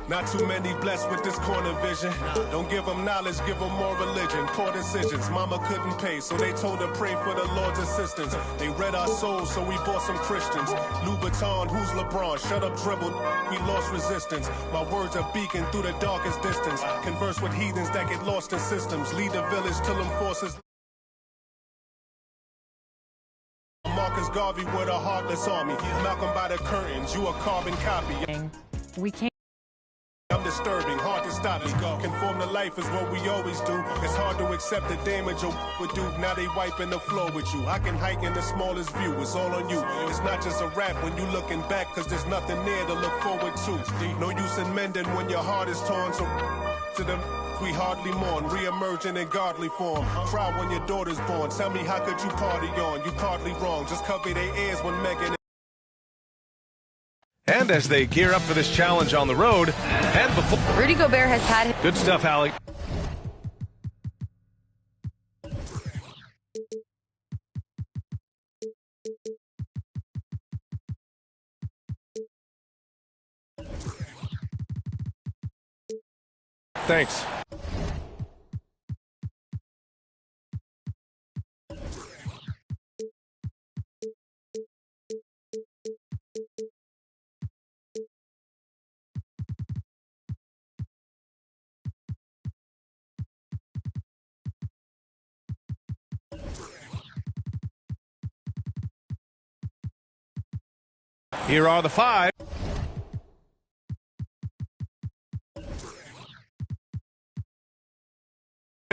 Not too many blessed with this corner vision. Don't give them knowledge, give them more religion. Poor decisions, mama couldn't pay, so they told her pray for the Lord's assistance. They read our souls, so we bought some Christians. Louboutin, who's LeBron? Shut up, dribble. We lost resistance. My words are beacon through the darkest distance. Converse with heathens that get lost in systems. Lead the village till them forces. Marcus Garvey with a heartless army. Malcolm by the curtains, you a carbon copy. We can't. I'm disturbing, hard to stop me. Conform to life is what we always do. It's hard to accept the damage a would do. Now they wiping the floor with you. I can hike in the smallest view, it's all on you. It's not just a rap when you looking back, cause there's nothing there to look forward to. No use in mending when your heart is torn, so to them we hardly mourn, re-emerging in godly form. Cry when your daughter's born, tell me how could you party on? You partly wrong, just cover their ears when Megan. And as they gear up for this challenge on the road, and before... Rudy Gobert has had... Good stuff, Allie. Thanks. Here are the five.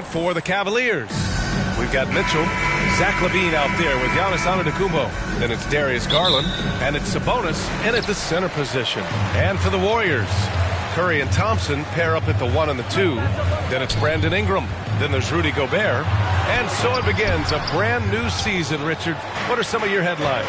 For the Cavaliers, we've got Mitchell, Zach LaVine out there with Giannis Antetokounmpo. Then it's Darius Garland, and it's Sabonis in at the center position. And for the Warriors, Curry and Thompson pair up at the 1 and the 2. Then it's Brandon Ingram. Then there's Rudy Gobert. And so it begins a brand new season, Richard. What are some of your headlines?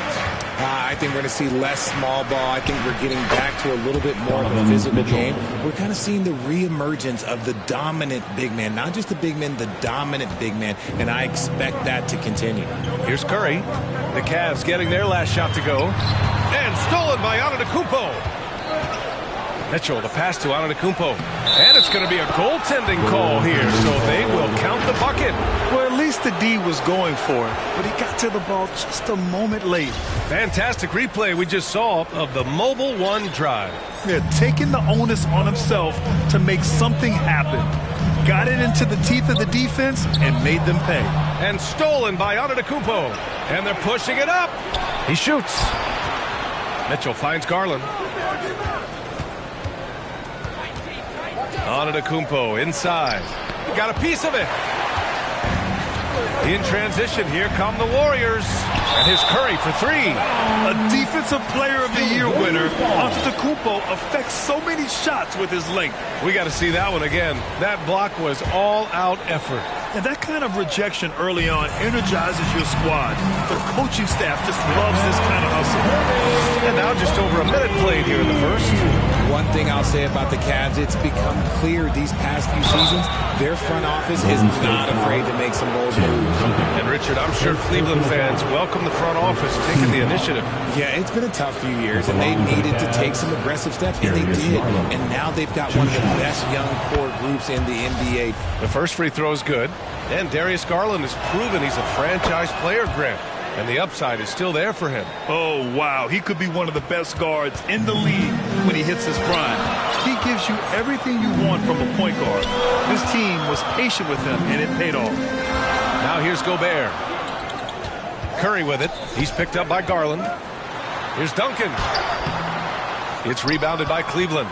I think we're going to see less small ball. I think we're getting back to a little bit more of a physical game. We're kind of seeing the reemergence of the dominant big man. Not just the big man, the dominant big man. And I expect that to continue. Here's Curry. The Cavs getting their last shot to go. And stolen by Antetokounmpo. Mitchell, the pass to Antetokounmpo. And it's going to be a goaltending call here, so they will count the bucket. Well, at least the D was going for it, but he got to the ball just a moment late. Fantastic replay we just saw of the Mobile One drive. Yeah, taking the onus on himself to make something happen. Got it into the teeth of the defense and made them pay. And stolen by Antetokounmpo. And they're pushing it up. He shoots. Mitchell finds Garland. Antetokounmpo inside. Got a piece of it. In transition, here come the Warriors. And here's Curry for three. A Defensive Player of the Year winner. Antetokounmpo affects so many shots with his length. We got to see that one again. That block was all-out effort. And that kind of rejection early on energizes your squad. The coaching staff just loves this kind of hustle. And now just over a minute played here in the first. One thing I'll say about the Cavs, it's become clear these past few seasons, their front office is not afraid to make some bold moves. And Richard, I'm sure Cleveland fans welcome the front office taking the initiative. Yeah, it's been a tough few years, and they needed to take some aggressive steps, and they did. And now they've got one of the best young core groups in the NBA. The first free throw is good, and Darius Garland has proven he's a franchise player, Grant. And the upside is still there for him. Oh, wow. He could be one of the best guards in the league when he hits his prime. He gives you everything you want from a point guard. This team was patient with him, and it paid off. Now here's Gobert. Curry with it. He's picked up by Garland. Here's Duncan. It's rebounded by Cleveland.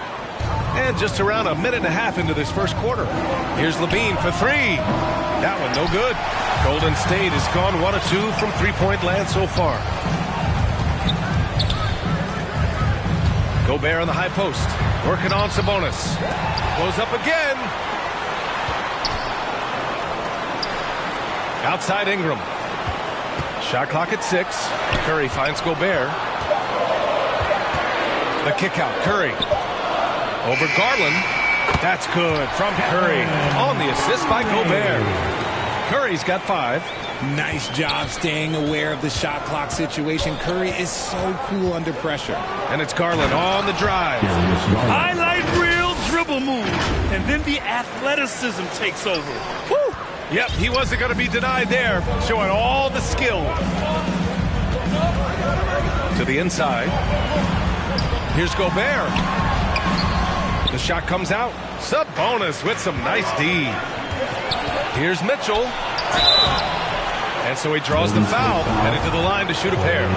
And just around a minute and a half into this first quarter. Here's LaVine for three. That one no good. Golden State has gone 1 of 2 from three-point land so far. Gobert on the high post. Working on Sabonis. Goes up again. Outside Ingram. Shot clock at 6. Curry finds Gobert. The kick out. Curry. Over Garland. That's good from Curry. On the assist by Gobert. Curry's got 5. Nice job staying aware of the shot clock situation. Curry is so cool under pressure. And it's Garland on the drive. Highlight reel dribble move. And then the athleticism takes over. Woo! Yep, he wasn't going to be denied there. Showing all the skill. To the inside. Here's Gobert. The shot comes out. Sabonis with some nice D. Here's Mitchell. And so he draws the foul, headed to the line to shoot a pair.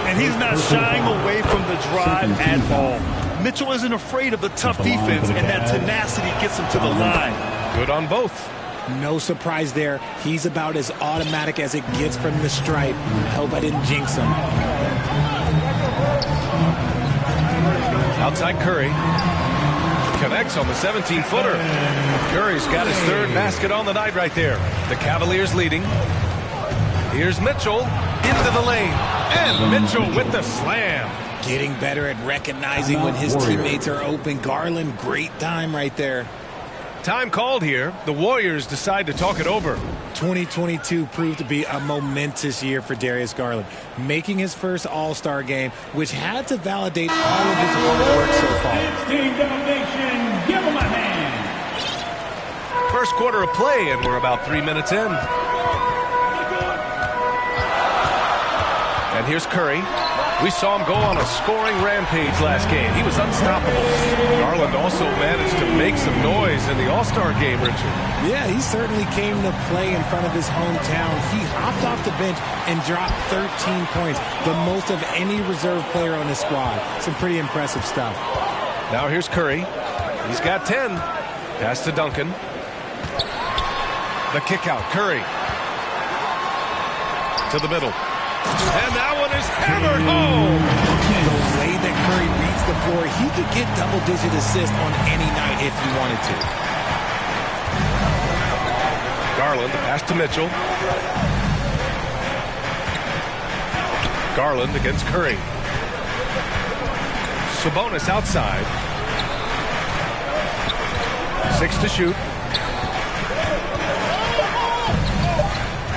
And he's not shying away from the drive at all. Mitchell isn't afraid of the tough defense, and that tenacity gets him to the line. Good on both. No surprise there. He's about as automatic as it gets from the stripe. I hope I didn't jinx him. Outside Curry. Connects on the 17-footer. Curry's got his 3rd basket on the night right there. The Cavaliers leading. Here's Mitchell into the lane. And Mitchell with the slam. Getting better at recognizing when his teammates are open. Garland, great time right there. Time called here. The Warriors decide to talk it over. 2022 proved to be a momentous year for Darius Garland, making his first All-Star game, which had to validate all of his hard work so far. Team domination, give him a hand. First quarter of play, and we're about 3 minutes in. And here's Curry. We saw him go on a scoring rampage last game. He was unstoppable. Garland also managed to make some noise in the All-Star game, Richard. Yeah, he certainly came to play in front of his hometown. He hopped off the bench and dropped 13 points, the most of any reserve player on his squad. Some pretty impressive stuff. Now here's Curry. He's got 10. Pass to Duncan. The kick out. Curry. To the middle. And that one is hammered home. The way that Curry reads the floor, he could get double-digit assists on any night if he wanted to. Garland, the pass to Mitchell. Garland against Curry. Sabonis outside. 6 to shoot.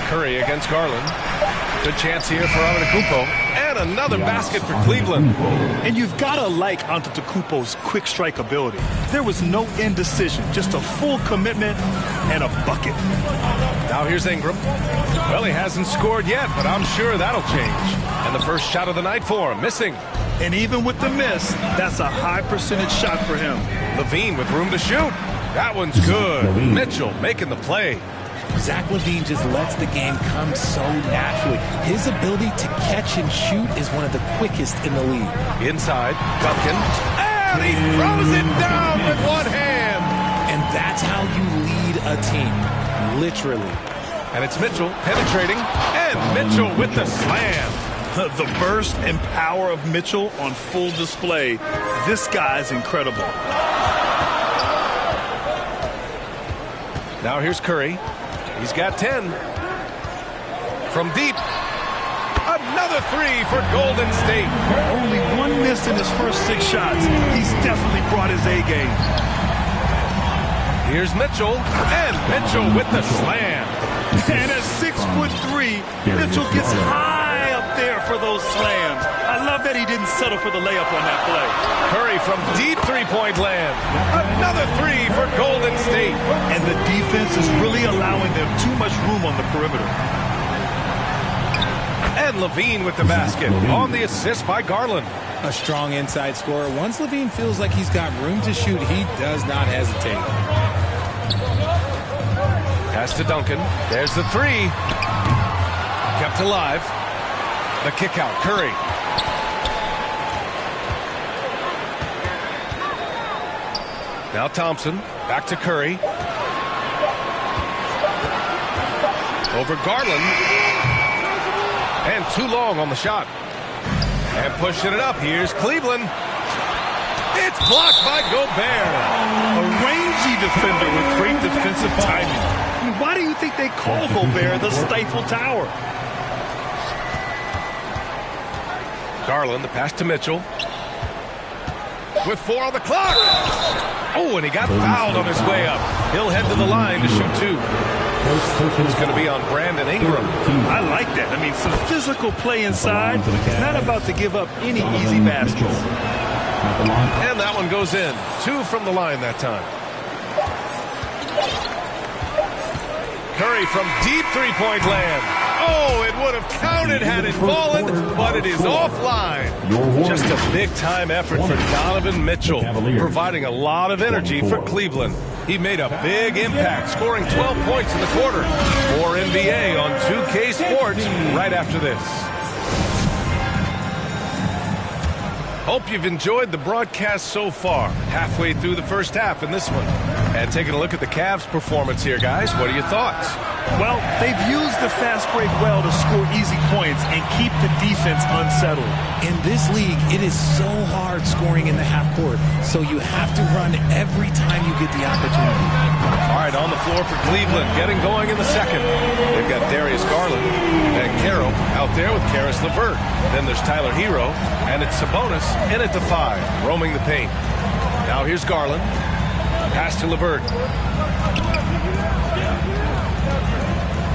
Curry against Garland. Good chance here for Antetokounmpo. And another basket for Cleveland. And you've got to like Antetokounmpo's quick strike ability. There was no indecision, just a full commitment and a bucket. Now here's Ingram. Well, he hasn't scored yet, but I'm sure that'll change. And the first shot of the night for him, missing. And even with the miss, that's a high percentage shot for him. LaVine with room to shoot. That one's good. Mitchell making the play. Zach LaVine just lets the game come so naturally. His ability to catch and shoot is one of the quickest in the league. Inside, Duncan. And he throws it down with one hand. And that's how you lead a team, literally. And it's Mitchell penetrating. And Mitchell with the slam. The burst and power of Mitchell on full display. This guy's incredible. Now here's Curry. He's got 10. From deep. Another 3 for Golden State. Only one miss in his first 6 shots. He's definitely brought his A game. Here's Mitchell. And Mitchell with the slam. And at 6'3", Mitchell gets high up there for those slams. I love that he didn't settle for the layup on that play. Curry from deep three-point land. Another 3 for Golden State. And the defense is really allowing them too much room on the perimeter. And LaVine with the basket on the assist by Garland. A strong inside scorer. Once LaVine feels like he's got room to shoot, he does not hesitate. Pass to Duncan. There's the 3. Kept alive. The kick out. Curry. Now Thompson. Back to Curry. Over Garland. And too long on the shot. And pushing it up. Here's Cleveland. It's blocked by Gobert. A rangy defender with great defensive timing. I mean, why do you think they call Gobert the Stifle Tower? Garland, the pass to Mitchell. With 4 on the clock. Oh, and he got fouled on his way up. He'll head to the line to shoot 2. It's going to be on Brandon Ingram. I like that. I mean, some physical play inside. He's not about to give up any easy baskets. And that one goes in. 2 from the line that time. Curry from deep three-point land. Oh, it would have counted had it fallen, but it is offline. Just a big-time effort for Donovan Mitchell, providing a lot of energy for Cleveland. He made a big impact, scoring 12 points in the quarter. More NBA on 2K Sports right after this. Hope you've enjoyed the broadcast so far. Halfway through the first half in this one. And taking a look at the Cavs' performance here, guys. What are your thoughts? Well, they've used the fast break well to score easy points and keep the defense unsettled. In this league, it is so hard scoring in the half court, so you have to run every time you get the opportunity. All right, on the floor for Cleveland, getting going in the second. They've got Darius Garland and Caro out there with Karis LeVert. Then there's Tyler Hero, and it's Sabonis in at the 5, roaming the paint. Now here's Garland. Pass to LeVert.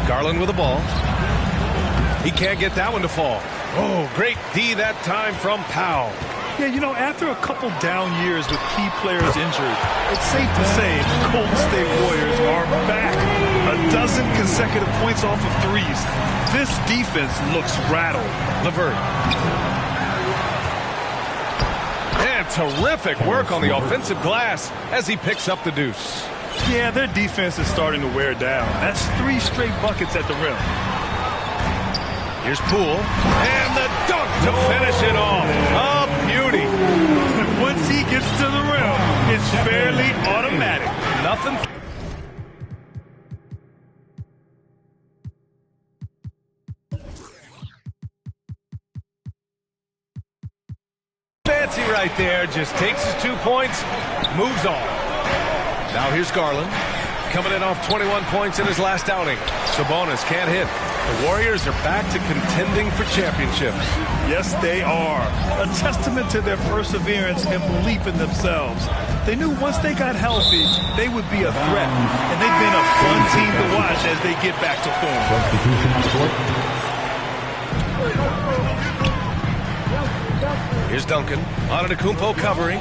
Garland with the ball. He can't get that one to fall. Oh, great D that time from Powell. Yeah, you know, after a couple down years with key players injured, it's safe to say the Golden State Warriors are back. A dozen consecutive points off of threes. This defense looks rattled. LeVert. And terrific work on the offensive glass as he picks up the deuce. Yeah, their defense is starting to wear down. That's 3 straight buckets at the rim. Here's Poole. And the dunk to finish it off. A beauty. Once he gets to the rim, it's fairly automatic. Nothing. Fancy right there. Just takes his 2 points, moves on. Now here's Garland. Coming in off 21 points in his last outing. Sabonis can't hit. The Warriors are back to contending for championships. Yes, they are. A testament to their perseverance and belief in themselves. They knew once they got healthy, they would be a threat. And they've been a fun team to watch as they get back to form. Here's Duncan. Antetokounmpo covering.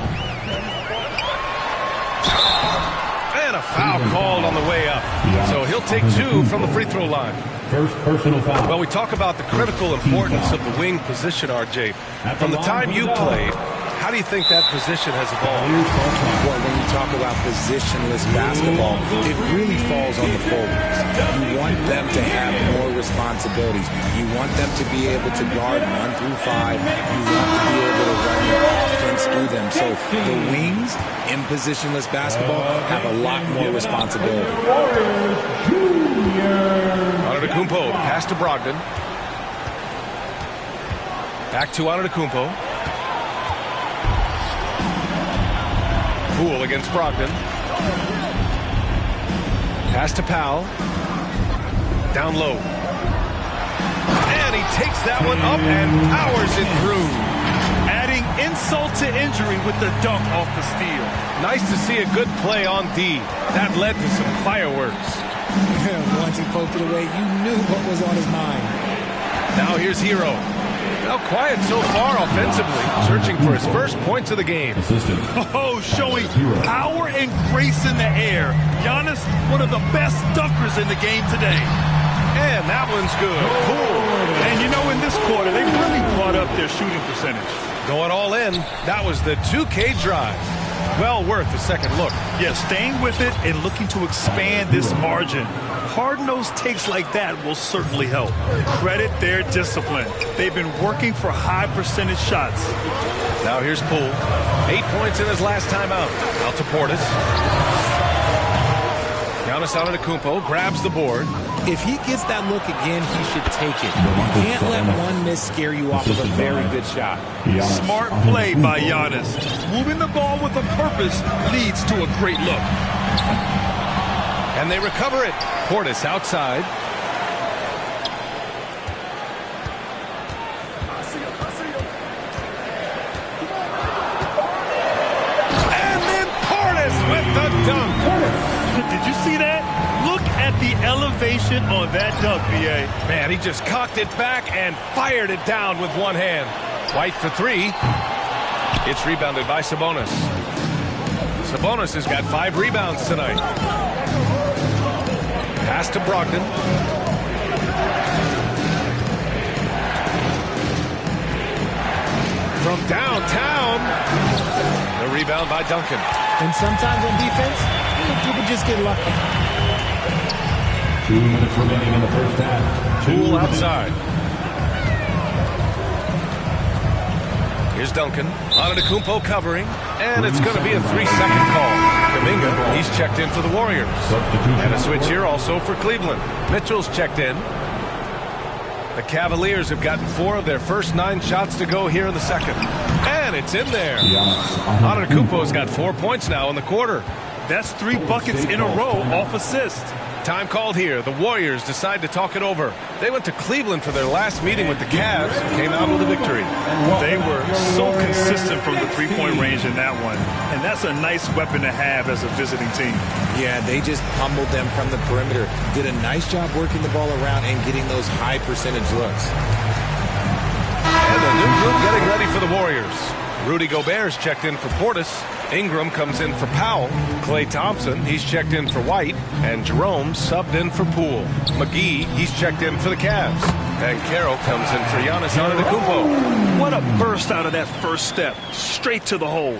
And a foul called on the way up. So he'll take 2 from the free throw line. First personal foul. Well, we talk about the critical importance of the wing position, RJ. From the time you played, how do you think that position has evolved? Well, when you talk about positionless basketball, it really falls on the forwards. You want them to have more responsibilities. You want them to be able to guard 1 through 5. You want to be able to run your offense through them. So the wings in positionless basketball have a lot more responsibility. Antetokounmpo, pass to Brogdon. Back to Antetokounmpo. Poole against Brogdon. Pass to Powell. Down low. And he takes that one up and powers it through. Adding insult to injury with the dunk off the steal. Nice to see a good play on D. That led to some fireworks. Once he poked it away, you knew what was on his mind. Now here's Hero. Now quiet so far offensively, searching for his first points of the game. Oh, showing power and grace in the air. Giannis, one of the best dunkers in the game today. And that one's good. Cool. And you know, in this quarter, they really brought up their shooting percentage. Going all in, that was the 2K drive. Well worth a second look. Yeah, staying with it and looking to expand this margin. Hard-nosed takes like that will certainly help. Credit their discipline. They've been working for high percentage shots. Now here's Poole. 8 points in his last time out. Out to Portis. Giannis Antetokounmpo grabs the board. If he gets that look again, he should take it. You can't let one miss scare you off of a very good shot. Smart play by Giannis. Moving the ball with a purpose leads to a great look. And they recover it. Portis outside. And then Portis with the dunk. Did you see that? Look at the elevation on that dunk, B.A. Man, he just cocked it back and fired it down with one hand. White for three. It's rebounded by Sabonis. Sabonis has got 5 rebounds tonight. Pass to Brogdon. From downtown. The rebound by Duncan. And sometimes on defense, people just get lucky. 2 minutes remaining in the first half. Poole outside. Here's Duncan. Antetokounmpo covering. And it's going to be a 3-second call. Kuminga, he's checked in for the Warriors. And a switch here also for Cleveland. Mitchell's checked in. The Cavaliers have gotten 4 of their first 9 shots to go here in the second. And it's in there. Antetokounmpo's got 4 points now in the quarter. That's 3 buckets in a row off assist. Time called here. The Warriors decide to talk it over. They went to Cleveland for their last meeting with the Cavs and came out with a victory. They were so consistent from the three-point range in that one. And that's a nice weapon to have as a visiting team. Yeah, they just pummeled them from the perimeter. Did a nice job working the ball around and getting those high percentage looks. And the new group getting ready for the Warriors. Rudy Gobert's checked in for Portis. Ingram comes in for Powell. Klay Thompson, he's checked in for White. And Jerome subbed in for Poole. McGee, he's checked in for the Cavs. And Carroll comes in for Giannis Antetokounmpo. What a burst out of that first step. Straight to the hole.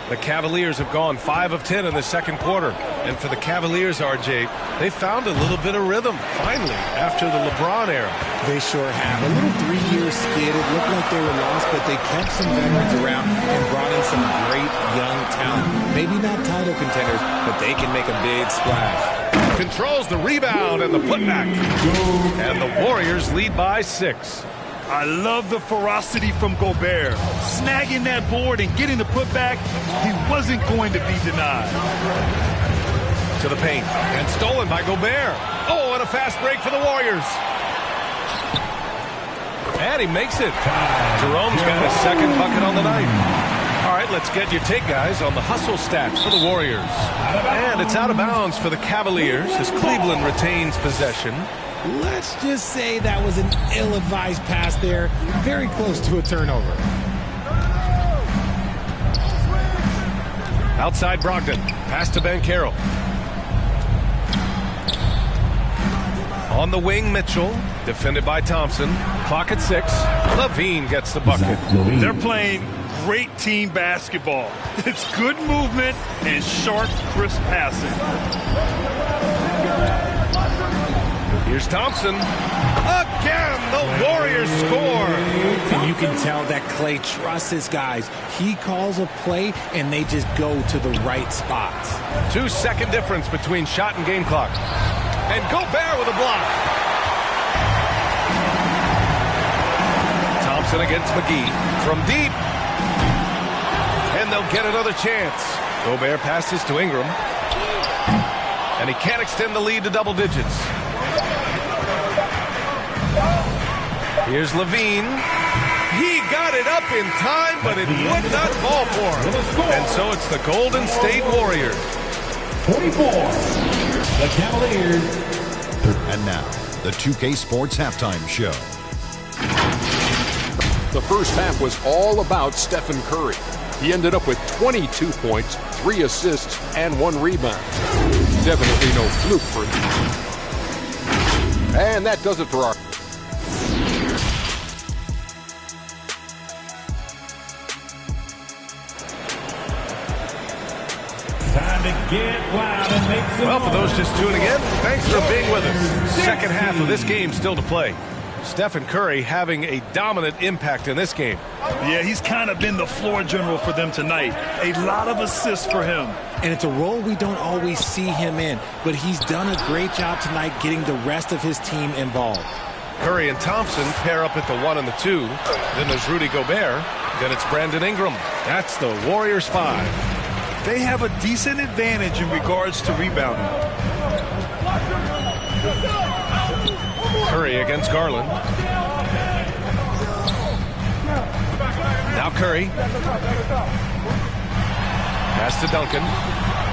The Cavaliers have gone 5 of 10 in the second quarter. And for the Cavaliers, RJ, they found a little bit of rhythm, finally, after the LeBron era. They sure have. A little 3-year skid. It looked like they were lost, but they kept some veterans around and brought in some great young talent. Maybe not title contenders, but they can make a big splash. Controls the rebound and the putback. And the Warriors lead by 6. I love the ferocity from Gobert. Snagging that board and getting the putback, he wasn't going to be denied. To the paint, and stolen by Gobert. Oh, and a fast break for the Warriors. And he makes it. Jerome's got his second bucket on the night. All right, let's get your take, guys, on the hustle stats for the Warriors. And it's out of bounds for the Cavaliers as Cleveland retains possession. Let's just say that was an ill-advised pass there. Very close to a turnover. Outside Brogdon. Pass to Banchero. On the wing, Mitchell. Defended by Thompson. Clock at 6. Levine gets the bucket. They're playing great team basketball. It's good movement and sharp, crisp passing. Here's Thompson. Again, the Warriors score. And you can tell that Klay trusts his guys. He calls a play, and they just go to the right spots. 2-second difference between shot and game clock. And Gobert with a block. Thompson against McGee. From deep. And they'll get another chance. Gobert passes to Ingram. And he can't extend the lead to double digits. Here's Levine. He got it up in time, but it would not fall for him. And so it's the Golden State Warriors. 44, the Cavaliers. And now, the 2K Sports Halftime Show. The first half was all about Stephen Curry. He ended up with 22 points, 3 assists, and 1 rebound. Definitely no fluke for him. And that does it for our... Well, for those just tuning in, thanks for being with us. Second half of this game still to play. Stephen Curry having a dominant impact in this game. Yeah, he's kind of been the floor general for them tonight. A lot of assists for him. And it's a role we don't always see him in, but he's done a great job tonight getting the rest of his team involved. Curry and Thompson pair up at the 1 and the 2. Then there's Rudy Gobert. Then it's Brandon Ingram. That's the Warriors 5. They have a decent advantage in regards to rebounding. Curry against Garland. Now Curry. Pass to Duncan.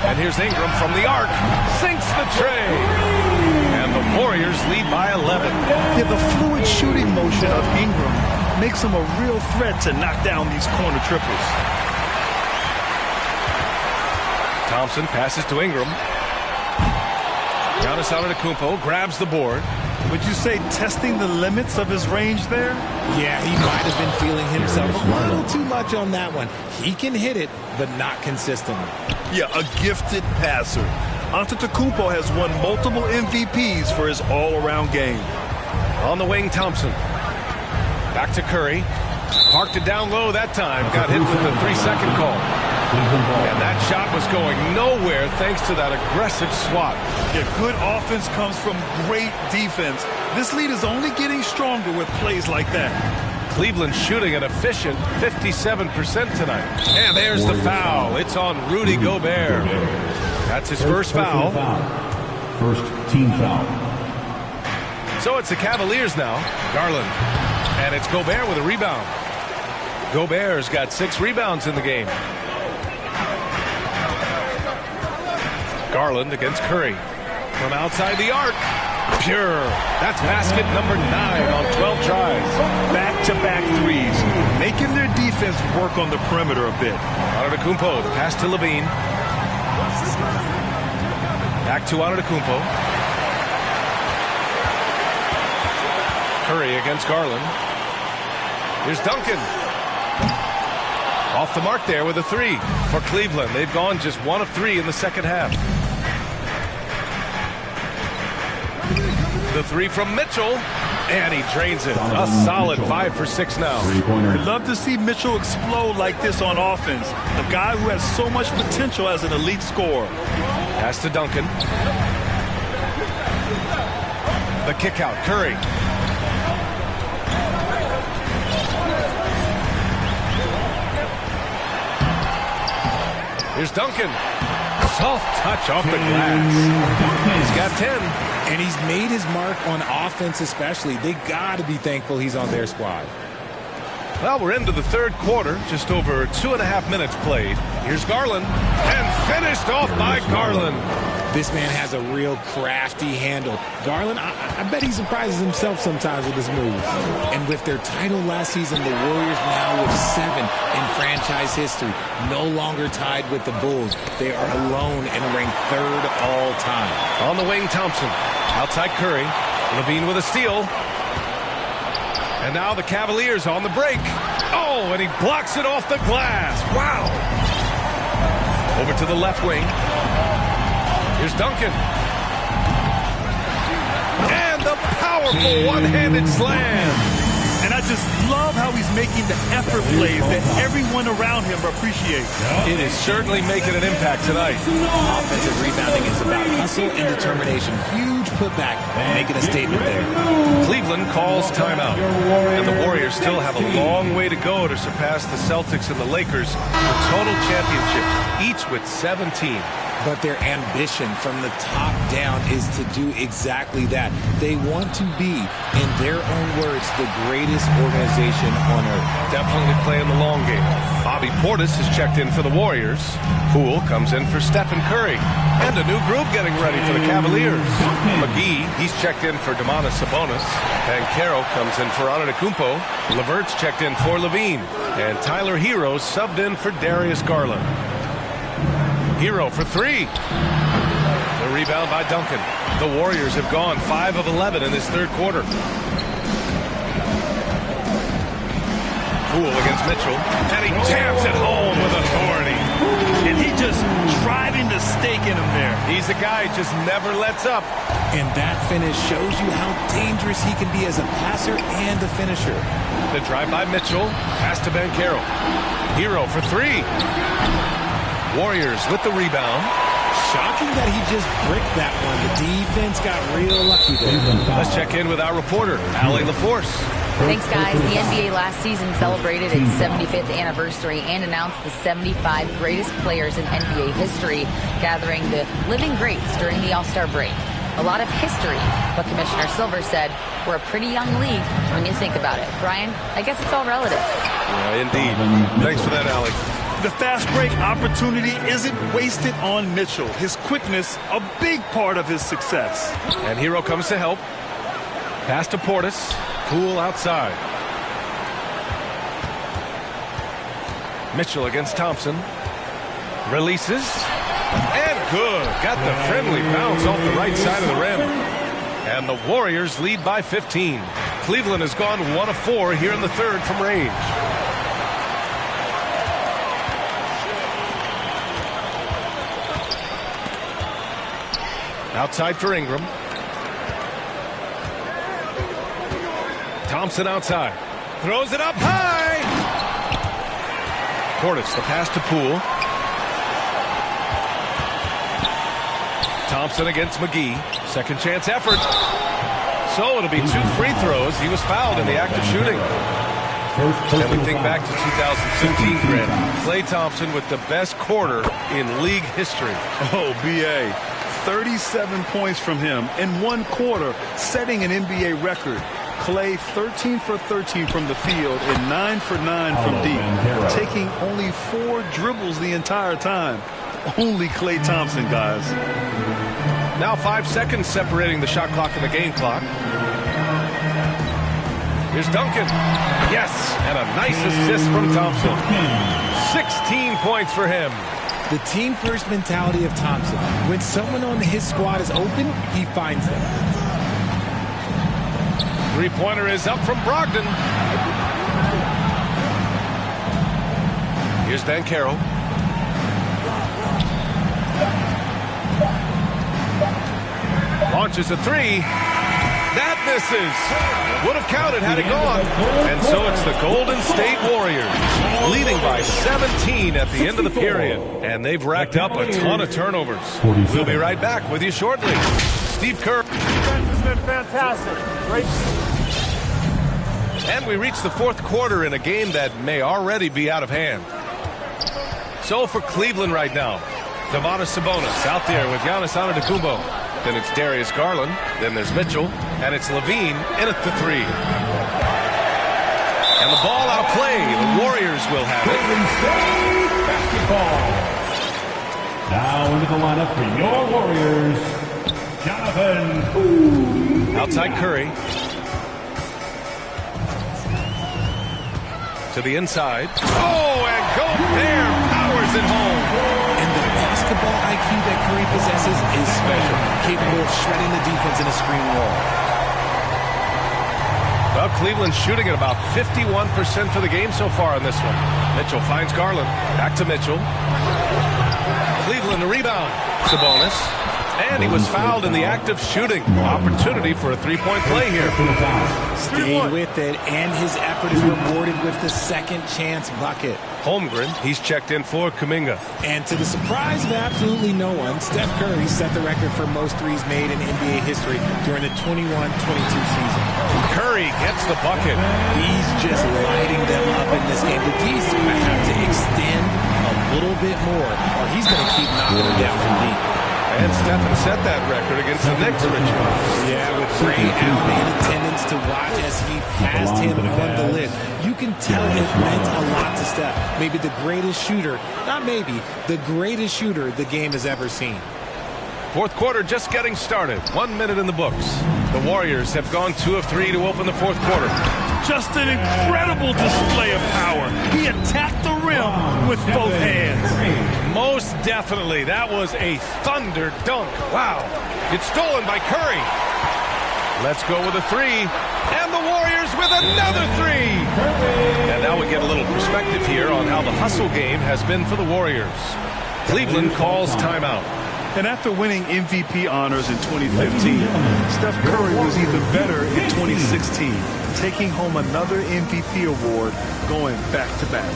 And here's Ingram from the arc. Sinks the tray. And the Warriors lead by 11. Yeah, the fluid shooting motion of Ingram makes him a real threat to knock down these corner triples. Thompson passes to Ingram. Giannis Antetokounmpo grabs the board. Would you say testing the limits of his range there? Yeah, he might have been feeling himself a little too much on that one. He can hit it, but not consistently. Yeah, a gifted passer. Antetokounmpo has won multiple MVPs for his all-around game. On the wing, Thompson. Back to Curry. Parked it down low that time. Got hit with the 3-second call. And that shot was going nowhere thanks to that aggressive swat. Yeah, good offense comes from great defense. This lead is only getting stronger with plays like that. Cleveland shooting an efficient 57% tonight. And there's the foul. It's on Rudy Gobert. That's his first foul. First team foul. So it's the Cavaliers now. Garland. And it's Gobert with a rebound. Gobert's got 6 rebounds in the game. Garland against Curry. From outside the arc. Pure. That's basket number 9 on 12 tries. Back-to-back threes, making their defense work on the perimeter a bit. Antetokounmpo, the pass to Levine. Back to Antetokounmpo. Curry against Garland. Here's Duncan. Off the mark there with a 3 for Cleveland. They've gone just 1 of 3 in the second half. The 3 from Mitchell, and he drains it. A solid 5 for 6 now. We'd love to see Mitchell explode like this on offense. A guy who has so much potential as an elite scorer. Pass to Duncan. The kick out, Curry. Here's Duncan. Soft touch off the glass. He's got 10. And he's made his mark on offense especially. They got to be thankful he's on their squad. Well, we're into the third quarter. Just over 2.5 minutes played. Here's Garland. And finished off by Garland. This man has a real crafty handle. Garland, I bet he surprises himself sometimes with his moves. And with their title last season, the Warriors now with 7 in franchise history. No longer tied with the Bulls. They are alone and ranked 3rd all time. On the wing, Thompson. Outside Curry. Levine with a steal. And now the Cavaliers on the break. Oh, and he blocks it off the glass. Wow. Over to the left wing. Here's Duncan. And the powerful one-handed slam. And I just love how he's making the effort plays that everyone around him appreciates. It is certainly making an impact tonight. Offensive rebounding is about hustle and determination. Huge putback, making a statement there. Cleveland calls timeout. And the Warriors still have a long way to go to surpass the Celtics and the Lakers for total championships, each with 17. But their ambition from the top down is to do exactly that. They want to be, in their own words, the greatest organization on earth. Definitely playing the long game. Bobby Portis has checked in for the Warriors. Poole comes in for Stephen Curry. And a new group getting ready for the Cavaliers. McGee, he's checked in for Domantas Sabonis. Banchero comes in for Antetokounmpo. Levert's checked in for Levine. And Tyler Hero subbed in for Darius Garland. Hero for 3. The rebound by Duncan. The Warriors have gone 5 of 11 in this third quarter. Poole against Mitchell. And he jams it home with authority. And he just driving the stake in him there. He's a guy who just never lets up. And that finish shows you how dangerous he can be as a passer and a finisher. The drive by Mitchell. Pass to Banchero. Hero for three. Warriors with the rebound. Shocking that he just bricked that one. The defense got real lucky there. Let's check in with our reporter, Allie LaForce. Thanks, guys. The NBA last season celebrated its 75th anniversary and announced the 75 greatest players in NBA history, gathering the living greats during the All-Star break. A lot of history, but Commissioner Silver said we're a pretty young league when you think about it. Brian, I guess it's all relative. Yeah, indeed. Thanks for that, Allie. The fast break opportunity isn't wasted on Mitchell. His quickness, a big part of his success. And Hero comes to help. Pass to Portis. Poole outside. Mitchell against Thompson. Releases. And good. Got the friendly bounce off the right side of the rim. And the Warriors lead by 15. Cleveland has gone 1 of 4 here in the third from range. Outside for Ingram. Thompson outside. Throws it up high. Portis, the pass to Poole. Thompson against McGee. Second chance effort. So it'll be 2 free throws. He was fouled in the act of shooting. And we think back to 2015, Grant. Klay Thompson with the best quarter in league history. Oh, B.A. 37 points from him in 1 quarter, setting an NBA record. Klay 13 for 13 from the field and 9 for 9 from deep, taking only 4 dribbles the entire time. Only Klay Thompson, guys. Now 5 seconds separating the shot clock and the game clock. Here's Duncan. Yes, and a nice assist from Thompson. 16 points for him. The team-first mentality of Thompson. When someone on his squad is open, he finds them. Three-pointer is up from Brogdon. Here's Banchero. Launches a three. That misses. Would have counted had it gone. And so it's the Golden State Warriors leading by 17 at the end of the period. And they've racked up a ton of turnovers. We'll be right back with you shortly. Steve Kerr. Defense has been fantastic. Great. And we reach the fourth quarter in a game that may already be out of hand. So for Cleveland right now, Domantas Sabonis out there with Giannis Antetokounmpo. Then it's Darius Garland. Then there's Mitchell. And it's Levine in at the 3. And the ball out of play. The Warriors will have it. Basketball. Now into the lineup for your Warriors, Jonathan. Outside Curry. To the inside. Oh, and Gobert powers it home. And the basketball IQ that Curry possesses is special, capable of shredding the defense in a screen roll. Well, Cleveland's shooting at about 51% for the game so far in this one. Mitchell finds Garland. Back to Mitchell. Cleveland, the rebound. Sabonis. And he was fouled in the act of shooting. Opportunity for a three-point play here. Stayed with it, and his effort is rewarded with the second chance bucket. Holmgren, he's checked in for Kuminga. And to the surprise of absolutely no one, Steph Curry set the record for most threes made in NBA history during the 21-22 season. Curry gets the bucket. He's just lighting them up in this game. The D's are going to have to extend a little bit more, or he's going to keep knocking them down from deep. And Stephen set that record against the Knicks, Richard. Yeah, with Ray out in attendance to watch as he passed him on the lid. You can tell it meant a lot to Steph. Maybe the greatest shooter, not maybe, the greatest shooter the game has ever seen. Fourth quarter just getting started. 1 minute in the books. The Warriors have gone 2 of 3 to open the fourth quarter. Just an incredible display of power. He attacked the rim with both hands. Most definitely. That was a thunder dunk. Wow. It's stolen by Curry. Let's go with a 3. And the Warriors with another 3. And now we get a little perspective here on how the hustle game has been for the Warriors. Cleveland calls timeout. And after winning MVP honors in 2015, Steph Curry was even better in 2016, taking home another MVP award, going back-to-back.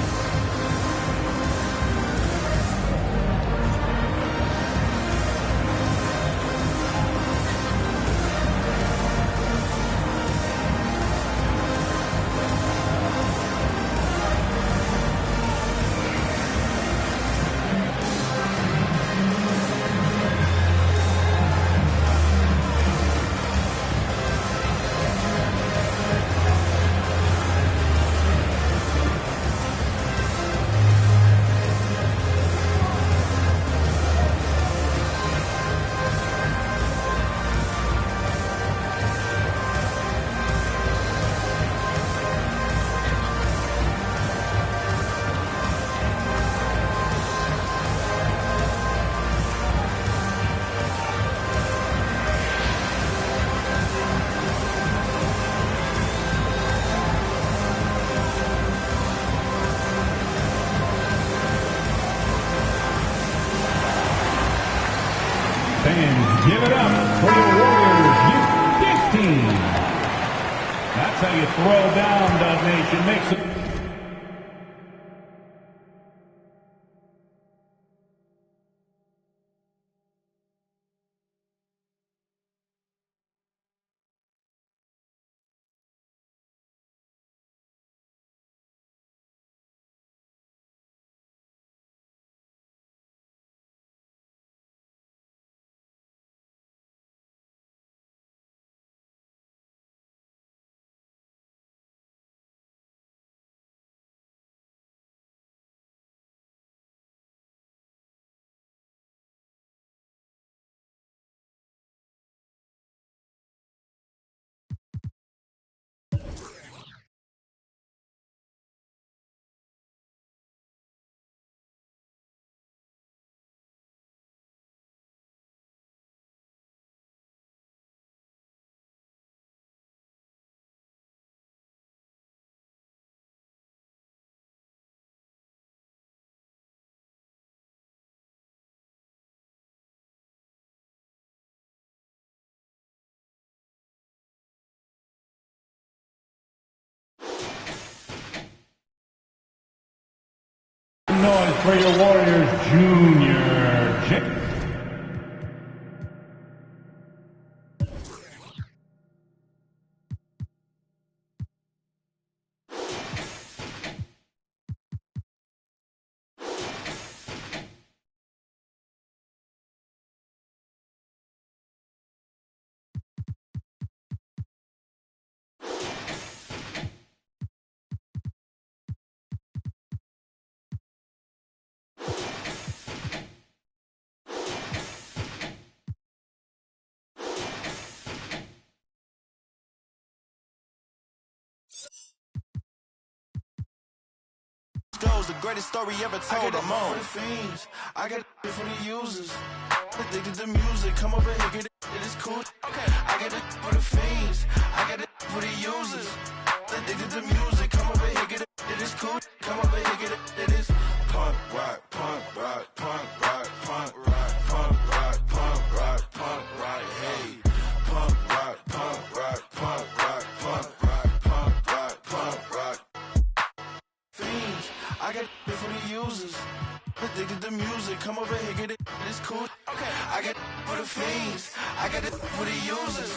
Fans, give it up for your Warriors Youth team. That's how you throw down, Dub Nation. Makes it. Noise for your Warriors Junior Jake. Goes the greatest story ever told. I'm on. For the fiends, I get it for the users. Addicted to music, come over here, get it. It is cool. Okay, I get it for the fiends, I get it for the users. Addicted to music, come over here, get it. It is cool. Come over here, get it. It is punk rock, punk rock, punk rock, punk rock, punk rock, punk rock, punk rock. Hey, punk rock, punk rock, punk rock, punk rock, punk rock, punk rock. Fiends, I get it for the users. Addicted to music, come over here, get it. It's cool. Okay, I get it for the fiends, I get it for the users.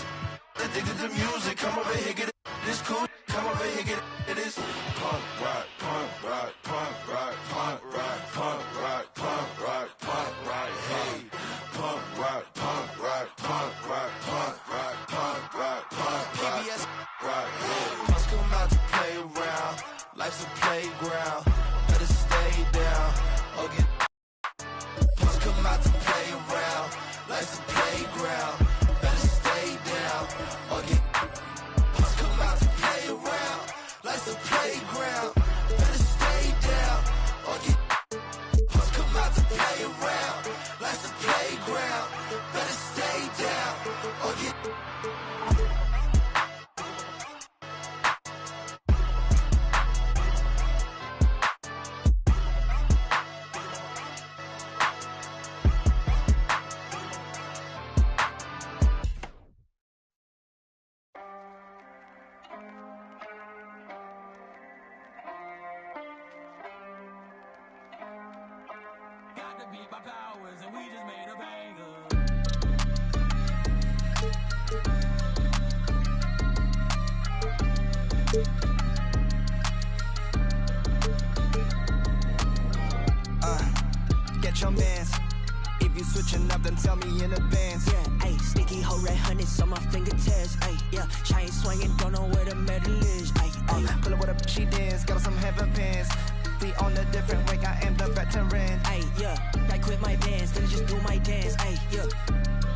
Addicted to music, come over here, get it. It's cool. Come over here, get it. It is punk rock, punk rock, punk rock, punk rock, punk rock, punk rock, punk rock. Hey, punk rock, punk rock, punk rock, punk rock, punk rock, punk rock. PBS rock. Hey, must come out to play around. Life's a playground. Better stay down or get. Must come out to play around. Life's a playground. Better stay down or get. Must come out to play around. Life's a playground. Better stay down or get. Must come out to play around. Life's a playground. Better stay down or get. Get your mans. If you switching up, then tell me in advance. Yeah, ayy, sticky hoe red hundreds on my fingertips. Ayy, yeah, chain swinging, don't know where the medal is. Ayy, pull up with a she dance, got some heaven pants. We on a different way, I am the veteran. Ayy, yeah, I quit my bands, then I just do my dance. Ayy, yeah.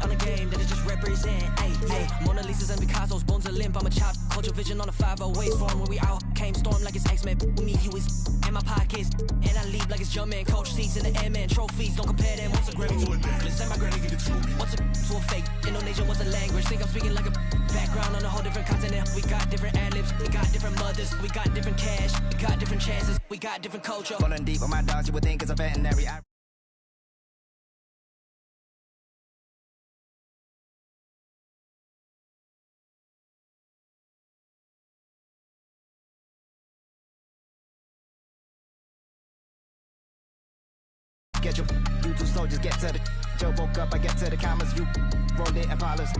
On the game that I just represent, ayy, yeah. Mona Lisa's and Picasso's, bones are limp, I'm a chop. Culture vision on a 508 form. When we out, came storm like it's X-Men. With me, you is in my pockets. And I leave like it's Jumpman. Coach seats in the airman. Trophies, don't compare them. What's a Grammy to a necklace? And my granny give it to me. What's a to a fake? Indonesian, what's a language? Think I'm speaking like a background on a whole different continent. We got different ad-libs, we got different mothers, we got different cash, we got different chances, we got different culture. Falling deep with my dogs, you would think it's a veterinary. Get your you too slow, just get to the Joe woke up, I get to the commas, you rolled it and polished.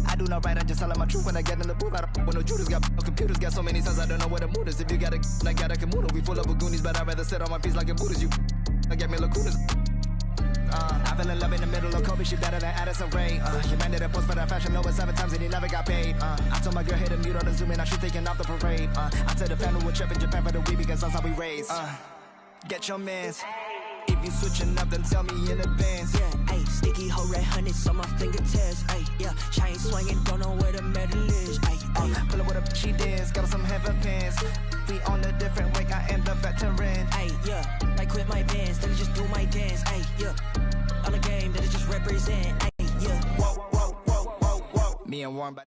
I do not write, I'm just telling my truth when I get in the booth. I don't when no Judas got no computers, got so many sons, I don't know where the mood is. If you got a I got a Kimuno, we full up with Goonies, but I'd rather sit on my feet like a Buddhist. You I get me lacunas. I fell in love in the middle of Kobe, she better than Addison Rae. You man did a post for that fashion over 7 times and he never got paid. I told my girl hit a mute on the Zoom and I should taking off the parade. I tell the family we're trip in Japan for the week because that's how we raised. Get your mans. If you switching up, then tell me in advance. Yeah, ayy, sticky hoe red hundreds on my fingertips. Ayy, yeah, chain swinging, don't know where the medal is. Ayy, pull up with a she dance, got some heaven pants. We on a different way, I am the veteran. Ayy, yeah, I quit my bands, then I just do my dance. Ayy, yeah, on a game that I just represent. Ayy, yeah. Whoa, whoa, whoa, whoa, whoa. Me and Warren, but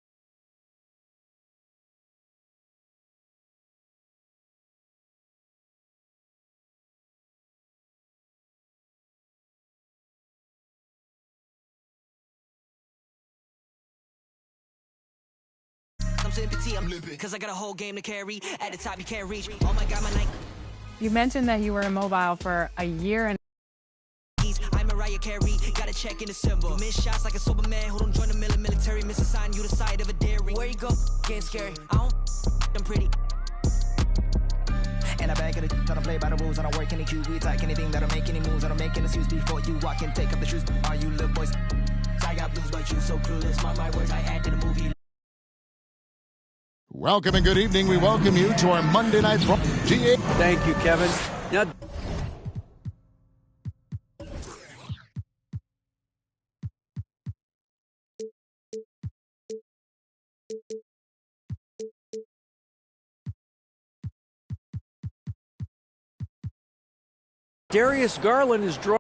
sympathy, I'm limping, cause I got a whole game to carry. At the top you can't reach. Oh my god, my night. You mentioned that you were immobile for a year and I'm Mariah Carey, gotta check in December. You miss shots like a sober man who don't join the military. Miss a sign, you the side of a dairy. Where you go? Getting scary. I don't I'm pretty. And I bag of the trying to play by the rules. I don't work any QB like anything that'll make any moves. I don't make any suits before you walk in. Take up the shoes. Are you little boys? I got blues, but you so clueless. My words, I add to the movie. Welcome and good evening. We welcome you to our Monday Night GA. Thank you, Kevin. Now, Darius Garland is drawing.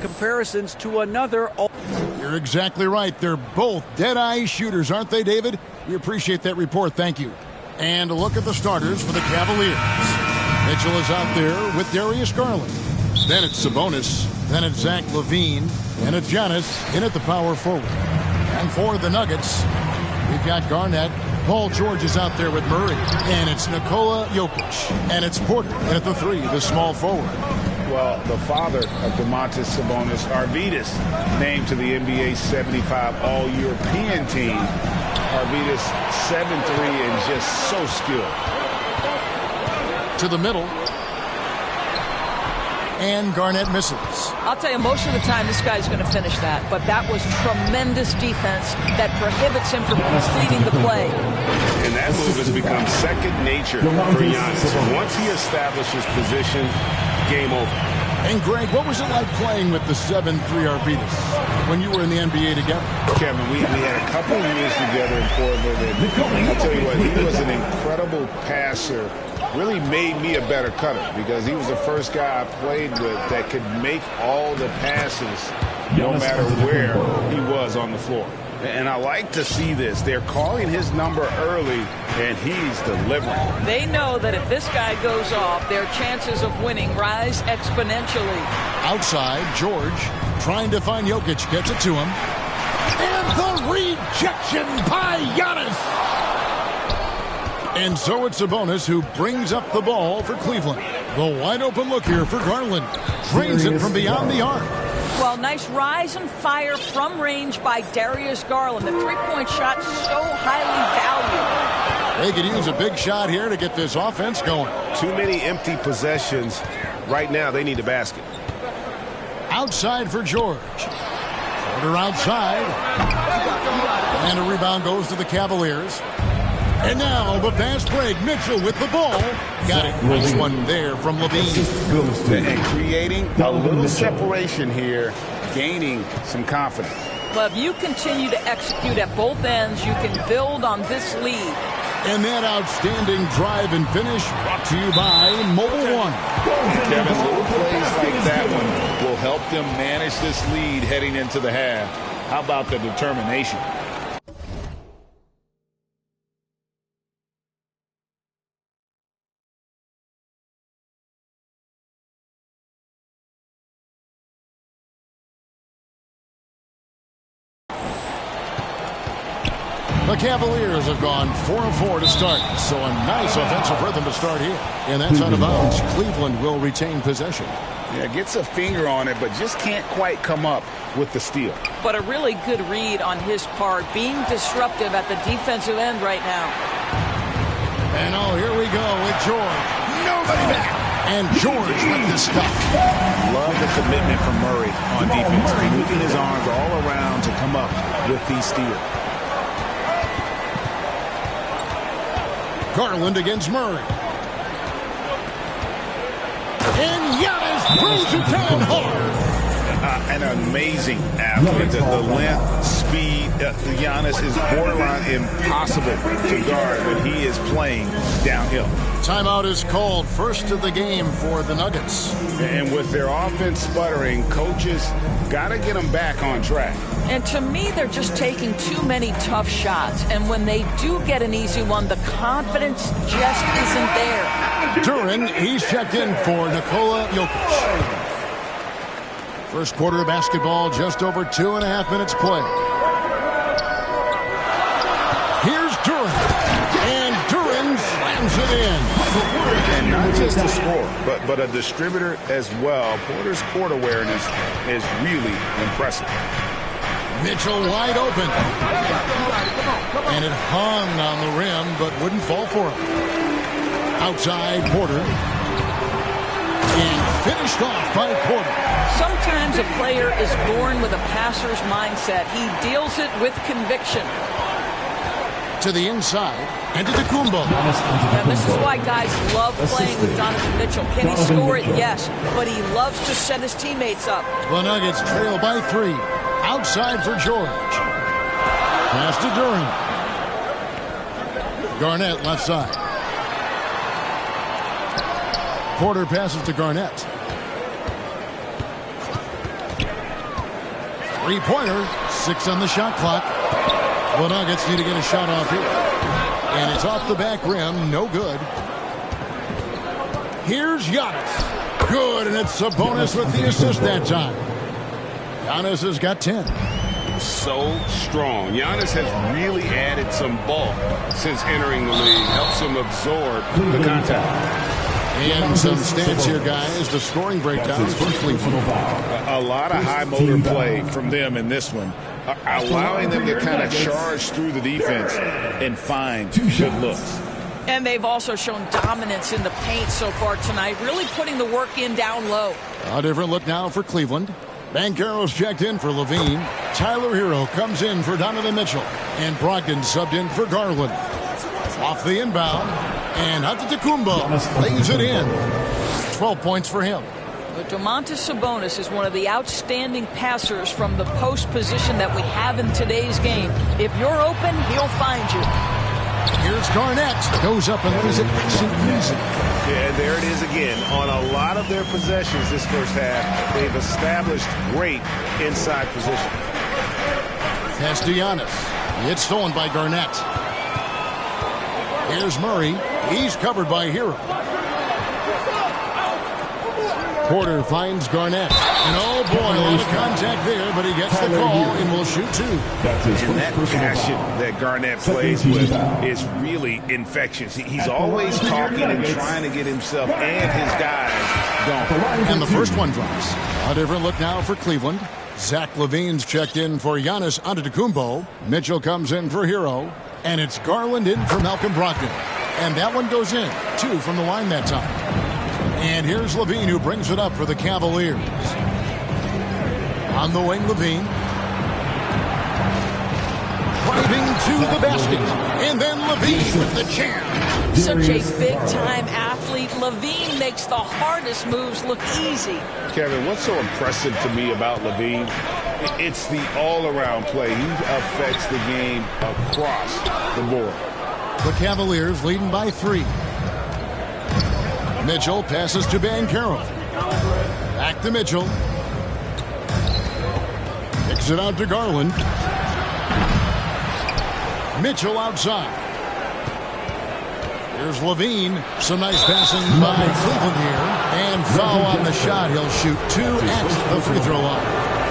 Comparisons to another. You're exactly right. They're both dead-eye shooters, aren't they, David? We appreciate that report. Thank you. And a look at the starters for the Cavaliers. Mitchell is out there with Darius Garland. Then it's Sabonis. Then it's Zach LaVine. And it's Giannis in at the power forward. And for the Nuggets, we've got Garnett. Paul George is out there with Murray. And it's Nikola Jokic. And it's Porter in at the 3, the small forward. Well, the father of Domantas Sabonis, Arvydas, named to the NBA 75 All-European team. Arvydas 7'3" and just so skilled. To the middle. And Garnett misses. I'll tell you, most of the time this guy's going to finish that. But that was tremendous defense that prohibits him from completing the play. And that move has become second nature for Giannis. Once he establishes position, game over. And Greg, what was it like playing with the 7'3" Arvydas when you were in the NBA together? Kevin, we had a couple of years together in Portland, and I'll tell you what, he was an incredible passer. Really made me a better cutter because he was the first guy I played with that could make all the passes no matter where he was on the floor. And I like to see this. They're calling his number early, and he's delivering. They know that if this guy goes off, their chances of winning rise exponentially. Outside, George trying to find Jokic. Gets it to him. And the rejection by Giannis. And so it's Sabonis who brings up the ball for Cleveland. The wide open look here for Garland. Drains it from beyond the arc. Well, nice rise and fire from range by Darius Garland. The three-point shot so highly valued. They could use a big shot here to get this offense going. Too many empty possessions. Right now, they need a basket. Outside for George. Porter outside. And a rebound goes to the Cavaliers. And now the fast break. Mitchell with the ball. Got it. Nice one there from Levine. And creating a little separation here, gaining some confidence. Well, if you continue to execute at both ends, you can build on this lead. And that outstanding drive and finish brought to you by Mobile One. Kevin, little plays like that one will help them manage this lead heading into the half. How about the determination? The Cavaliers have gone 4-4 to start, so a nice offensive rhythm to start here. And that's out of bounds. Cleveland will retain possession. Yeah, gets a finger on it, but just can't quite come up with the steal. But a really good read on his part, being disruptive at the defensive end right now. And oh, here we go with George. Nobody back. And George with the stuff. Love the commitment from Murray on defense. Moving his arms all around to come up with these steals. Garland against Murray. And Giannis throws it down hard. An amazing athlete. The length, speed. Giannis is borderline impossible to guard when he is playing downhill. Timeout is called. First of the game for the Nuggets. And with their offense sputtering, coaches got to get them back on track. And to me, they're just taking too many tough shots. And when they do get an easy one, the confidence just isn't there. Duren, he's checked in for Nikola Jokic. First quarter of basketball, just over 2.5 minutes play. Here's Duren. And Duren slams it in. And not just a scorer, but a distributor as well. Porter's court awareness is really impressive. Mitchell wide open. And it hung on the rim, but wouldn't fall for him. Outside, Porter. And finished off by Porter. Sometimes a player is born with a passer's mindset. He deals it with conviction. To the inside, and to Tacumbo. And this is why guys love playing with Donovan Mitchell. Can he score it? Yes. But he loves to set his teammates up. The Nuggets trail by 3. Outside for George. Pass to Duren. Garnett left side. Porter passes to Garnett. Three-pointer. 6 on the shot clock. The Nuggets need to get a shot off here. And it's off the back rim. No good. Here's Giannis. Good, and it's Sabonis with the assist that time. Giannis has got 10. So strong. Giannis has really added some bulk since entering the league. Helps him absorb the contact. And some stats here, guys. The scoring breakdowns for Cleveland. A lot of high motor play from them in this one. Allowing them to kind of charge through the defense and find good looks. And they've also shown dominance in the paint so far tonight, really putting the work in down low. A different look now for Cleveland. Banchero's checked in for Levine. Tyler Hero comes in for Donovan Mitchell. And Brogdon subbed in for Garland. Off the inbound. And Antetokounmpo lays it in. 12 points for him. But Domantas Sabonis is one of the outstanding passers from the post position that we have in today's game. If you're open, he'll find you. Here's Garnett. Goes up and lays it nice and easy. Yeah, and there it is again. On a lot of their possessions this first half, they've established great inside position. Pass to Giannis. It's stolen by Garnett. Here's Murray. He's covered by Hero. Porter finds Garnett. And oh boy, a lot of contact there, but he gets the call and will shoot two. And that passion that Garnett plays with is really infectious. He's always talking and trying to get himself and his guys going. And the first one drops. A different look now for Cleveland. Zach LaVine's checked in for Giannis Antetokounmpo. Mitchell comes in for Hero. And it's Garland in for Malcolm Brogdon. And that one goes in. 2 from the line that time. And here's LaVine who brings it up for the Cavaliers. On the wing, LaVine. Driving to the basket. And then LaVine with the jam. Such a big-time athlete. LaVine makes the hardest moves look easy. Kevin, what's so impressive to me about LaVine? It's the all-around play. He affects the game across the board. The Cavaliers leading by 3. Mitchell passes to Banchero. Back to Mitchell. Kicks it out to Garland. Mitchell outside. Here's LaVine. Some nice passing by Cleveland here. And foul on the shot. He'll shoot 2 at the free throw line.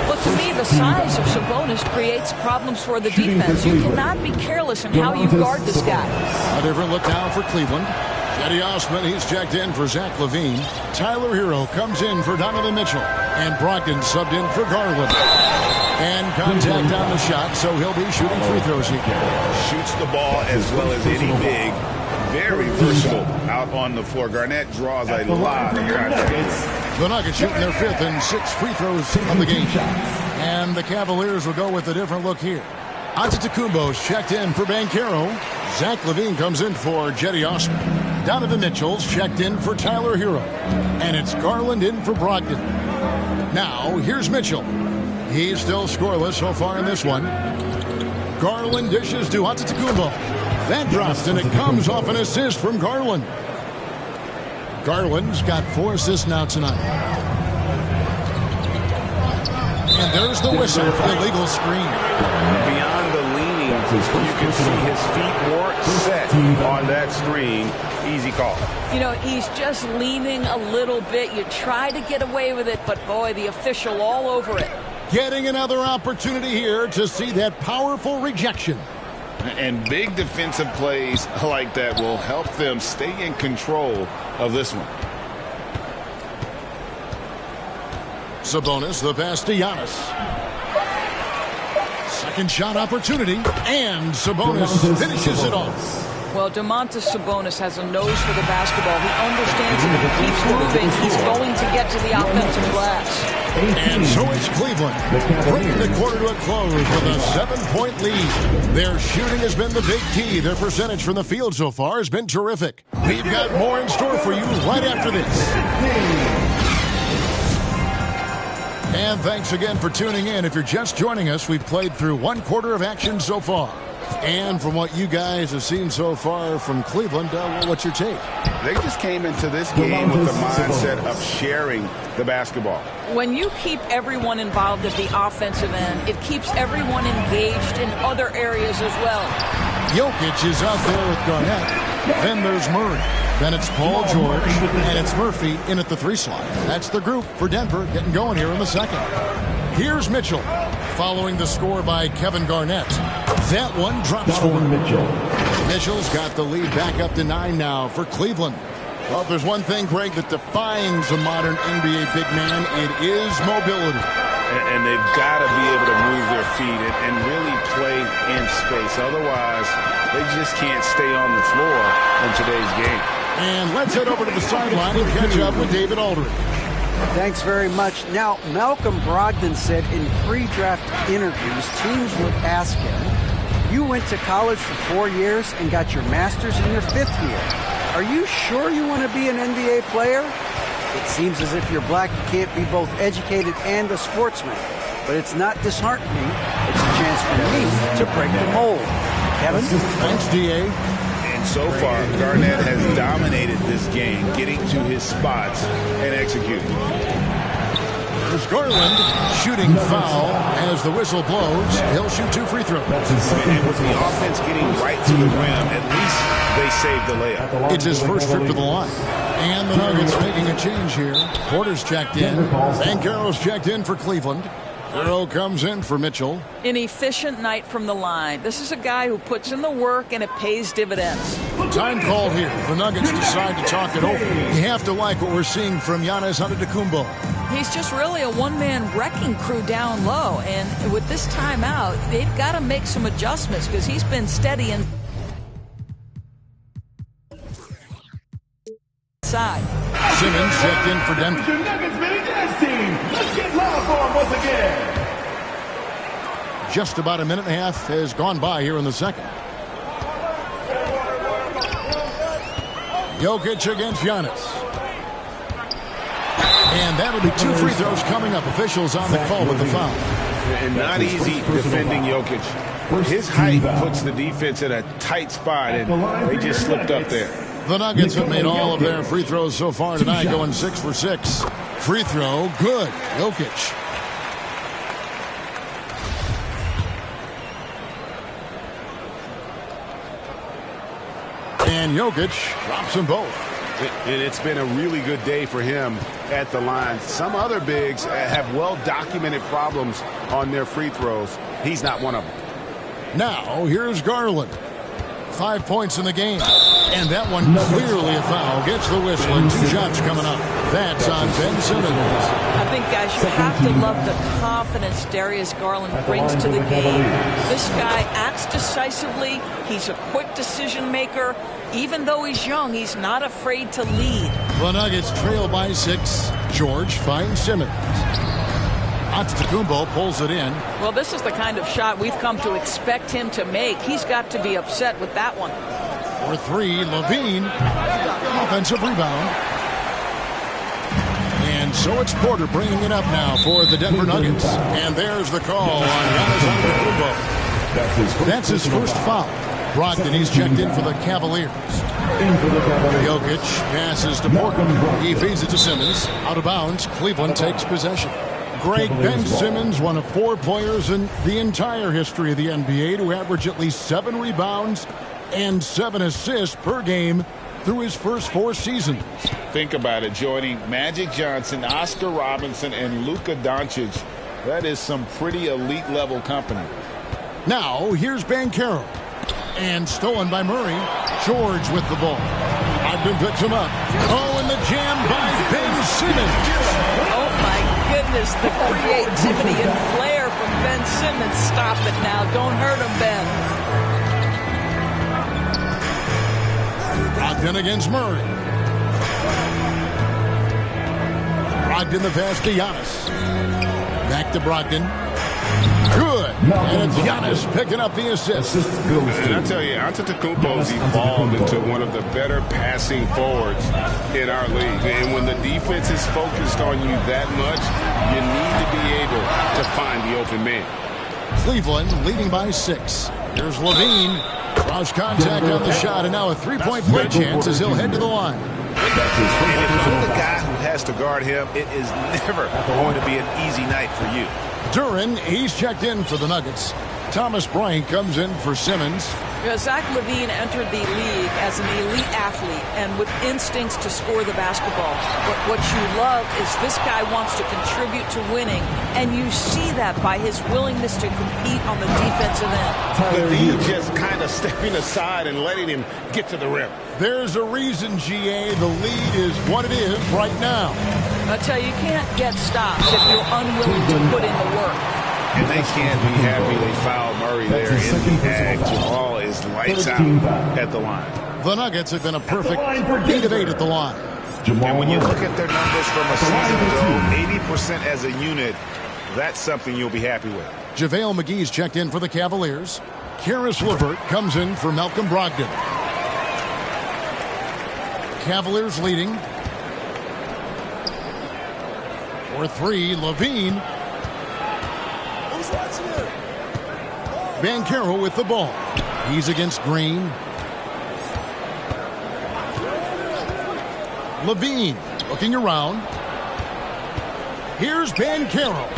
But to me, the size of Sabonis creates problems for the defense. You cannot be careless in how you guard this guy. A different look now for Cleveland. Cedi Osman, he's checked in for Zach LaVine. Tyler Hero comes in for Donovan Mitchell. And Brogdon subbed in for Garland. And contact on the shot, so he'll be shooting free throws here. Shoots the ball as well as any big. Very versatile out on the floor. Garnett draws a lot of contact. The Nuggets shooting their 5th and 6th free throws of the game. And the Cavaliers will go with a different look here. Antetokounmpo's checked in for Banchero. Zach LaVine comes in for Cedi Osman. Donovan Mitchell's checked in for Tyler Hero. And it's Garland in for Brogdon. Now, here's Mitchell. He's still scoreless so far in this one. Garland dishes to Antetokounmpo. That drops, and it comes off an assist from Garland. Garland's got 4 assists now tonight. And there's the whistle for the illegal screen. Beyond the leaning, you can see his feet weren't set on that screen. Easy call. You know, he's just leaning a little bit. You try to get away with it, but boy, the official all over it. Getting another opportunity here to see that powerful rejection. And big defensive plays like that will help them stay in control of this one. Sabonis, the pass to Giannis. Second shot opportunity, and Sabonis finishes it off. Well, Domantas Sabonis has a nose for the basketball. He understands that if he keeps moving, he's going to get to the offensive glass. And so it's Cleveland, bringing the quarter to a close with a 7-point lead. Their shooting has been the big key. Their percentage from the field so far has been terrific. We've got more in store for you right after this. And thanks again for tuning in. If you're just joining us, we've played through 1 quarter of action so far. And from what you guys have seen so far from Cleveland, what's your take? They just came into this game with the mindset of sharing the basketball. When you keep everyone involved at the offensive end, it keeps everyone engaged in other areas as well. Jokic is out there with Garnett. Then there's Murray. Then it's Paul George. And it's Murphy in at the 3 slot. That's the group for Denver getting going here in the second. Here's Mitchell, following the score by Kevin Garnett. That one drops for Mitchell. Mitchell's got the lead back up to 9 now for Cleveland. Well, if there's one thing, Greg, that defines a modern NBA big man, it is mobility. And they've got to be able to move their feet and really play in space. Otherwise, they just can't stay on the floor in today's game. And let's head over to the sideline and catch up with David Aldridge. Thanks very much. Now, Malcolm Brogdon said in pre-draft interviews, teams would ask him, you went to college for 4 years and got your master's in your 5th year. Are you sure you want to be an NBA player? It seems as if you're black, you can't be both educated and a sportsman. But it's not disheartening. It's a chance for me to break the mold. Kevin? Thanks, D.A. And so far, Garnett has dominated this game, getting to his spots and executing. Here's Garland shooting foul as the whistle blows. He'll shoot 2 free throws. And with the offense getting right to the rim, at least they saved the layup. It's his first trip to the line. And the Nuggets making a change here. Porter's checked in. Banchero's checked in for Cleveland. Hero comes in for Mitchell. An efficient night from the line. This is a guy who puts in the work and it pays dividends. Time called here. The Nuggets decide to talk it over. You have to like what we're seeing from Giannis Antetokounmpo. He's just really a one-man wrecking crew down low. And with this timeout, they've got to make some adjustments because he's been steady and side. Simmons checked in for Denver. Your Nuggets mini dance team. Let's get loud for him once again. Just about a minute and a half has gone by here in the second. Jokic against Giannis. And that'll be 2 free throws coming up. Officials on the call with the foul. And not easy defending Jokic. His height puts the defense in a tight spot, and they just slipped up there. The Nuggets have made all of their free throws so far tonight, going 6 for 6. Free throw, good. Jokic. And Jokic drops them both. And it's been a really good day for him at the line. Some other bigs have well-documented problems on their free throws. He's not one of them. Now, here's Garland. 5 points in the game. And that one clearly a foul. Gets the whistle and 2 shots coming up. That's on Ben Simmons. I think, guys, you have to love the confidence Darius Garland brings to the game. This guy acts decisively. He's a quick decision maker. Even though he's young, he's not afraid to lead. The Nuggets trail by 6. George finds Simmons. Antetokounmpo pulls it in. Well, this is the kind of shot we've come to expect him to make. He's got to be upset with that one. For 3, Levine. Offensive rebound. And so it's Porter bringing it up now for the Denver Nuggets. And there's the call on Giannis Antetokounmpo. That's his first foul. Brogdon, he's checked in for the Cavaliers. Jokic passes to Porter. He feeds it to Simmons. Out of bounds. Cleveland takes possession. Greg, Ben Simmons, one of 4 players in the entire history of the NBA to average at least 7 rebounds and 7 assists per game through his first 4 seasons. Think about it, joining Magic Johnson, Oscar Robinson, and Luka Doncic. That is some pretty elite level company. Now, here's Banchero. And stolen by Murray. George with the ball. Brogdon picks him up. Oh, and the jam by Ben Simmons. Oh, my goodness, the creativity and flair from Ben Simmons. Stop it now. Don't hurt him, Ben. Brogdon against Murray. Brogdon the pass to Giannis. Back to Brogdon. Good. And it's Giannis picking up the assist. And I tell you, Antetokounmpo's evolved into one of the better passing forwards in our league. And when the defense is focused on you that much, you need to be able to find the open man. Cleveland leading by 6. Here's Levine. Cross contact on the shot, and now a 3-point play chance as he'll head to the line. And if you're the guy who has to guard him, it is never going to be an easy night for you. Duren, he's checked in for the Nuggets. Thomas Bryant comes in for Simmons. Zach LaVine entered the league as an elite athlete and with instincts to score the basketball. But what you love is this guy wants to contribute to winning, and you see that by his willingness to compete on the defensive end. LaVine just kind of stepping aside and letting him get to the rim. There's a reason, GA, the lead is what it is right now. I tell you, you can't get stops if you're unwilling to put in the work. And they can't be happy they fouled Murray there in the act. Jamal is lights out at the line. The Nuggets have been a perfect 8 of 8 at the line. And when you look at their numbers from a season ago, 80% as a unit, that's something you'll be happy with. JaVale McGee's checked in for the Cavaliers. Karis LeVert comes in for Malcolm Brogdon. Cavaliers leading. For 3, Levine. Banchero with the ball. He's against Green. Levine looking around. Here's Banchero.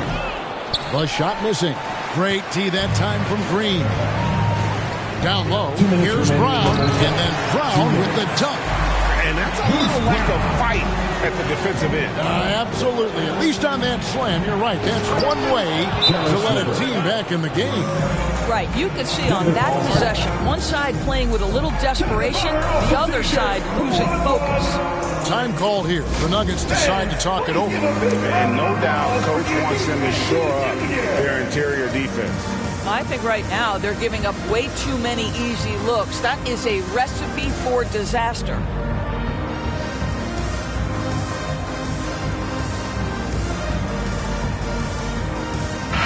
The shot missing. Great tee that time from Green. Down low, here's Brown, and then Brown with the dunk. And that's a little lack of fight at the defensive end. Absolutely. At least on that slam, you're right. That's one way to let a team back in the game. Right. You could see on that possession, one side playing with a little desperation, the other side losing focus. Time called here. The Nuggets decide to talk it over. And no doubt, Coach wants them to shore up their interior defense. I think right now they're giving up way too many easy looks. That is a recipe for disaster.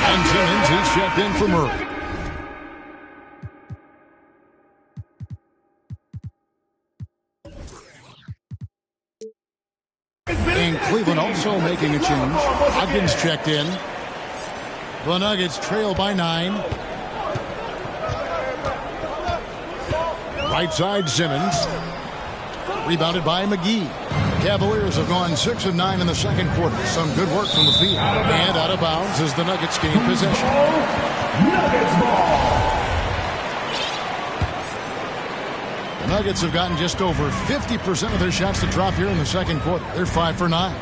And Simmons is checked in for Murray. And Cleveland also making a change. Hopkins checked in. The Nuggets trail by 9. Right side, Simmons. Rebounded by McGee. The Cavaliers have gone 6 of 9 in the second quarter. Some good work from the field. And out of bounds as the Nuggets gain possession. Nuggets ball. The Nuggets have gotten just over 50% of their shots to drop here in the second quarter. They're 5 for 9.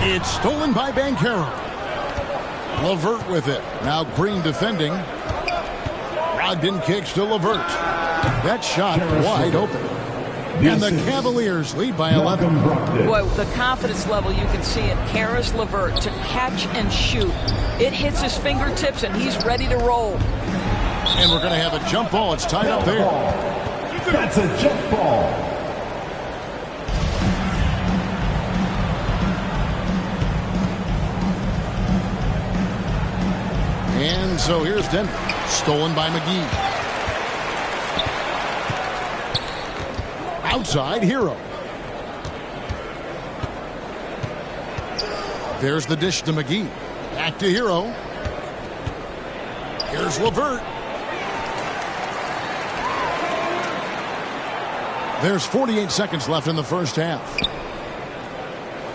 It's stolen by Banchero. LeVert with it. Now Green defending. Brogdon kicks to LeVert. That shot wide open. And the Cavaliers lead by 11. Boy, the confidence level you can see in Karis LeVert to catch and shoot. It hits his fingertips and he's ready to roll. And we're going to have a jump ball. It's tied up there. That's a jump ball. And so here's Denver. Stolen by McGee. Outside, Hero. There's the dish to McGee. Back to Hero. Here's LeVert. There's 48 seconds left in the first half.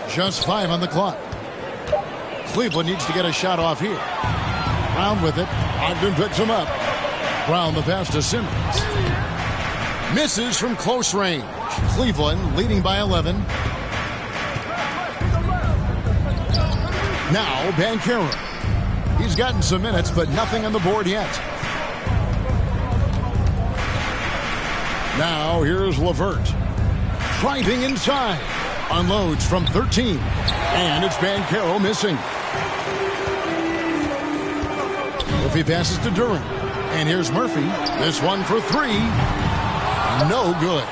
Just 5 on the clock. Cleveland needs to get a shot off here. Brown with it. Ogden picks him up. Brown the pass to Simmons. Misses from close range. Cleveland leading by 11. Now Banchero. He's gotten some minutes, but nothing on the board yet. Now here's LeVert. Driving inside. Unloads from 13. And it's Banchero missing. Murphy passes to Durant. And here's Murphy. This one for 3. No good.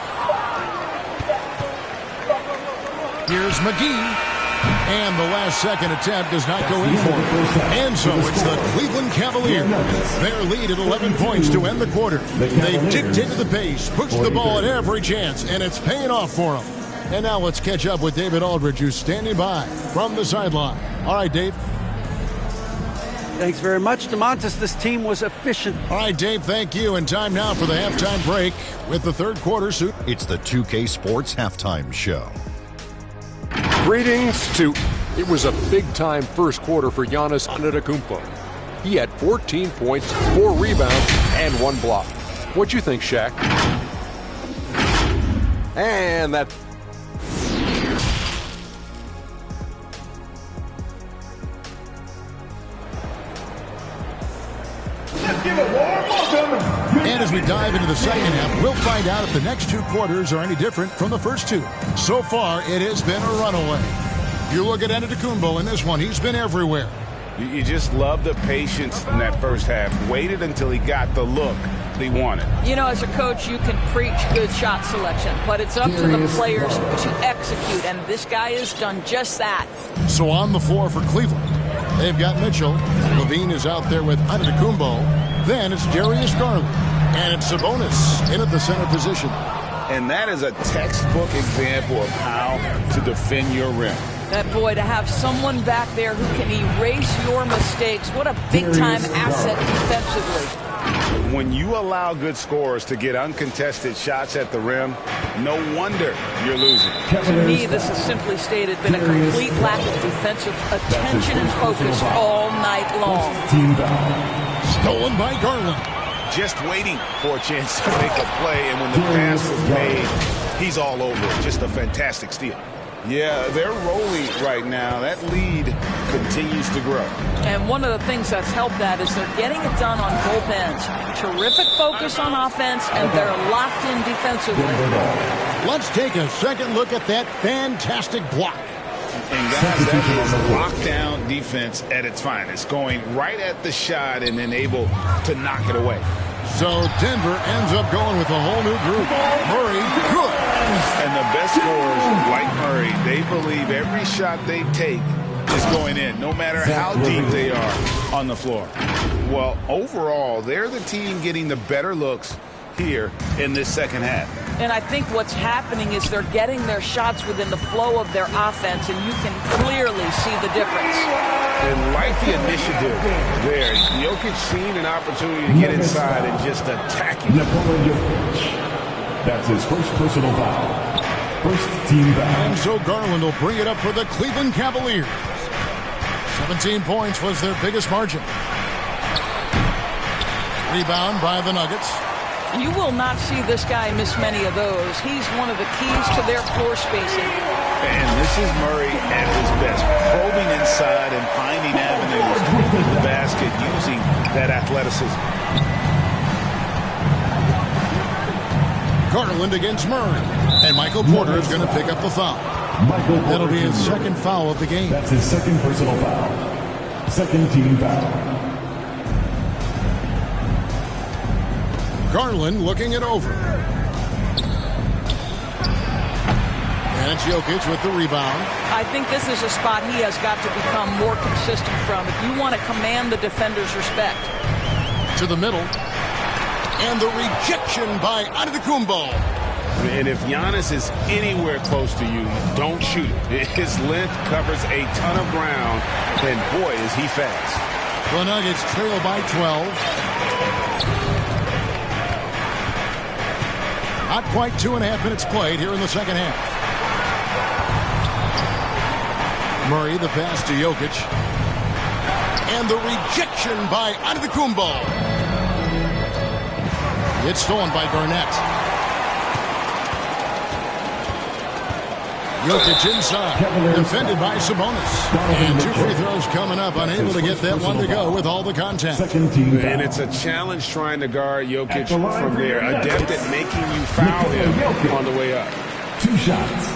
Here's McGee. And the last second attempt does not go in for him. And so it's the Cleveland Cavaliers. Their lead at 11 points to end the quarter. They've dictated the pace, pushed the ball at every chance, and it's paying off for them. And now let's catch up with David Aldridge, who's standing by from the sideline. All right, Dave. Thanks very much, DeMontis. This team was efficient. All right, Dave, thank you. And time now for the halftime break with the third quarter suit. It's the 2K Sports Halftime Show. Greetings to... It was a big-time first quarter for Giannis Antetokounmpo. He had 14 points, 4 rebounds, and 1 block. What'd you think, Shaq? And that... And as we dive into the second half, we'll find out if the next 2 quarters are any different from the first 2. So far, it has been a runaway. You look at Antetokounmpo in this one, he's been everywhere. You just love the patience in that first half. Waited until he got the look he wanted. You know, as a coach, you can preach good shot selection, but it's up to the players to execute, and this guy has done just that. So on the floor for Cleveland, they've got Mitchell. Levine is out there with Antetokounmpo. Then it's Darius Garland. And it's Sabonis in at the center position. And that is a textbook example of how to defend your rim. That boy, to have someone back there who can erase your mistakes, what a big-time asset defensively. When you allow good scorers to get uncontested shots at the rim, no wonder you're losing. To me, this has simply stated been a complete lack of defensive attention and focus all night long. Stolen by Garland. Just waiting for a chance to make a play, and when the pass was made, he's all over it. Just a fantastic steal. Yeah, they're rolling right now. That lead continues to grow. And one of the things that's helped that is they're getting it done on both ends. Terrific focus on offense, and they're locked in defensively. Let's take a second look at that fantastic block. And guys, that is lockdown defense at its finest, going right at the shot and then able to knock it away. So Denver ends up going with a whole new group. Murray, good. And the best scorers, like Murray, they believe every shot they take is going in, no matter how deep they are on the floor. Well, overall, they're the team getting the better looks here in this second half. And I think what's happening is they're getting their shots within the flow of their offense, and you can clearly see the difference. And like the initiative there, Jokic seen an opportunity to get inside and just attack him. That's his first personal foul. First team foul. And so Garland will bring it up for the Cleveland Cavaliers. 17 points was their biggest margin. Rebound by the Nuggets. You will not see this guy miss many of those. He's one of the keys to their floor spacing. And this is Murray at his best, probing inside and finding avenues to the basket using that athleticism. Garland against Murray. And Michael Porter is going to pick up the foul. That'll be his second foul of the game. That's his second personal foul. Second team foul. Garland looking it over. And it's Jokic with the rebound. I think this is a spot he has got to become more consistent from if you want to command the defender's respect. To the middle. And the rejection by Antetokounmpo. And if Giannis is anywhere close to you, don't shoot it. His length covers a ton of ground, and boy, is he fast. The Nuggets trail by 12. Not quite 2.5 minutes played here in the second half. Murray, the pass to Jokic. And the rejection by Antetokounmpo. It's stolen by Garnett. Jokic inside, defended by Sabonis. And 2 free throws coming up, unable to get that one to go with all the contact. And it's a challenge trying to guard Jokic from there. Adept at making you foul him on the way up. 2 shots.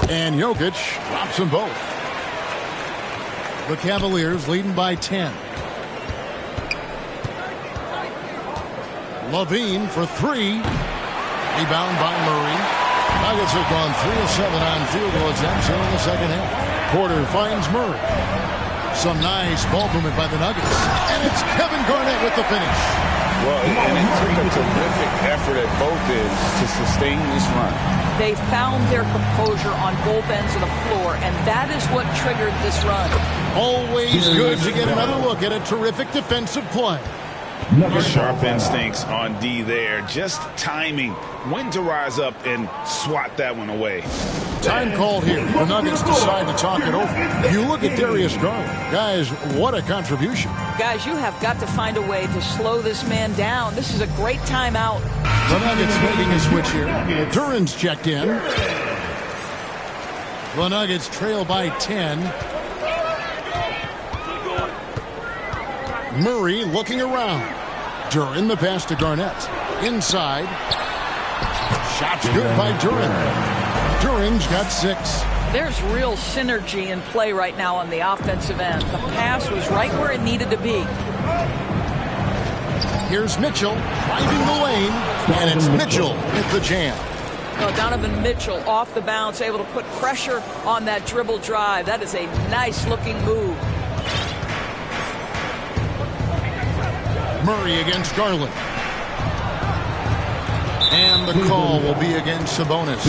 And Jokic drops them both. The Cavaliers leading by 10. Levine for 3. Rebound by Murray. Nuggets have gone 3 of 7 on field goal attempts here in the second half. Porter finds Murray. Some nice ball movement by the Nuggets. And it's Kevin Garnett with the finish. Well, and it took a terrific effort at both ends to sustain this run. They found their composure on both ends of the floor, and that is what triggered this run. Always good to get another look at a terrific defensive play. Sharp instincts on D there. Just timing when to rise up and swat that one away. Time called here. The Nuggets decide to talk it over. You look at Darius Garland. Guys, what a contribution. Guys, you have got to find a way to slow this man down. This is a great timeout. The Nuggets making a switch here. Duran's checked in. The Nuggets trail by 10. Murray looking around. Duran, the pass to Garnett. Inside. Shots good by Duran. Duran's got 6. There's real synergy in play right now on the offensive end. The pass was right where it needed to be. Here's Mitchell driving the lane, and it's Mitchell with the jam. Well, Donovan Mitchell off the bounce, able to put pressure on that dribble drive. That is a nice-looking move. Murray against Garland. And the call will be against Sabonis.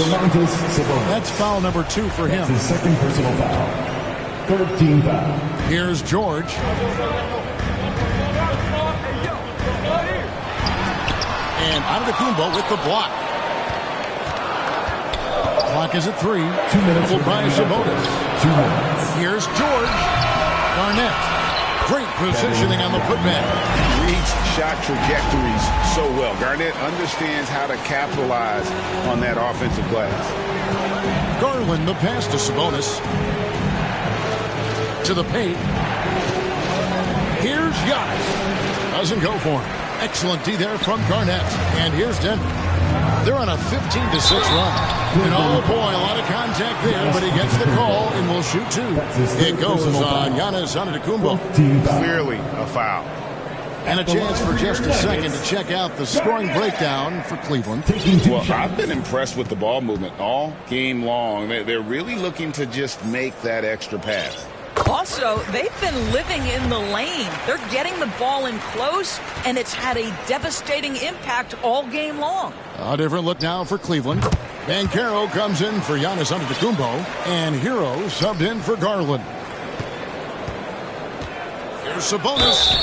That's foul number 2 for him. That's his second personal foul. 13 foul. Here's George. And Antetokounmpo with the block. Clock is at 3. 2 minutes. By Sabonis. 2 minutes. Here's George. Garnett. Great positioning on the putback. He reads shot trajectories so well. Garnett understands how to capitalize on that offensive glass. Garland, the pass to Sabonis. To the paint. Here's Giannis. Doesn't go for him. Excellent D there from Garnett. And here's Denver. They're on a 15-6 run. And oh boy, a lot of contact there, but he gets the call and will shoot 2. It goes on Giannis Antetokounmpo. Clearly a foul. And a chance for just a second to check out the scoring breakdown for Cleveland. Well, I've been impressed with the ball movement all game long. They're really looking to just make that extra pass. Also, they've been living in the lane. They're getting the ball in close, and it's had a devastating impact all game long. A different look now for Cleveland. Banchero comes in for Giannis Antetokounmpo, and Hero subbed in for Garland. Here's Sabonis,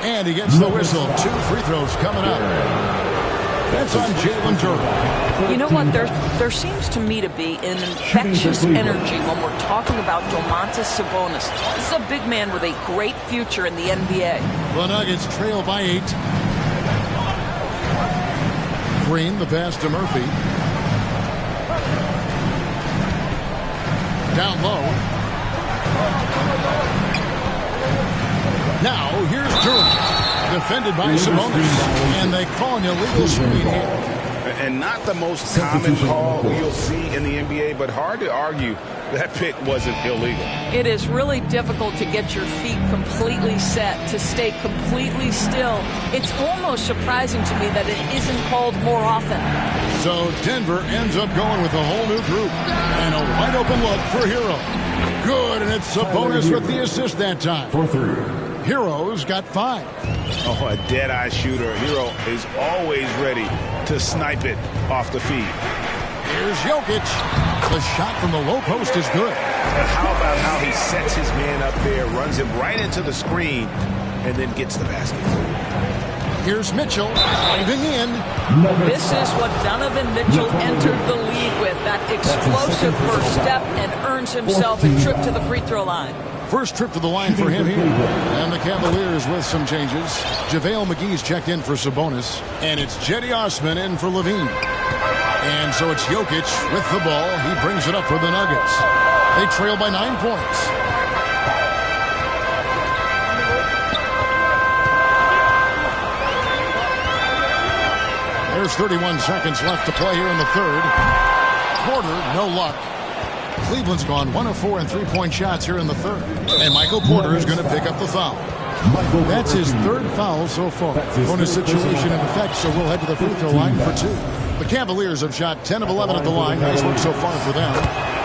and he gets the whistle. 2 free throws coming up. That's on Jalen Turner. You know what? There seems to me to be an infectious energy when we're talking about Domantas Sabonis. This is a big man with a great future in the NBA. The Nuggets trail by 8. Green, the pass to Murphy. Down low. Now, here's Turner. Defended by Sabonis. And they call an illegal screen here. And not the most common call you'll see in the NBA, but hard to argue that pick wasn't illegal. It is really difficult to get your feet completely set, to stay completely still. It's almost surprising to me that it isn't called more often. So Denver ends up going with a whole new group. And a wide open look for Hero. Good, and it's Sabonis with the assist that time. 4-3. Hero's got 5. Oh, a dead-eye shooter. Hero is always ready to snipe it off the feed. Here's Jokic. The shot from the low post is good. And how about how he sets his man up there, runs him right into the screen, and then gets the basket. Here's Mitchell driving in. This is what Donovan Mitchell entered the league with, that explosive first step, and earns himself a trip to the free throw line. First trip to the line for him here. And the Cavaliers with some changes. JaVale McGee's checked in for Sabonis. And it's Jetty Osman in for Levine. And so it's Jokic with the ball. He brings it up for the Nuggets. They trail by 9 points. There's 31 seconds left to play here in the third. Porter, no luck. Cleveland's gone 1 of 4 in three-point shots here in the third. And Michael Porter is going to pick up the foul. That's his 3rd foul so far. Bonus situation in effect, so we'll head to the free throw line for 2. The Cavaliers have shot 10 of 11 at the line. Nice work so far for them.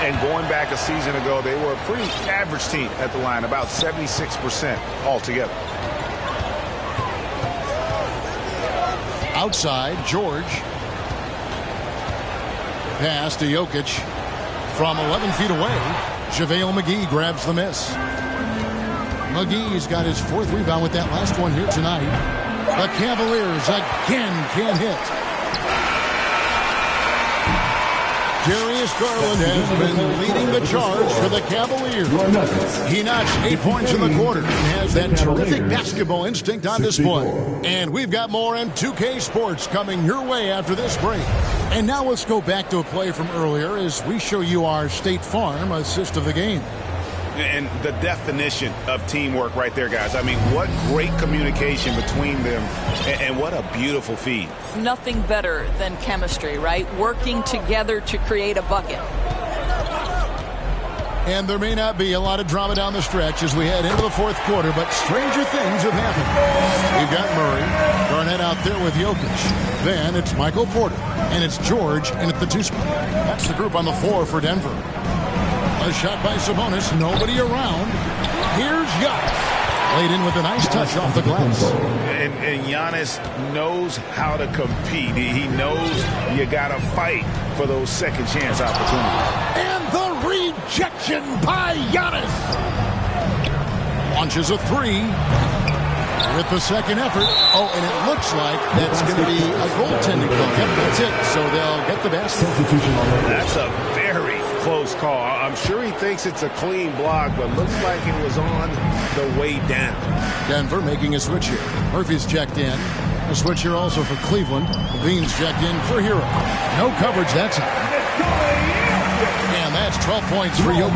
And going back a season ago, they were a pretty average team at the line, about 76% altogether. Outside, George. Pass to Jokic. From 11 feet away, JaVale McGee grabs the miss. McGee's got his 4th rebound with that last one here tonight. The Cavaliers again can't hit. Darius Garland has been leading the charge for the Cavaliers. He notched 8 points in the quarter and has that terrific basketball instinct on display. And we've got more in 2K Sports coming your way after this break. And now let's go back to a play from earlier as we show you our State Farm assist of the game. And the definition of teamwork right there, guys. I mean, what great communication between them, and what a beautiful feed. Nothing better than chemistry, right? Working together to create a bucket. And there may not be a lot of drama down the stretch as we head into the 4th quarter, but stranger things have happened. You've got Murray, Garnett out there with Jokic. Then it's Michael Porter, and it's George in at the 2 spot. That's the group on the floor for Denver. A shot by Sabonis, nobody around. Here's Giannis. Laid in with a nice touch off the glass. And Giannis knows how to compete. He knows you got to fight for those second chance opportunities. And the rejection by Giannis. Launches a 3. with the second effort. Oh, and it looks like that's going to be a goaltending call. Yep, that's it. So they'll get the basket. That's a very close call. I'm sure he thinks it's a clean block, but looks like it was on the way down. Denver making a switch here. Murphy's checked in. A switch here also for Cleveland. Levine's checked in for Hero. No coverage that time. And that's 12 points for Jokic.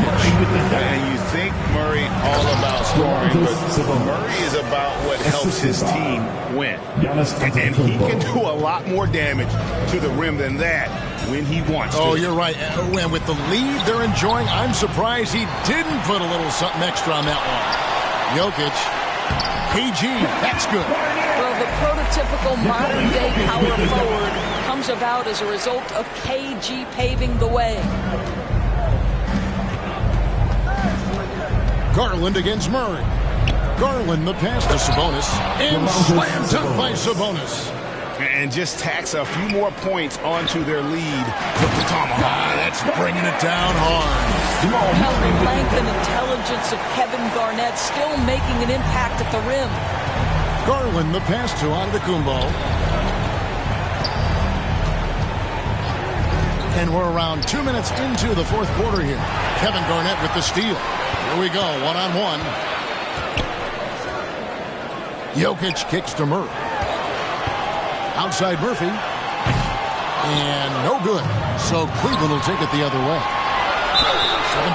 And you think Murray all about scoring, but Murray is about what helps his team win. And he can do a lot more damage to the rim than that when he wants to. Oh, you're right. And with the lead they're enjoying, I'm surprised he didn't put a little something extra on that one. Jokic. KG, that's good. Well, the prototypical modern-day power forward comes about as a result of KG paving the way. Garland against Murray. Garland the pass to Sabonis. And slam dunk by Sabonis. And just tacks a few more points onto their lead with the tomahawk. That's bringing it down hard. Now the length and intelligence of Kevin Garnett still making an impact at the rim. Garland the pass to Antetokounmpo. And we're around 2 minutes into the fourth quarter here. Kevin Garnett with the steal. Here we go, one-on-one. Jokic kicks to Murray. Outside Murphy. And no good. So Cleveland will take it the other way.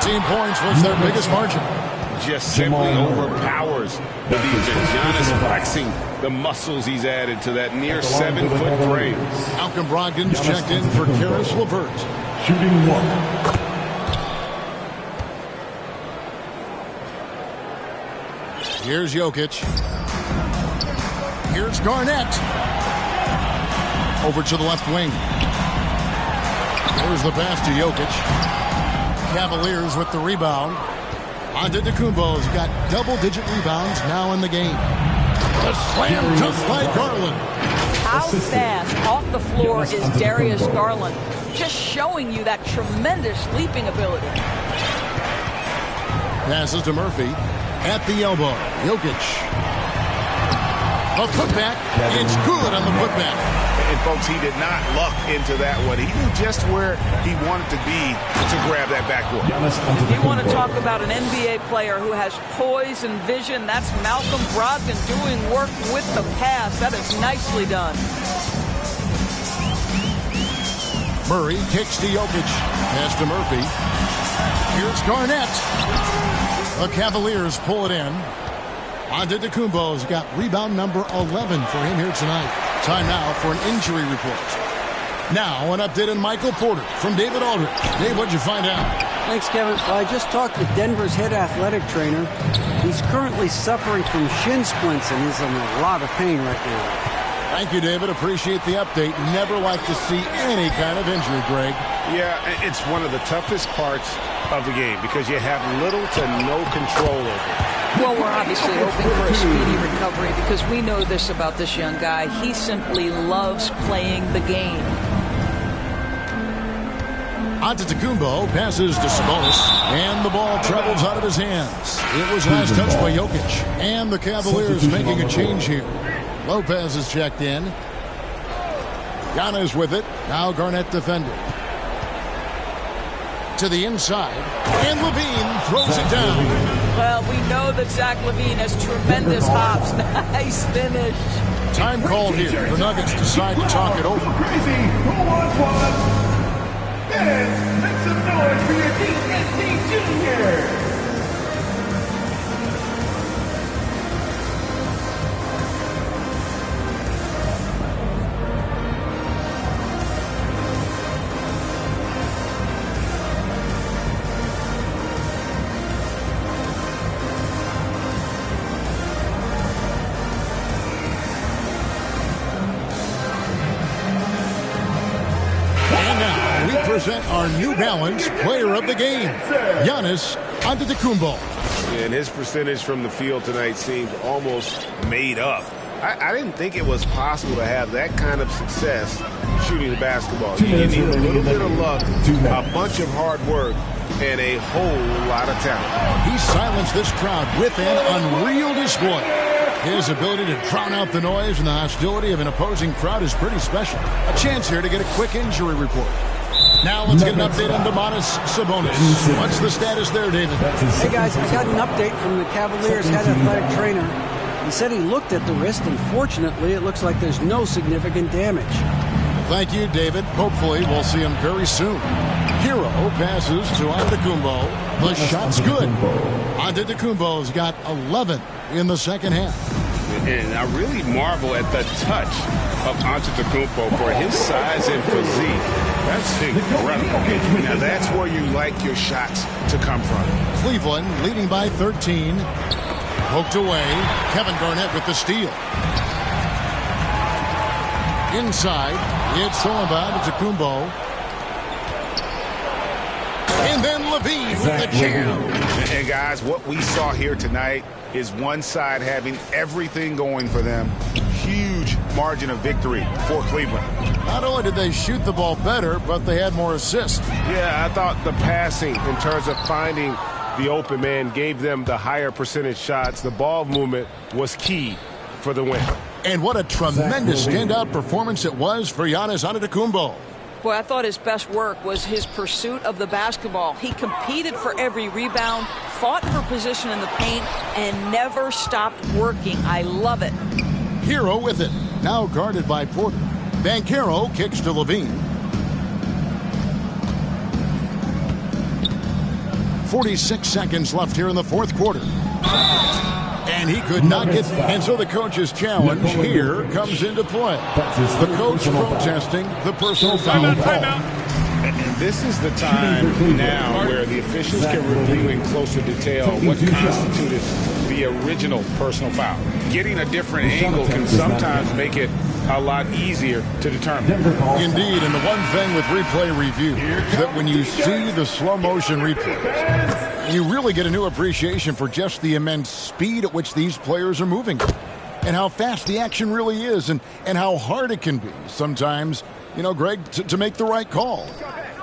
17 points was their biggest margin. Just simply overpowers the defense. Giannis flexing the muscles he's added to that near 7-foot frame. Malcolm Brogdon's checked in for Karis LeVert. Shooting one. Here's Jokic. Here's Garnett. Over to the left wing. Here's the pass to Jokic. Cavaliers with the rebound. Antetokounmpo's got double-digit rebounds now in the game. The slam dunk by Garland. How fast off the floor is Darius Garland? Just showing you that tremendous leaping ability. Passes to Murphy. At the elbow. Jokic. A putback. It's good on the putback. And, folks, he did not luck into that one. He knew just where he wanted to be to grab that backboard. If you want to talk about an NBA player who has poise and vision, that's Malcolm Brogdon doing work with the pass. That is nicely done. Murray kicks to Jokic. Pass to Murphy. Here's Garnett. The Cavaliers pull it in. Antetokounmpo's got rebound number 11 for him here tonight. Time now for an injury report. Now an update on Michael Porter from David Aldridge. Dave, what'd you find out? Thanks, Kevin. Well, I just talked to Denver's head athletic trainer. He's currently suffering from shin splints and is in a lot of pain right now. Thank you, David. Appreciate the update. Never like to see any kind of injury, Greg. Yeah, it's one of the toughest parts of the game because you have little to no control over it. Well, we're obviously hoping for a speedy recovery because we know this about this young guy. He simply loves playing the game. Antetokounmpo passes to Sabonis, and the ball travels out of his hands. It was last touched by Jokic, and the Cavaliers making a change here. Lopez is checked in. Giannis with it. Now Garnett defended. To the inside, and Levine throws it down. Well, we know that Zach LaVine has tremendous hops. Nice finish. Time called here. The Nuggets decide to talk it over. Crazy. Who wants one? Yes, make some noise for your DNC Junior. Present our New Balance player of the game, Giannis Antetokounmpo. And his percentage from the field tonight seemed almost made up. I didn't think it was possible to have that kind of success shooting the basketball. You need a little bit of luck, a bunch of hard work, and a whole lot of talent. He silenced this crowd with an unreal display. His ability to drown out the noise and the hostility of an opposing crowd is pretty special. A chance here to get a quick injury report. Now let's get an update on Domantas Sabonis. What's the status there, David? Hey, guys, I got an update from the Cavaliers head athletic trainer. He said he looked at the wrist, and fortunately, it looks like there's no significant damage. Thank you, David. Hopefully, we'll see him very soon. Hero passes to Antetokounmpo. The shot's good. Antetokounmpo's got 11 in the second half. And I really marvel at the touch of Antetokounmpo for his size and physique. That's incredible. Now that's where you like your shots to come from. Cleveland leading by 13. Poked away. Kevin Garnett with the steal. Inside, it's all about Antetokounmpo. And then Levine with the jam. And guys, what we saw here tonight is one side having everything going for them. Huge margin of victory for Cleveland. Not only did they shoot the ball better, but they had more assists. Yeah, I thought the passing in terms of finding the open man gave them the higher percentage shots. The ball movement was key for the win. And what a tremendous standout performance it was for Giannis Antetokounmpo. Boy, I thought his best work was his pursuit of the basketball. He competed for every rebound, fought for position in the paint, and never stopped working. I love it. Hero with it. Now guarded by Porter. Banchero kicks to Levine. 46 seconds left here in the fourth quarter. And he could not get, and so the coach's challenge here comes into play. The coach protesting the personal foul call. And this is the time now where the officials can review in closer detail what constituted the original personal foul. Getting a different angle can sometimes make it a lot easier to determine. Indeed, and the one thing with replay review is that when you see the slow motion replays, you really get a new appreciation for just the immense speed at which these players are moving and how fast the action really is and how hard it can be sometimes, you know, Greg, to make the right call.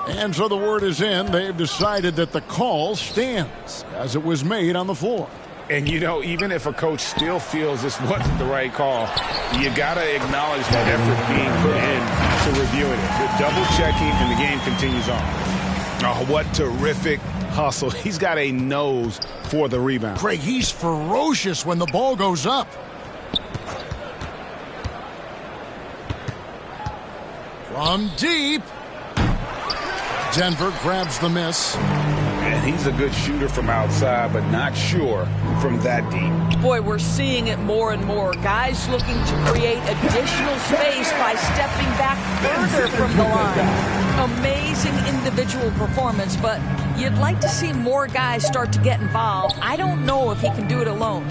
And so the word is in. They've decided that the call stands as it was made on the floor. And, you know, even if a coach still feels this wasn't the right call, you got to acknowledge that effort being put in to reviewing it. The double checking, and the game continues on. Oh, what terrific hustle. He's got a nose for the rebound. Craig, he's ferocious when the ball goes up. From deep. Denver grabs the miss. And he's a good shooter from outside, but not sure from that deep. Boy, we're seeing it more and more. Guys looking to create additional space by stepping back further from the line. Amazing individual performance, but you'd like to see more guys start to get involved. I don't know if he can do it alone.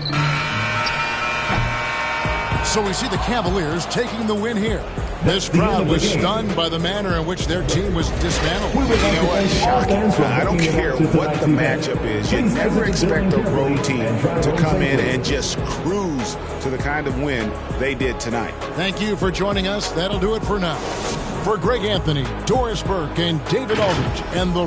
So we see the Cavaliers taking the win here. This crowd was stunned by the manner in which their team was dismantled. You know what? Shocking. I don't care what the matchup is. You never expect a road team to come in and just cruise to the kind of win they did tonight. Thank you for joining us. That'll do it for now. For Greg Anthony, Doris Burke, and David Aldridge, and the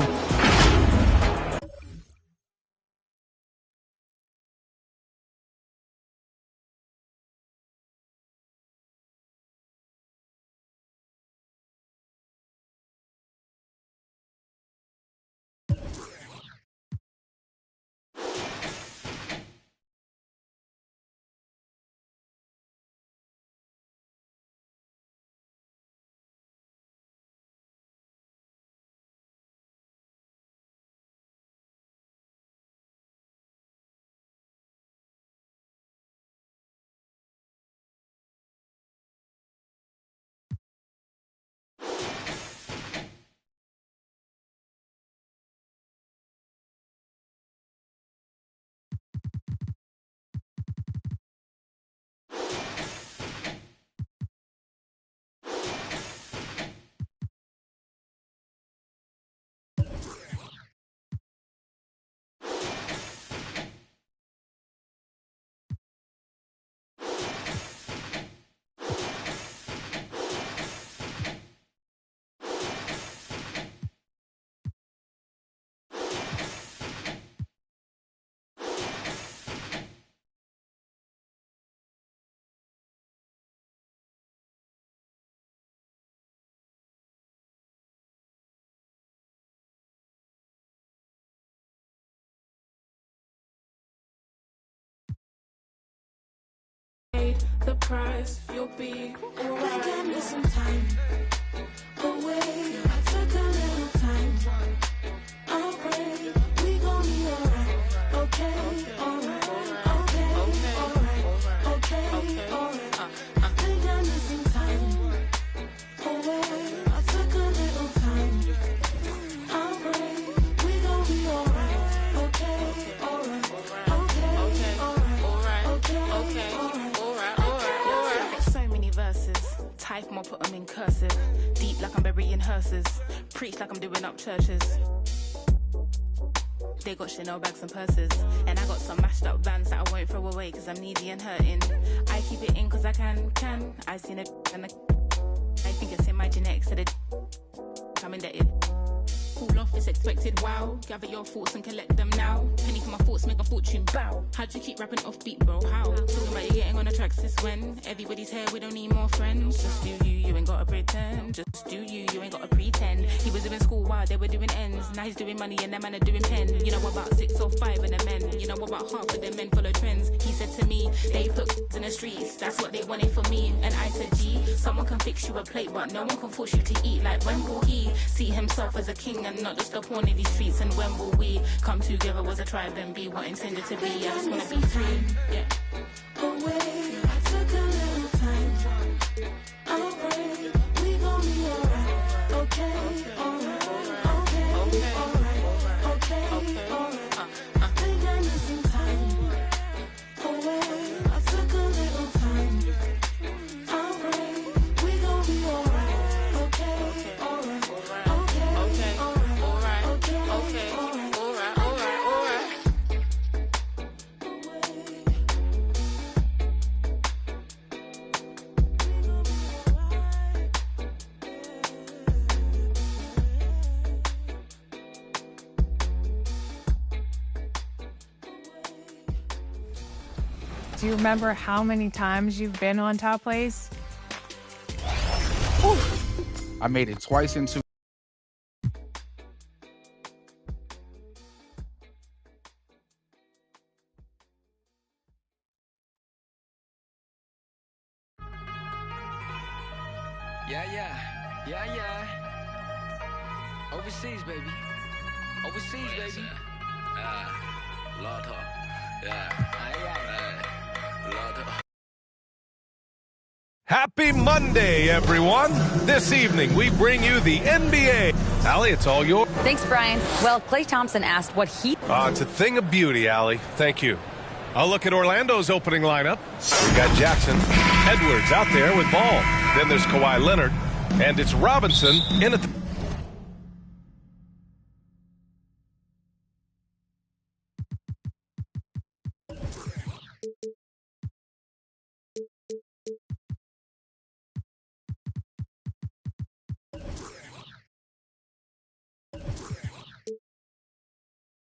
the price, you'll be alright. Give me some time away. I took a little time. I'll pray we gon' be alright. Okay, alright. Okay, alright. Okay, alright. I think I need some time away. I took a little time. I'll pray we gon' be alright. Okay, alright. Okay, alright. Okay, alright. So many verses, type them or put them in cursive. Deep like I'm burying hearses, preach like I'm doing up churches. They got Chanel bags and purses, and I got some mashed up vans that I won't throw away cause I'm needy and hurting. I keep it in cause I can. I seen it and I think it's in my genetics, so I'm indebted. Fall off is expected, wow. Gather your thoughts and collect them now. Penny for my thoughts, make a fortune, bow. How'd you keep rapping off beat, bro? How? Talking about you getting on the tracks since when? Everybody's here, we don't need more friends. Just do you ain't gotta pretend. Just do you ain't gotta pretend. He was doing school while they were doing ends. Now he's doing money and the man are doing pen. You know about 6 or 5 of the men. You know about half of the men follow trends. He said to me, they put in the streets. That's what they wanted for me. And I said, gee, someone can fix you a plate, but no one can force you to eat. Like when will he see himself as a king and not just a pawn in these streets? And when will we come together as a tribe and be what intended to be? I just wanna be free, yeah. Away, I took a little time. I'll pray we gon' be alright. Okay, alright. Okay, alright. Okay, alright. I think I need some time away. I took a little time. I'll pray we gon' be alright. Okay, alright. Okay, alright. Okay, alright. Do you remember how many times you've been on top place? I made it twice in 2. Yeah. Overseas, baby. Overseas, baby. Lord, Happy Monday, everyone. This evening, we bring you the NBA. Allie, it's all yours. Thanks, Brian. Well, Klay Thompson asked what he... It's a thing of beauty, Allie. Thank you. I'll look at Orlando's opening lineup. We got Jackson, Edwards out there with ball. Then there's Kawhi Leonard, and it's Robinson in at the...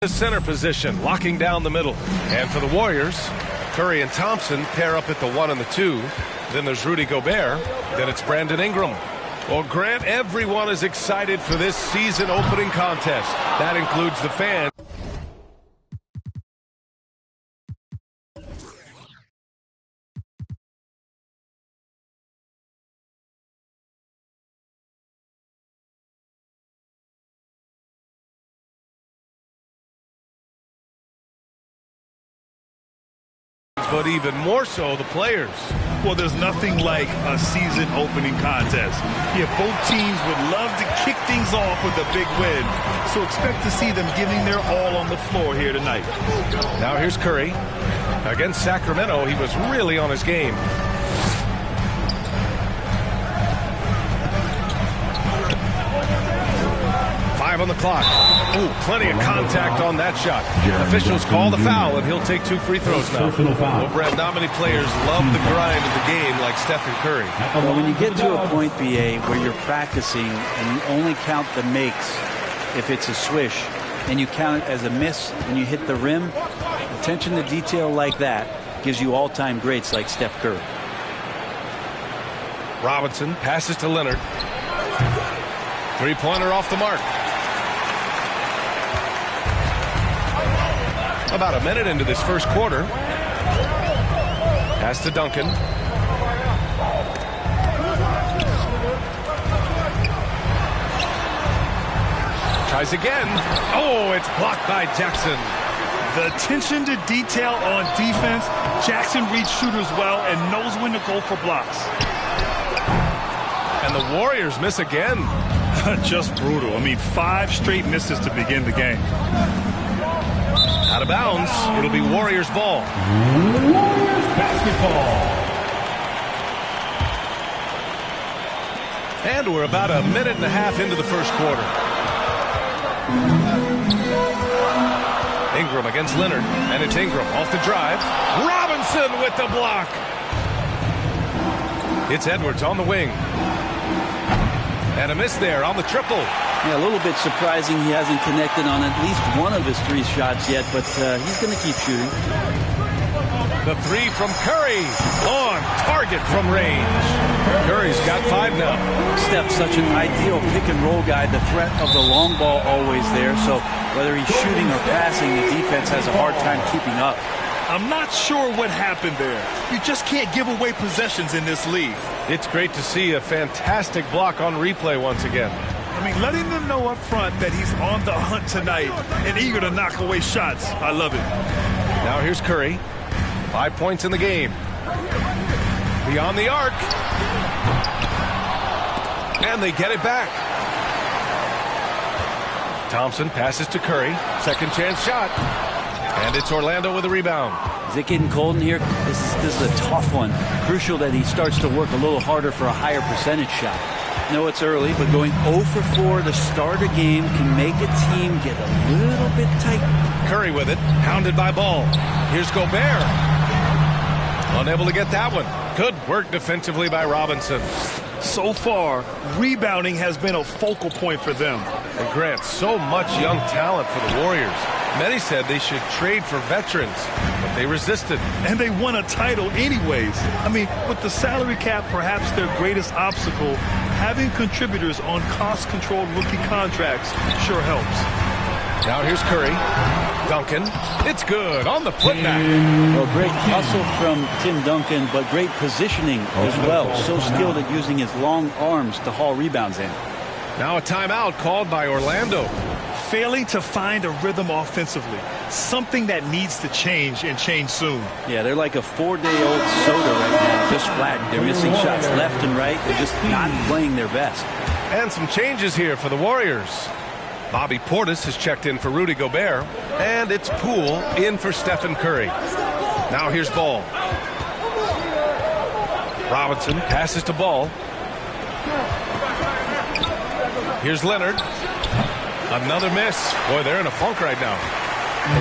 center position, locking down the middle. And for the Warriors, Curry and Thompson pair up at the 1 and the 2. Then there's Rudy Gobert. Then it's Brandon Ingram. Well, Grant, everyone is excited for this season opening contest. That includes the fans. But even more so, the players. Well, there's nothing like a season opening contest. Yeah, both teams would love to kick things off with a big win. So expect to see them giving their all on the floor here tonight. Now here's Curry. Against Sacramento, he was really on his game. On the clock. Ooh, plenty of contact on that shot. Officials call the foul, and he'll take 2 free throws now. Well, Brad, not many players love the grind of the game like Stephen Curry. Well, when you get to a point, BA, where you're practicing and you only count the makes if it's a swish, and you count it as a miss when you hit the rim, attention to detail like that gives you all-time greats like Steph Curry. Robinson passes to Leonard. Three-pointer off the mark. About a minute into this first quarter. Pass to Duncan. Tries again. Oh, it's blocked by Jackson. The attention to detail on defense. Jackson reads shooters well and knows when to go for blocks. And the Warriors miss again. Just brutal. I mean, 5 straight misses to begin the game. Out of bounds. It'll be Warriors ball. Warriors basketball. And we're about a minute and a half into the first quarter. Ingram against Leonard, and it's Ingram off the drive. Robinson with the block. It's Edwards on the wing. And a miss there on the triple. Yeah, a little bit surprising he hasn't connected on at least one of his 3 shots yet, but he's going to keep shooting. The 3 from Curry on target from range. Curry's got 5 now. Steph's such an ideal pick-and-roll guy. The threat of the long ball always there, so whether he's shooting or passing, the defense has a hard time keeping up. I'm not sure what happened there. You just can't give away possessions in this league. It's great to see a fantastic block on replay once again. I mean, letting them know up front that he's on the hunt tonight and eager to knock away shots. I love it. Now here's Curry. 5 points in the game. Beyond the arc. And they get it back. Thompson passes to Curry. Second chance shot. And it's Orlando with a rebound. Is it getting cold in here? This is a tough one. Crucial that he starts to work a little harder for a higher percentage shot. I know it's early, but going 0 for 4 to start a game can make a team get a little bit tight. Curry with it, hounded by Ball. Here's Gobert. Unable to get that one. Good work defensively by Robinson. So far, rebounding has been a focal point for them. And Grant, so much young talent for the Warriors. Many said they should trade for veterans, but they resisted. And they won a title anyways. I mean, with the salary cap perhaps their greatest obstacle, having contributors on cost-controlled rookie contracts sure helps. Now here's Curry. Duncan. It's good on the putback. Well, great hustle from Tim Duncan, but great positioning as well. So skilled at using his long arms to haul rebounds in. Now a timeout called by Orlando. Failing to find a rhythm offensively. Something that needs to change and change soon. Yeah, they're like a 4-day-old soda right now, just flat. They're missing shots left and right. They're just not playing their best. And some changes here for the Warriors. Bobby Portis has checked in for Rudy Gobert. And it's Poole in for Stephen Curry. Now here's Ball. Robinson passes to Ball. Here's Leonard. Another miss. Boy, they're in a funk right now.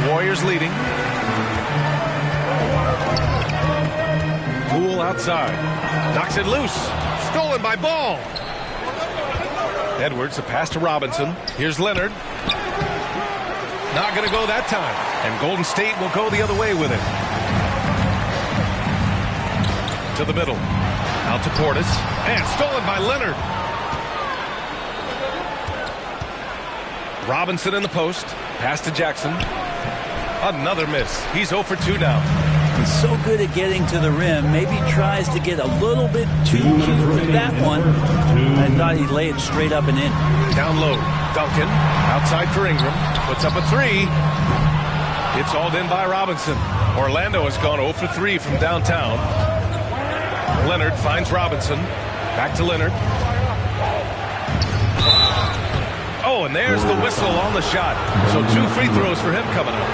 The Warriors leading. Poole outside. Knocks it loose. Stolen by Ball. Edwards, a pass to Robinson. Here's Leonard. Not going to go that time. And Golden State will go the other way with it. To the middle. Out to Portis. And stolen by Leonard. Robinson in the post. Pass to Jackson. Another miss. He's 0 for 2 now. He's so good at getting to the rim. Maybe tries to get a little bit too cute with that one. I thought he'd lay it straight up and in. Down low. Duncan. Outside for Ingram. Puts up a 3. It's hauled in by Robinson. Orlando has gone 0 for 3 from downtown. Leonard finds Robinson. Back to Leonard. Oh, and there's the whistle on the shot. So 2 free throws for him coming up.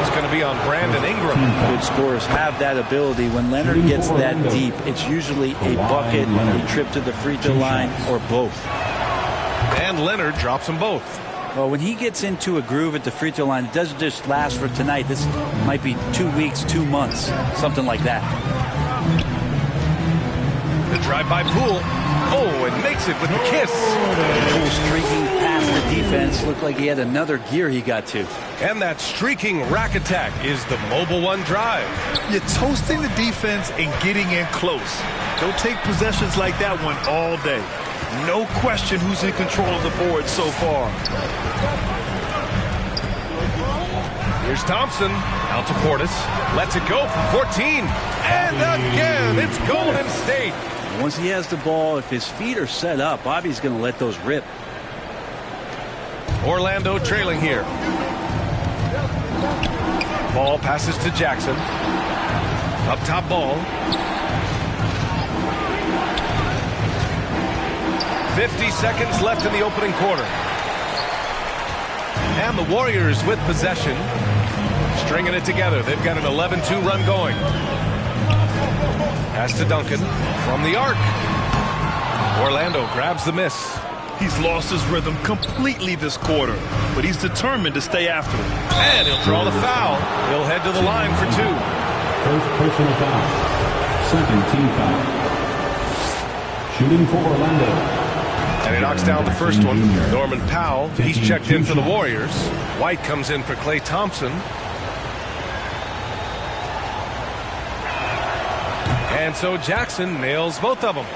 It's going to be on Brandon Ingram. Good scorers have that ability. When Leonard gets that deep, it's usually a bucket, a trip to the free throw line, or both. And Leonard drops them both. Well, when he gets into a groove at the free throw line, it doesn't just last for tonight. This might be 2 weeks, 2 months, something like that. The drive by Poole. Oh, and makes it with the kiss. Streaking past the defense. Looked like he had another gear he got to. And that streaking rack attack is the Mobile One drive. You're toasting the defense and getting in close. Don't take possessions like that one all day. No question who's in control of the board so far. Here's Thompson. Out to Portis. Lets it go from 14. And again, it's Golden State. Once he has the ball, if his feet are set up, Bobby's going to let those rip. Orlando trailing here. Ball passes to Jackson. Up top ball. 50 seconds left in the opening quarter. And the Warriors with possession. Stringing it together. They've got an 11-2 run going. Pass to Duncan from the arc. Orlando grabs the miss. He's lost his rhythm completely this quarter, but he's determined to stay after it. And he'll draw the foul. He'll head to the line for 2. First personal foul. Second team foul. Shooting for Orlando. And he knocks down the first one. Norman Powell, he's checked in for the Warriors. White comes in for Klay Thompson. And so Jackson nails both of them.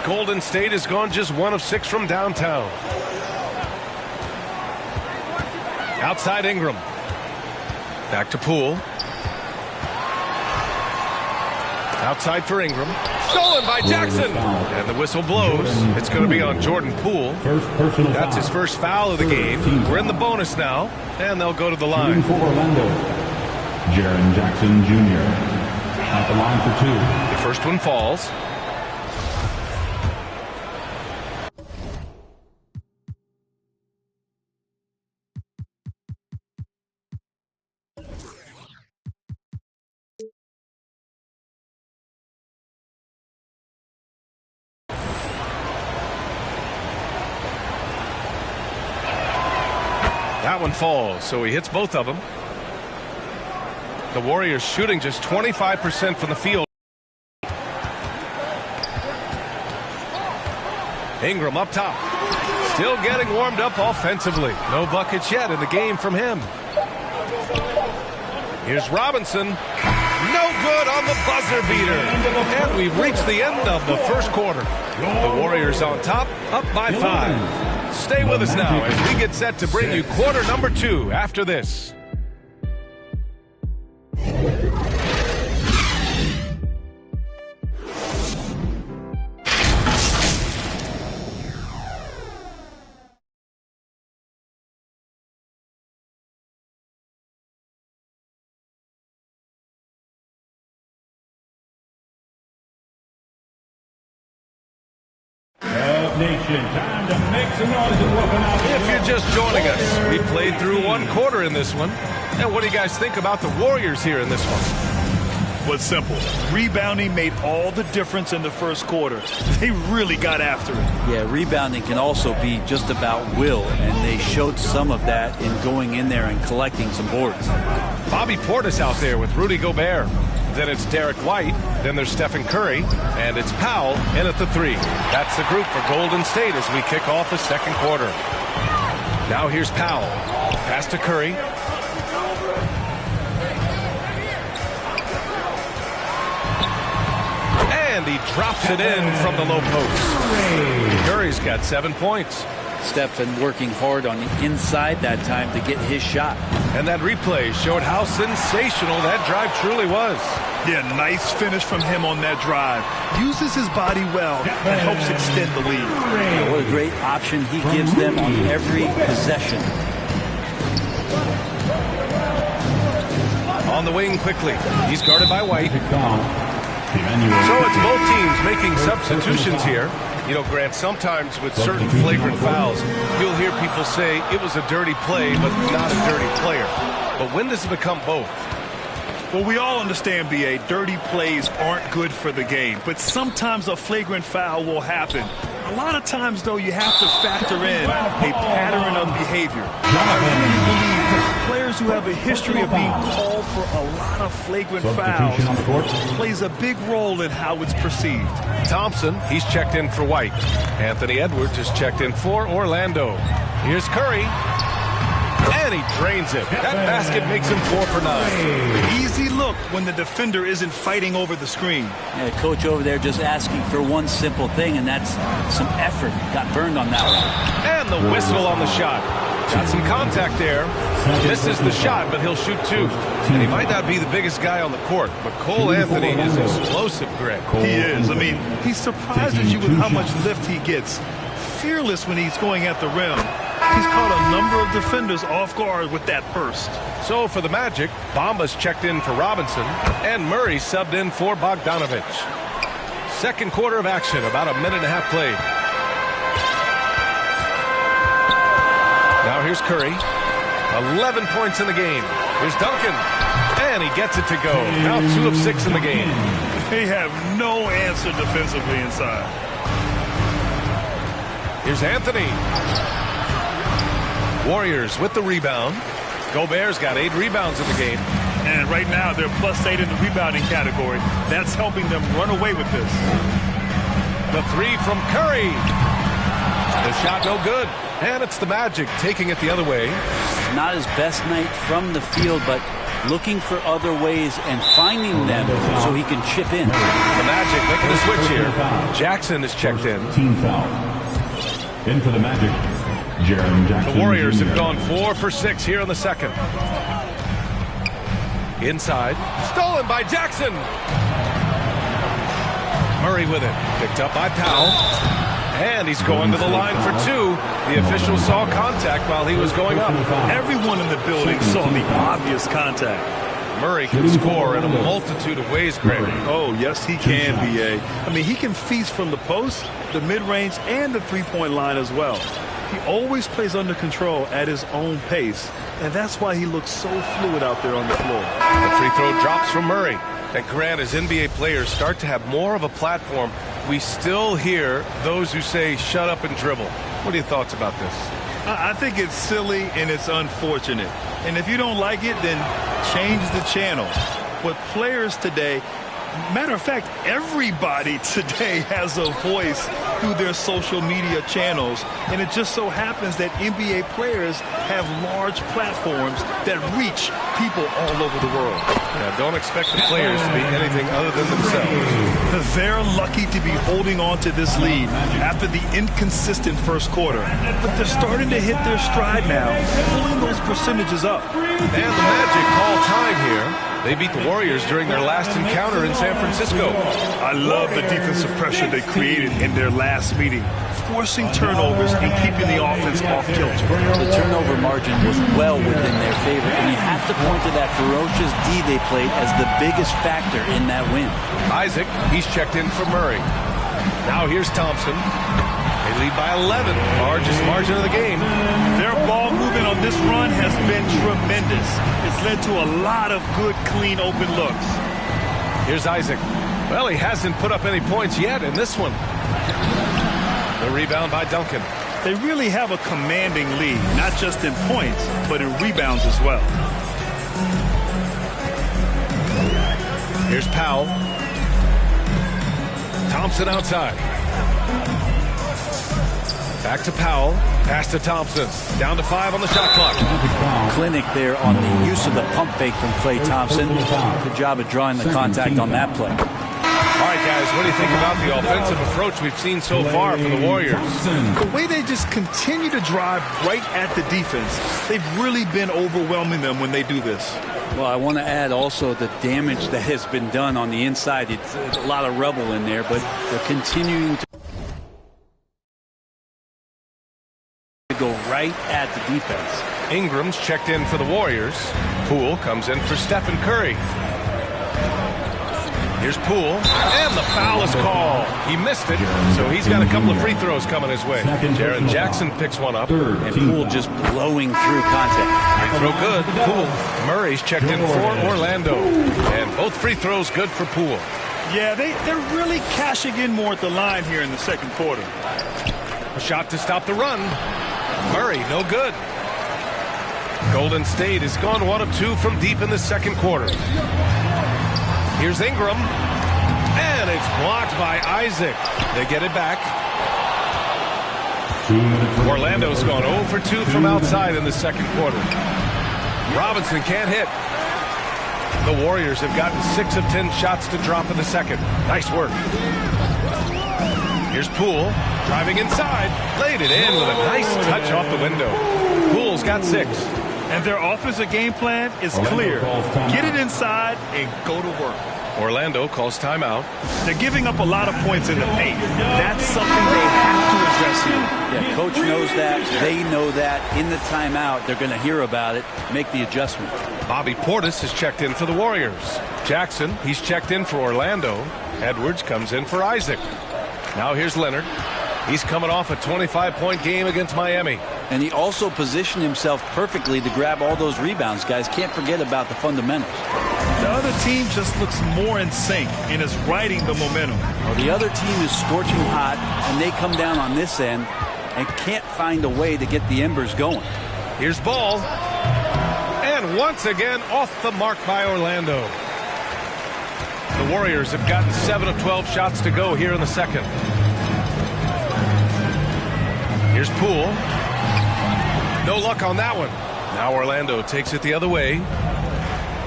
Golden State has gone just 1 of 6 from downtown. Outside Ingram. Back to Poole. Outside for Ingram. Stolen by Jackson. And the whistle blows. It's going to be on Jordan Poole. That's his first foul of the game. We're in the bonus now. And they'll go to the line. For Orlando, Jaren Jackson Jr. at the line for 2. The first one falls. That one falls, so he hits both of them. The Warriors shooting just 25% from the field. Ingram up top. Still getting warmed up offensively. No buckets yet in the game from him. Here's Robinson. No good on the buzzer beater. And we've reached the end of the first quarter. The Warriors on top, up by 5. Stay with us now as we get set to bring you quarter number 2 after this. Nation, time to make some noise and welcome out. If you're just joining us, we played through 1 quarter in this one. And what do you guys think about the Warriors here in this one? Well, it's simple. Rebounding made all the difference in the first quarter. They really got after it. Yeah, rebounding can also be just about will, and they showed some of that in going in there and collecting some boards. Bobby Portis out there with Rudy Gobert. Then it's Derek White. Then there's Stephen Curry. And it's Powell in at the 3. That's the group for Golden State as we kick off the second quarter. Now here's Powell. Pass to Curry. And he drops it in from the low post. Curry's got 7 points. Stephen working hard on the inside that time to get his shot. And that replay showed how sensational that drive truly was. Yeah, nice finish from him on that drive. Uses his body well and helps extend the lead. What a great option he gives them on every possession. On the wing quickly. He's guarded by White. So it's both teams making substitutions here. You know, Grant, sometimes with certain flagrant fouls, you'll hear people say it was a dirty play, but not a dirty player. But when does it become both? Well, we all understand, B.A., dirty plays aren't good for the game, but sometimes a flagrant foul will happen. A lot of times, though, you have to factor in a pattern of behavior. I really believe that players who have a history of being called for a lot of flagrant fouls plays a big role in how it's perceived. Thompson, he's checked in for White. Anthony Edwards is checked in for Orlando. Here's Curry. And he drains it. That basket makes him 4 for 9. Easy look when the defender isn't fighting over the screen. Yeah, coach over there just asking for one simple thing, and that's some effort. Got burned on that one. And the whistle on the shot. Got some contact there. Misses the shot, but he'll shoot 2. And he might not be the biggest guy on the court, but Cole Anthony is explosive, Greg. He is. I mean, he surprises you with how much lift he gets. fearless when he's going at the rim. He's caught a number of defenders off guard with that burst. So for the Magic, Bamba's checked in for Robinson, and Murray subbed in for Bogdanovich. Second quarter of action, about a minute and a half played. Now here's Curry. 11 points in the game. Here's Duncan. And he gets it to go. Now 2 of 6 in the game. They have no answer defensively inside. Here's Anthony. Warriors with the rebound. Gobert's got 8 rebounds in the game. And right now they're +8 in the rebounding category. That's helping them run away with this. The 3 from Curry. The shot no good. And it's the Magic taking it the other way. Not his best night from the field, but looking for other ways and finding them so he can chip in. The Magic making a switch here. Jackson is checked in. Team foul. In for the Magic, Jaren Jackson. The Warriors Jr. have gone 4 for 6 here in the second. Inside. Stolen by Jackson. Murray with it. Picked up by Powell. And he's going to the line for 2. The official saw contact while he was going up. Everyone in the building saw the obvious contact. Murray can score in a multitude of ways, Greg. Oh, yes, he can, B.A. I mean, he can feast from the post, the mid-range, and the three-point line as well. He always plays under control at his own pace, and that's why he looks so fluid out there on the floor. The free throw drops from Murray. And Grant, as NBA players start to have more of a platform, we still hear those who say, shut up and dribble. What are your thoughts about this? I think it's silly and it's unfortunate. And if you don't like it, then change the channel. But players today, matter of fact, everybody today has a voice through their social media channels. And it just so happens that NBA players have large platforms that reach people all over the world. Yeah, don't expect the players to be anything other than themselves. They're lucky to be holding on to this lead after the inconsistent first quarter. But they're starting to hit their stride now, pulling those percentages up. And the Magic call time here. They beat the Warriors during their last encounter in San Francisco. I love the defensive pressure they created in their last meeting, forcing turnovers and keeping the offense off kilter. The turnover margin was well within their favor, and you have to point to that ferocious D they played as the biggest factor in that win. Isaac, he's checked in for Murray. Now here's Thompson. They lead by 11, largest margin of the game. Their ball movement on this run has been tremendous. It's led to a lot of good, clean, open looks. Here's Isaac. Well, he hasn't put up any points yet in this one. The rebound by Duncan. They really have a commanding lead, not just in points, but in rebounds as well. Here's Powell. Thompson outside. Back to Powell. Pass to Thompson. Down to 5 on the shot clock. Clinic there on the use of the pump fake from Klay Thompson. Good job of drawing the contact on that play. All right, guys, what do you think about the offensive approach we've seen so far for the Warriors? The way they just continue to drive right at the defense, they've really been overwhelming them when they do this. Well, I want to add also the damage that has been done on the inside. It's a lot of rubble in there, but they're continuing to go right at the defense. Ingram's checked in for the Warriors. Poole comes in for Stephen Curry. Here's Poole, and the foul is called. He missed it, so he's got a couple of free throws coming his way. Jaren Jackson picks one up. And Poole just blowing through contact. Free throw good. Poole. Murray's checked in for Orlando. And both free throws good for Poole. Yeah, they're really cashing in more at the line here in the second quarter. A shot to stop the run. Murray, no good. Golden State has gone 1 of 2 from deep in the second quarter. Here's Ingram. And it's blocked by Isaac. They get it back. Orlando's gone 0 for 2 from outside in the second quarter. Robinson can't hit. The Warriors have gotten 6 of 10 shots to drop in the second. Nice work. Here's Poole, driving inside, laid it in with a nice touch off the window. Poole's got 6. And their offensive game plan is clear. Get it inside and go to work. Orlando calls timeout. They're giving up a lot of points in the paint. That's something they have to address here. Yeah, coach knows that. They know that. In the timeout, they're going to hear about it, make the adjustment. Bobby Portis has checked in for the Warriors. Jackson, he's checked in for Orlando. Edwards comes in for Isaac. Now here's Leonard. He's coming off a 25-point game against Miami. And he also positioned himself perfectly to grab all those rebounds, guys. Can't forget about the fundamentals. The other team just looks more in sync and is riding the momentum. Well, the other team is scorching hot, and they come down on this end and can't find a way to get the embers going. Here's Ball. And once again, off the mark by Orlando. The Warriors have gotten 7 of 12 shots to go here in the second. Here's Poole. No luck on that one. Now Orlando takes it the other way.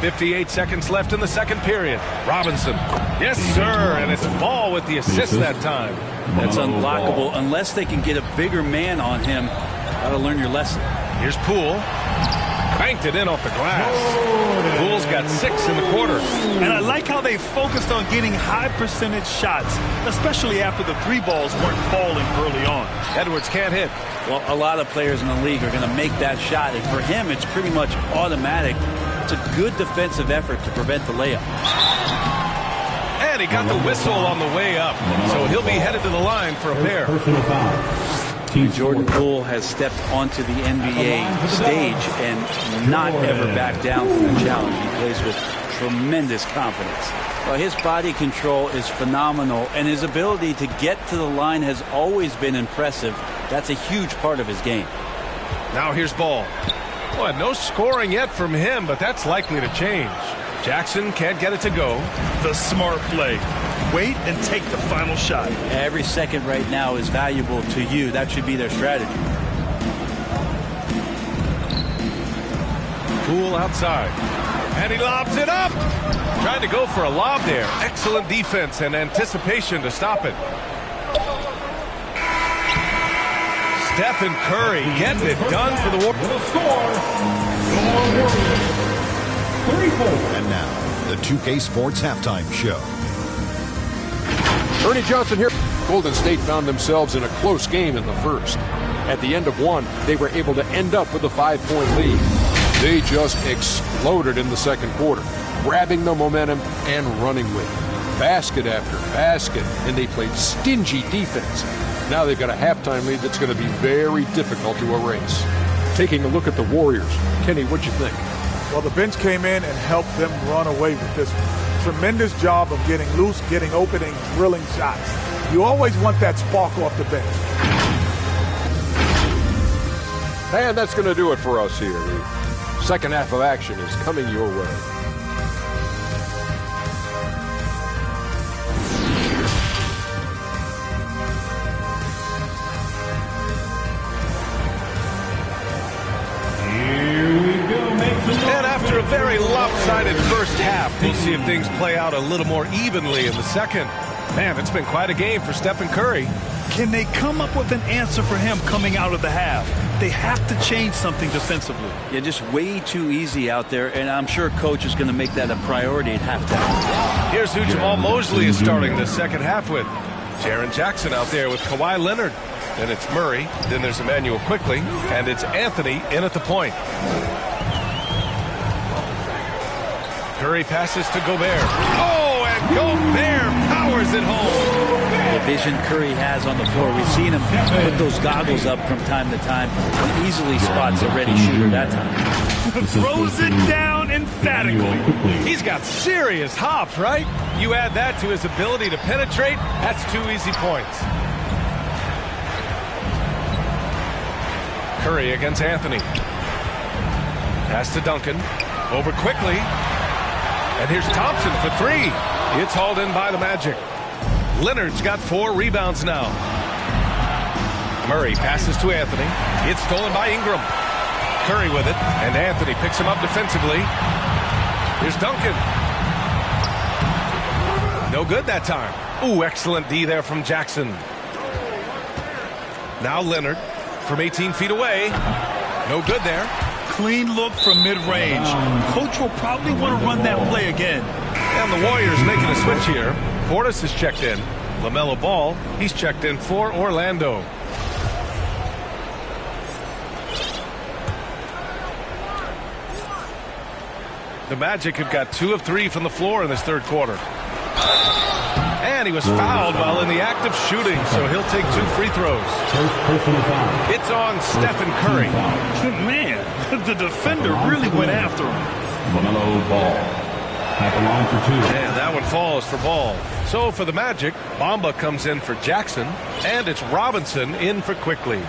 58 seconds left in the second period. Robinson. Yes, sir. And it's Ball with the assist that time. That's unblockable unless they can get a bigger man on him. Gotta learn your lesson. Here's Poole. Banked it in off the glass. Poole's got 6 in the quarter. And I like how they focused on getting high percentage shots, especially after the 3 balls weren't falling early on. Edwards can't hit. Well, a lot of players in the league are going to make that shot, and for him, it's pretty much automatic. It's a good defensive effort to prevent the layup. And he got the whistle on the way up, so he'll be headed to the line for a pair. Jordan Poole has stepped onto the NBA stage and not ever backed down from the challenge. He plays with tremendous confidence. Well, his body control is phenomenal, and his ability to get to the line has always been impressive. That's a huge part of his game. Now here's Ball. Boy, no scoring yet from him, but that's likely to change. Jackson can't get it to go. The smart play. Wait and take the final shot. Every second right now is valuable to you. That should be their strategy. Poole outside. And he lobs it up. Trying to go for a lob there. Excellent defense and anticipation to stop it. Stephen Curry getting it done for the Warriors. And now, the 2K Sports Halftime Show. Ernie Johnson here. Golden State found themselves in a close game in the first. At the end of one, they were able to end up with a 5-point lead. They just exploded in the second quarter, grabbing the momentum and running with it. Basket after basket, and they played stingy defense. Now they've got a halftime lead that's going to be very difficult to erase. Taking a look at the Warriors. Kenny, what'd you think? Well, the bench came in and helped them run away with this one. Tremendous job of getting loose, getting open, and drilling shots. You always want that spark off the bench. And that's going to do it for us here. The second half of action is coming your way. And after a very lopsided first half, we'll see if things play out a little more evenly in the second. Man, it's been quite a game for Stephen Curry. Can they come up with an answer for him coming out of the half? They have to change something defensively. Yeah, just way too easy out there, and I'm sure Coach is going to make that a priority at halftime. Here's who Jamal Mosley is starting the second half with. Jaren Jackson out there with Kawhi Leonard. Then it's Murray. Then there's Emmanuel Quickly. And it's Anthony in at the point. Curry passes to Gobert. Oh, and Gobert powers it home. The vision Curry has on the floor. We've seen him put those goggles up from time to time. He easily spots a ready shooter that time. Throws it down emphatically. He's got serious hops, right? You add that to his ability to penetrate, that's 2 easy points. Curry against Anthony. Pass to Duncan. Over quickly. And here's Thompson for 3. It's hauled in by the Magic. Leonard's got 4 rebounds now. Murray passes to Anthony. It's stolen by Ingram. Curry with it, and Anthony picks him up defensively. Here's Duncan. No good that time. Ooh, excellent D there from Jackson. Now Leonard from 18 feet away. No good there. Clean look from mid-range. Coach will probably want to run that play again. And the Warriors making a switch here. Portis is checked in. LaMelo Ball, he's checked in for Orlando. The Magic have got 2 of 3 from the floor in this third quarter. And he was fouled while in the act of shooting, so he'll take 2 free throws. It's on Stephen Curry. Man, the defender really went after him. LaMelo Ball at the line for 2. And that one falls for Ball. So for the Magic, Bamba comes in for Jackson, and it's Robinson in for Quickly.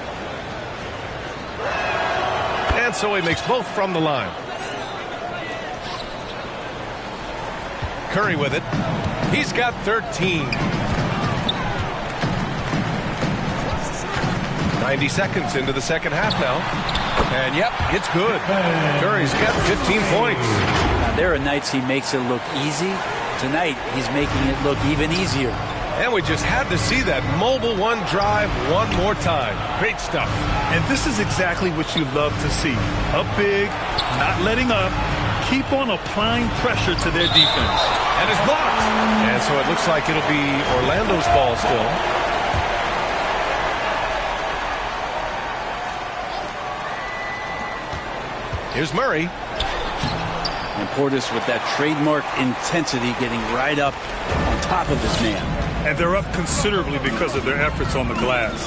And so he makes both from the line. Curry with it. He's got 13. 90 seconds into the second half now. And yep, it's good. Curry's got 15 points. Now, there are nights he makes it look easy. Tonight, he's making it look even easier. And we just had to see that mobile one drive one more time. Great stuff. And this is exactly what you love to see. Up big, not letting up. Keep on applying pressure to their defense. And it's blocked. And so it looks like it'll be Orlando's ball still. Here's Murray. And Portis with that trademark intensity getting right up on top of his man. And they're up considerably because of their efforts on the glass.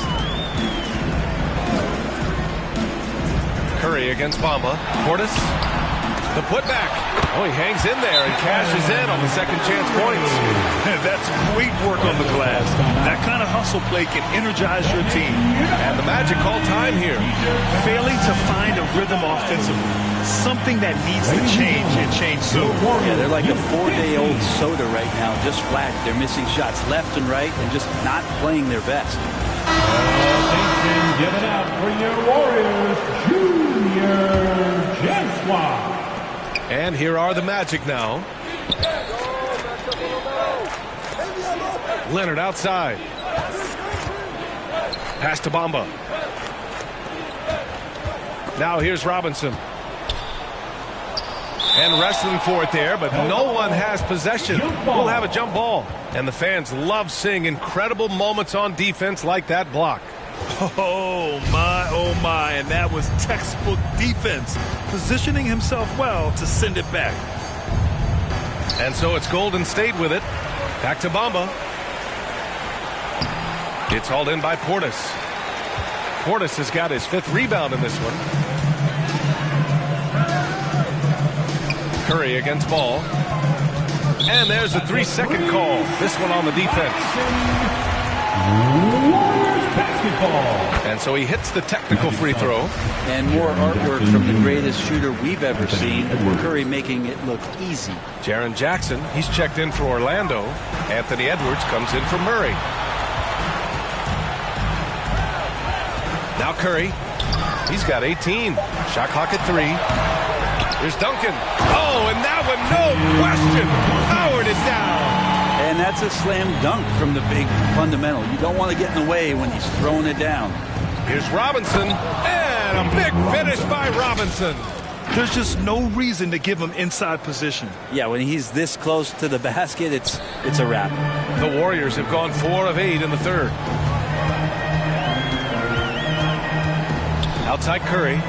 Curry against Bamba. Portis. The putback. Oh, he hangs in there and cashes in on the second chance points. That's great work on the glass. That kind of hustle play can energize your team. And the Magic call time here. Failing to find a rhythm offensively. Something that needs to change and change soon. Yeah, they're like a 4-day-old soda right now, just flat. They're missing shots left and right and just not playing their best. Attention, give it up for your Warriors, Junior Jeswa. And here are the Magic now. Leonard outside. Pass to Bamba. Now here's Robinson. And wrestling for it there, but no one has possession. We'll have a jump ball. And the fans love seeing incredible moments on defense like that block. Oh my, and that was textbook defense. Positioning himself well to send it back. And so it's Golden State with it. Back to Bamba. It's hauled in by Portis. Portis has got his 5th rebound in this one. Curry against Ball. And there's a 3-second call. This one on the defense. And so he hits the technical free throw. And more artwork from the greatest shooter we've ever seen. Curry making it look easy. Jaren Jackson, he's checked in for Orlando. Anthony Edwards comes in for Murray. Now Curry. He's got 18. Shot clock at 3. Here's Duncan. Oh, and that one, no question, powered it down. And that's a slam dunk from the big fundamental. You don't want to get in the way when he's throwing it down. Here's Robinson, and a big finish by Robinson. There's just no reason to give him inside position. Yeah, when he's this close to the basket, it's a wrap. The Warriors have gone 4 of 8 in the third. Outside Curry.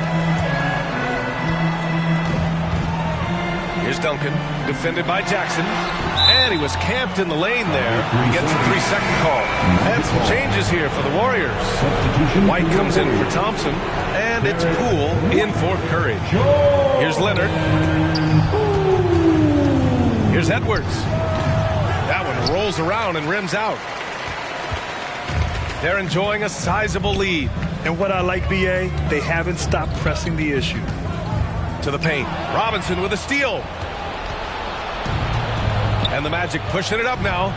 Here's Duncan, defended by Jackson. And he was camped in the lane there. He gets a 3-second call. And some changes here for the Warriors. White comes in for Thompson. And it's Poole in for Curry. Here's Leonard. Here's Edwards. That one rolls around and rims out. They're enjoying a sizable lead. And what I like, B.A., they haven't stopped pressing the issue. To the paint. Robinson with a steal. And the Magic pushing it up now.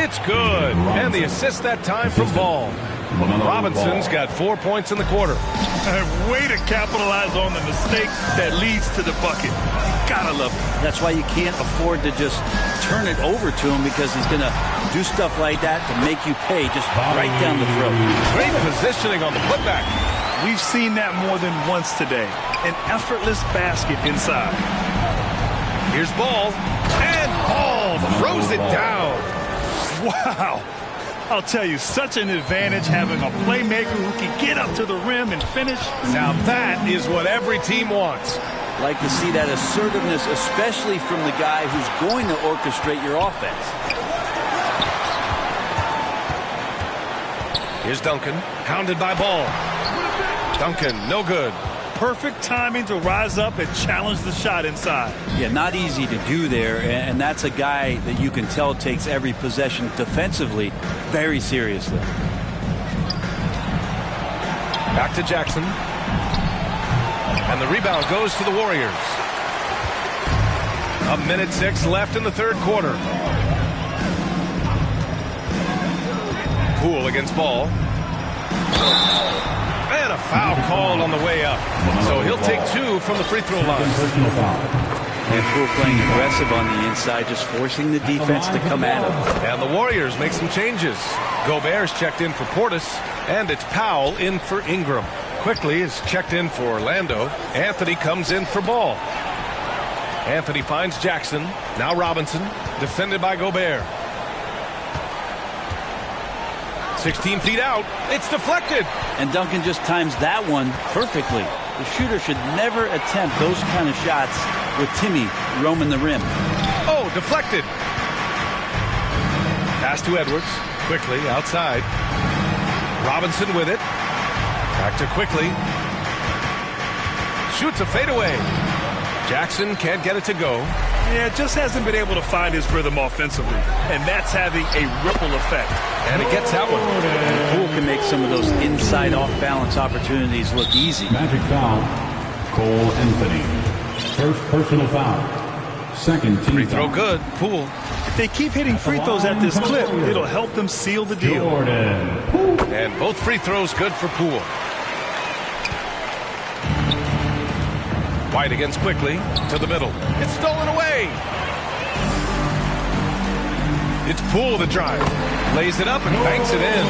It's good. And the assist that time from Ball. Robinson's got 4 points in the quarter. Way to capitalize on the mistake that leads to the bucket. You gotta love it. That's why you can't afford to just turn it over to him, because he's going to do stuff like that to make you pay just right down the throat. Great positioning on the putback. We've seen that more than once today. An effortless basket inside. Here's Ball. And ball, throws it down. Wow. I'll tell you, such an advantage having a playmaker who can get up to the rim and finish. Now that is what every team wants. Like to see that assertiveness, especially from the guy who's going to orchestrate your offense. Here's Duncan, hounded by Ball. Duncan, no good. Perfect timing to rise up and challenge the shot inside. Yeah, not easy to do there, and that's a guy that you can tell takes every possession defensively very seriously. Back to Jackson. And the rebound goes to the Warriors. 1:06 left in the third quarter. Poole against Ball. And a foul called on the way up. So he'll take 2 from the free throw line. And Poole playing aggressive on the inside, just forcing the defense to come at him. And the Warriors make some changes. Gobert's checked in for Portis, and it's Powell in for Ingram. Quickly is checked in for Orlando. Anthony comes in for Ball. Anthony finds Jackson. Now Robinson, defended by Gobert. 16 feet out. It's deflected. And Duncan just times that one perfectly. The shooter should never attempt those kind of shots with Timmy roaming the rim. Oh, deflected. Pass to Edwards. Quickly outside. Robinson with it. Back to Quickly. Shoots a fadeaway. Jackson can't get it to go. Yeah, just hasn't been able to find his rhythm offensively. And that's having a ripple effect. And it gets that one. Poole can make some of those inside off-balance opportunities look easy. Magic foul. Cole Anthony. First personal foul. Second team free throw foul. good. Poole. If they keep hitting free throws at this clip, it'll help them seal the deal. And both free throws good for Poole. White against Quickly to the middle. It's stolen away. It's Poole the drive. Lays it up and banks it in.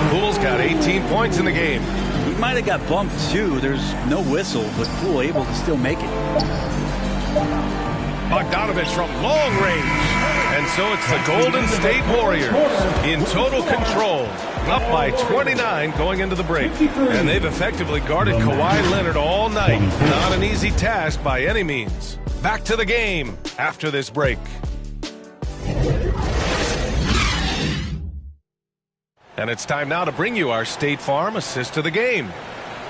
Poole's got 18 points in the game. He might have got bumped too. There's no whistle, but Poole able to still make it. Bogdanovich from long range. And so it's the Golden State Warriors in total control. Up by 29 going into the break. And they've effectively guarded Kawhi Leonard all night. Not an easy task by any means. Back to the game after this break. And it's time now to bring you our State Farm assist to the game.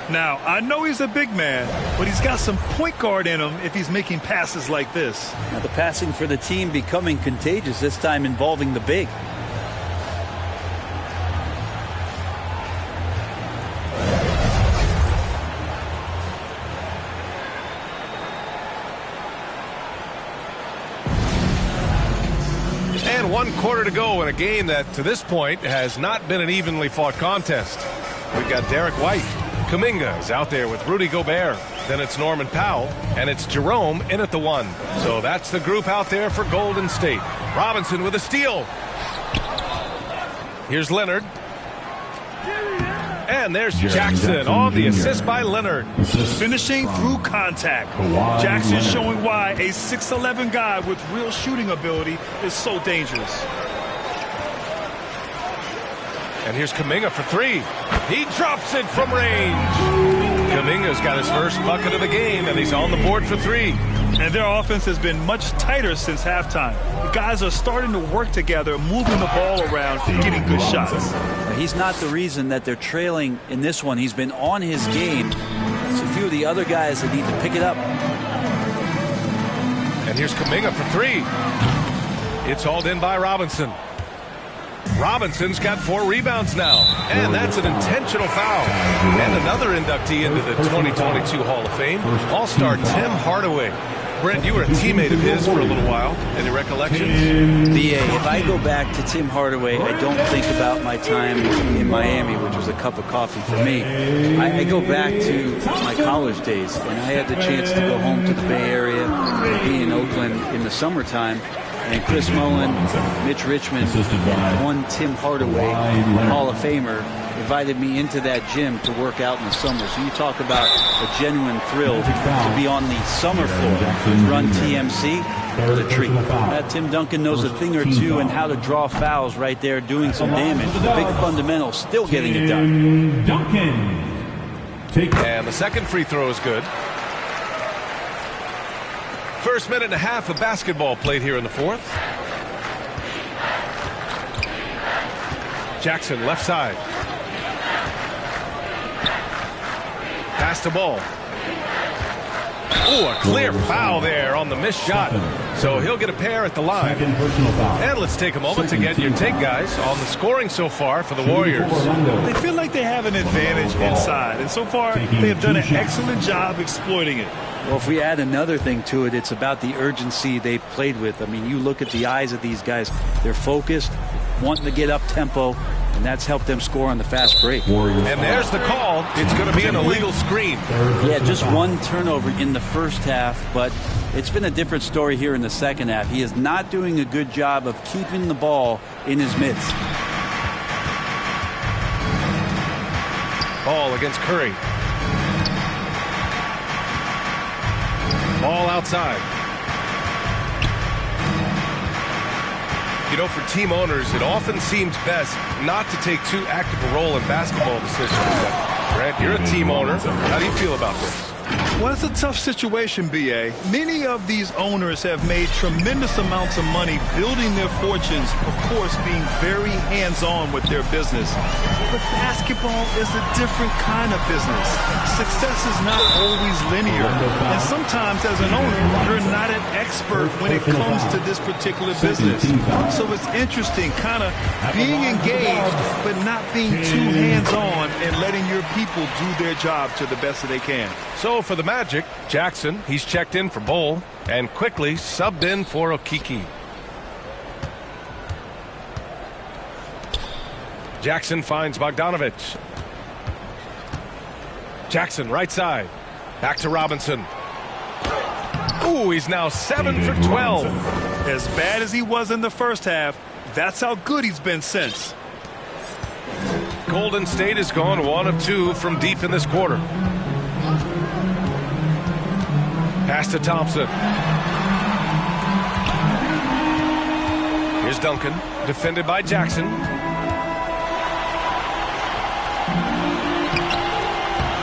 Now, I know he's a big man, but he's got some point guard in him if he's making passes like this. Now the passing for the team becoming contagious, this time involving the big. And 1 quarter to go in a game that, to this point, has not been an evenly fought contest. We've got Derek White. Kuminga is out there with Rudy Gobert. Then it's Norman Powell, and it's Jerome in at the 1. So that's the group out there for Golden State. Robinson with a steal. Here's Leonard. And there's Jackson on the assist by Leonard. Finishing through contact. Jackson showing why a 6'11 guy with real shooting ability is so dangerous. And here's Kuminga for 3. He drops it from range. Kuminga's got his first bucket of the game, and he's on the board for 3. And their offense has been much tighter since halftime. The guys are starting to work together, moving the ball around, getting good shots. He's not the reason that they're trailing in this one. He's been on his game. It's a few of the other guys that need to pick it up. And here's Kuminga for 3. It's hauled in by Robinson. Robinson's got 4 rebounds now, and that's an intentional foul. And another inductee into the 2022 Hall of Fame, All-Star Tim Hardaway. Brent, you were a teammate of his for a little while. Any recollections? BA, if I go back to Tim Hardaway, I don't think about my time in Miami, which was a cup of coffee for me. I go back to my college days, and I had the chance to go home to the Bay Area, be in Oakland in the summertime. And Chris Mullin, Mitch Richmond, and one Tim Hardaway, Hall of Famer, invited me into that gym to work out in the summer. So you talk about a genuine thrill to be on the summer floor with Run TMC. What a treat. Tim Duncan knows a thing or two and how to draw fouls right there, doing some damage. The big fundamental, still getting it done. And the second free throw is good. First minute and a half of basketball played here in the fourth. Jackson, left side. Pass the ball. Oh, a clear foul there on the missed shot. So he'll get a pair at the line. And let's take a moment to get your take, guys, on the scoring so far for the Warriors. They feel like they have an advantage inside, and so far they have done an excellent job exploiting it. Well, if we add another thing to it, it's about the urgency they've played with. I mean, you look at the eyes of these guys. They're focused, wanting to get up tempo, and that's helped them score on the fast break. And there's the call. It's going to be an illegal screen. Yeah, just one turnover in the first half, but it's been a different story here in the second half. He is not doing a good job of keeping the ball in his midst. Ball against Curry. Ball outside. You know, for team owners, it often seems best not to take too active a role in basketball decisions. But, Brent, you're a team owner. How do you feel about this? Well, it's a tough situation, B.A. Many of these owners have made tremendous amounts of money building their fortunes, of course, being very hands-on with their business. But basketball is a different kind of business. Success is not always linear. And sometimes, as an owner, you're not an expert when it comes to this particular business. So it's interesting, kind of being engaged, but not being too hands-on and letting your people do their job to the best that they can. So for the Magic, Jackson, he's checked in for Bull and quickly subbed in for Okiki. Jackson finds Bogdanovich. Jackson, right side. Back to Robinson. Ooh, he's now 7 for 12. As bad as he was in the first half, that's how good he's been since. Golden State has gone 1 of 2 from deep in this quarter. Pass to Thompson. Here's Duncan, defended by Jackson.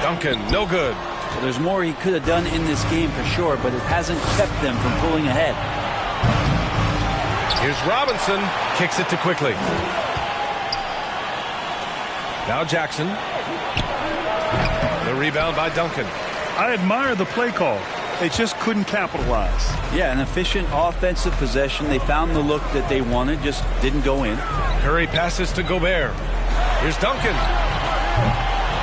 Duncan, no good. Well, there's more he could have done in this game for sure, but it hasn't kept them from pulling ahead. Here's Robinson, kicks it to Quickly. Now Jackson. The rebound by Duncan. I admire the play call. They just couldn't capitalize. Yeah, an efficient offensive possession. They found the look that they wanted, just didn't go in. Curry passes to Gobert. Here's Duncan.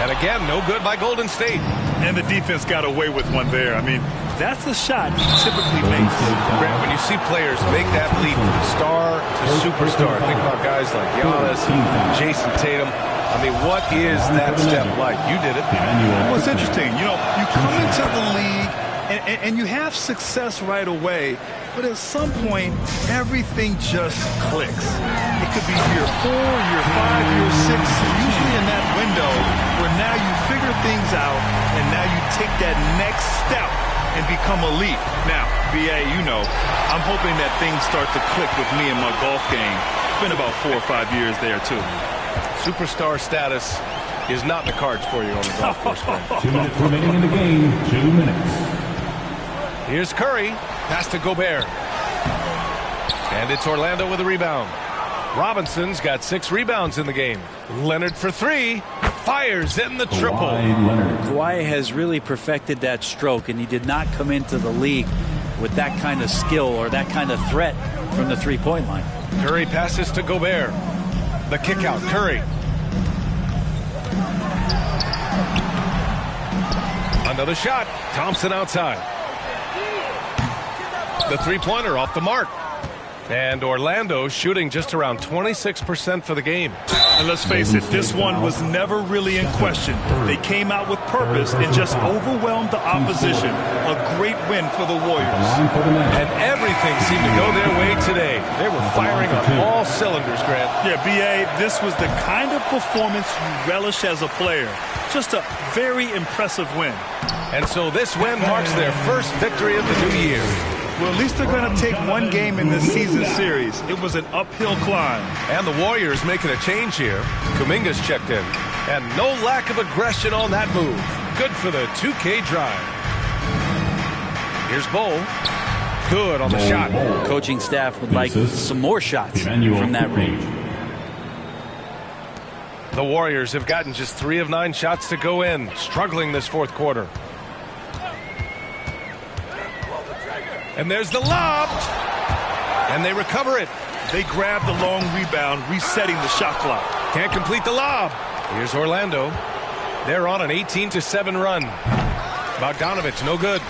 And again, no good by Golden State. And the defense got away with one there. I mean, that's the shot he typically makes. Brent, when you see players make that leap from star to superstar, think about guys like Giannis, Jason Tatum. I mean, what is that step like? You did it. Well, it's interesting. You know, you come into the league and you have success right away, but at some point, everything just clicks. It could be year 4, year 5, year 6, usually in that window where now you figure things out and now you take that next step and become elite. Now, B.A., you know, I'm hoping that things start to click with me in my golf game. It's been about 4 or 5 years there, too. Superstar status is not in the cards for you on the golf course. 2 minutes remaining in the game. 2 minutes. Here's Curry. Pass to Gobert. And it's Orlando with a rebound. Robinson's got 6 rebounds in the game. Leonard for 3. Fires in the triple. Kawhi has really perfected that stroke, and he did not come into the league with that kind of skill or that kind of threat from the three-point line. Curry passes to Gobert. The kick out, Curry. Another shot. Thompson outside. The three-pointer off the mark. And Orlando shooting just around 26% for the game. And let's face it, this one was never really in question. They came out with purpose and just overwhelmed the opposition. A great win for the Warriors. And everything seemed to go their way today. They were firing on all cylinders, Grant. Yeah, B.A., this was the kind of performance you relish as a player. Just a very impressive win. And so this win marks their first victory of the new year. Well, at least they're going to take one game in this season series. It was an uphill climb. And the Warriors making a change here. Kuminga's checked in. And no lack of aggression on that move. Good for the 2K drive. Here's Bull. Good on the shot. Coaching staff would like some more shots from that range. The Warriors have gotten just 3 of 9 shots to go in, struggling this fourth quarter. And there's the lob. And they recover it. They grab the long rebound, resetting the shot clock. Can't complete the lob. Here's Orlando. They're on an 18-7 run. Bogdanovich, no good.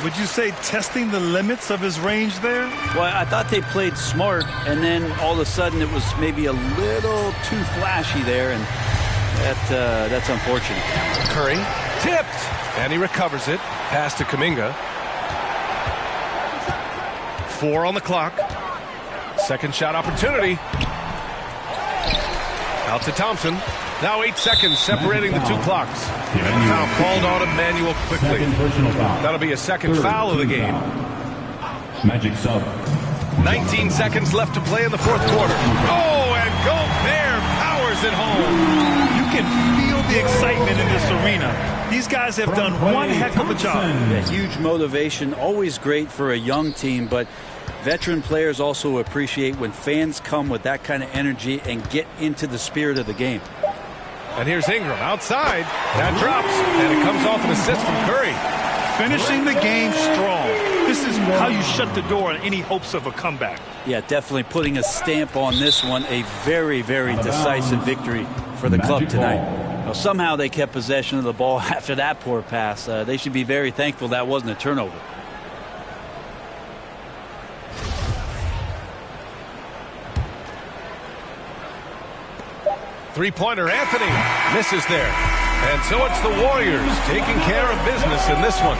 Would you say testing the limits of his range there? Well, I thought they played smart, and then all of a sudden it was maybe a little too flashy there, and that's unfortunate. Curry tipped, and he recovers it. Pass to Kuminga. 4 on the clock. Second shot opportunity. Out to Thompson. Now 8 seconds separating the 2 clocks. Foul called on Emmanuel quickly. That'll be a second foul of the game. Magic sub. 19 seconds left to play in the fourth quarter. Oh, and Gobert powers it home. You can feel the excitement in this arena. These guys have done one heck of a job. Yeah, huge motivation, always great for a young team, but veteran players also appreciate when fans come with that kind of energy and get into the spirit of the game. And here's Ingram outside. That drops, and it comes off an assist from Curry. Finishing the game strong. This is how you shut the door on any hopes of a comeback. Yeah, definitely putting a stamp on this one. A very, very decisive victory for the club tonight. Well, somehow they kept possession of the ball after that poor pass. They should be very thankful that wasn't a turnover. Three-pointer, Anthony misses there. And so it's the Warriors taking care of business in this one.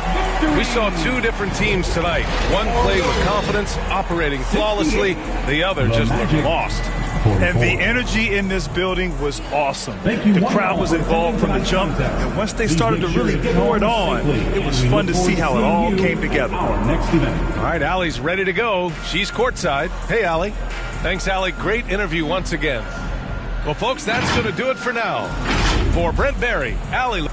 We saw 2 different teams tonight. One played with confidence, operating flawlessly. The other just looked lost. And the energy in this building was awesome. The crowd was involved from the jump. And once they started to really pour it on, it was fun to see how it all came together. All right, Allie's ready to go. She's courtside. Hey, Allie. Thanks, Allie. Great interview once again. Well, folks, that's going to do it for now. For Brent Barry, Allie.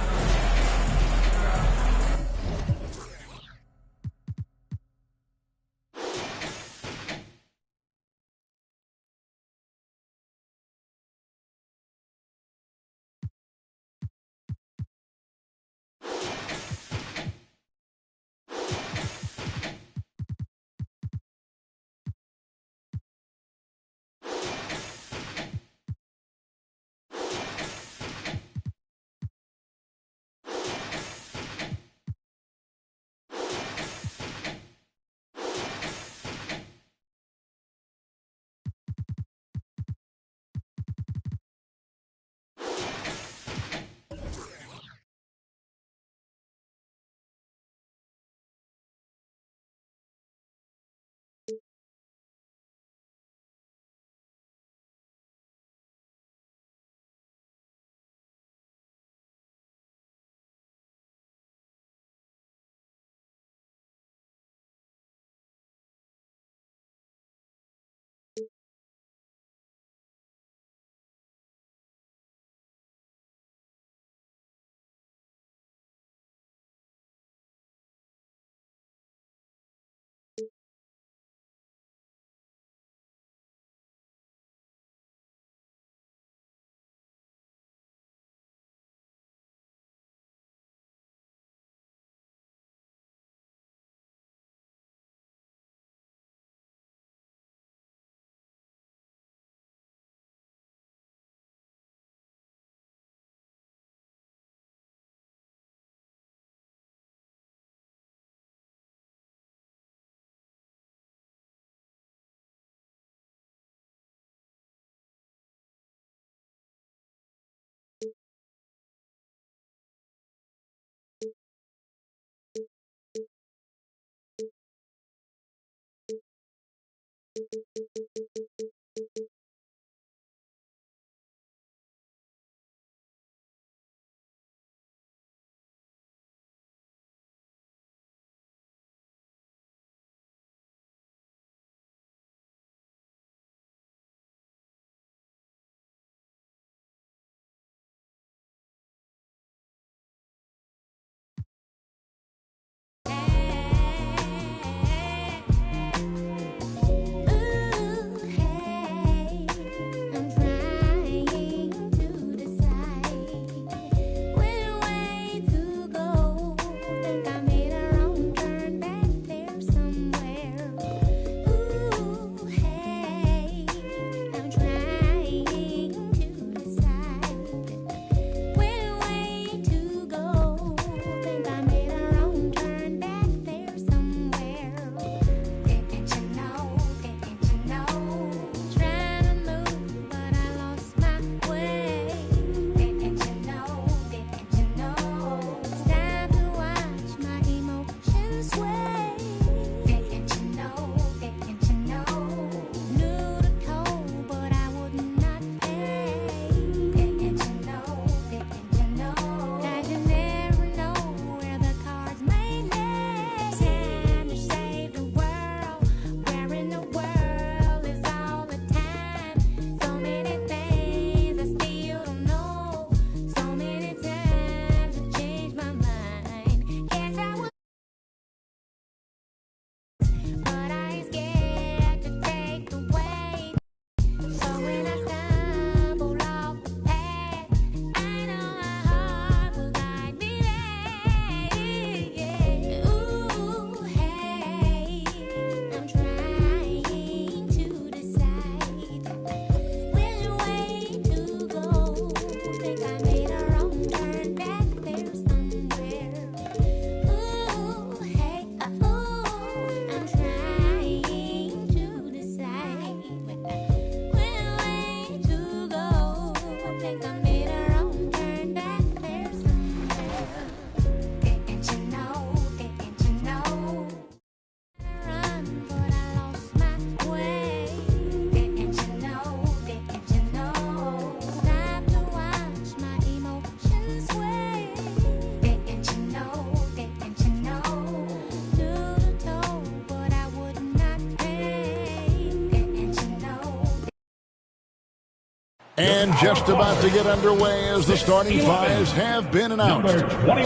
And just about to get underway as the starting fives have been announced.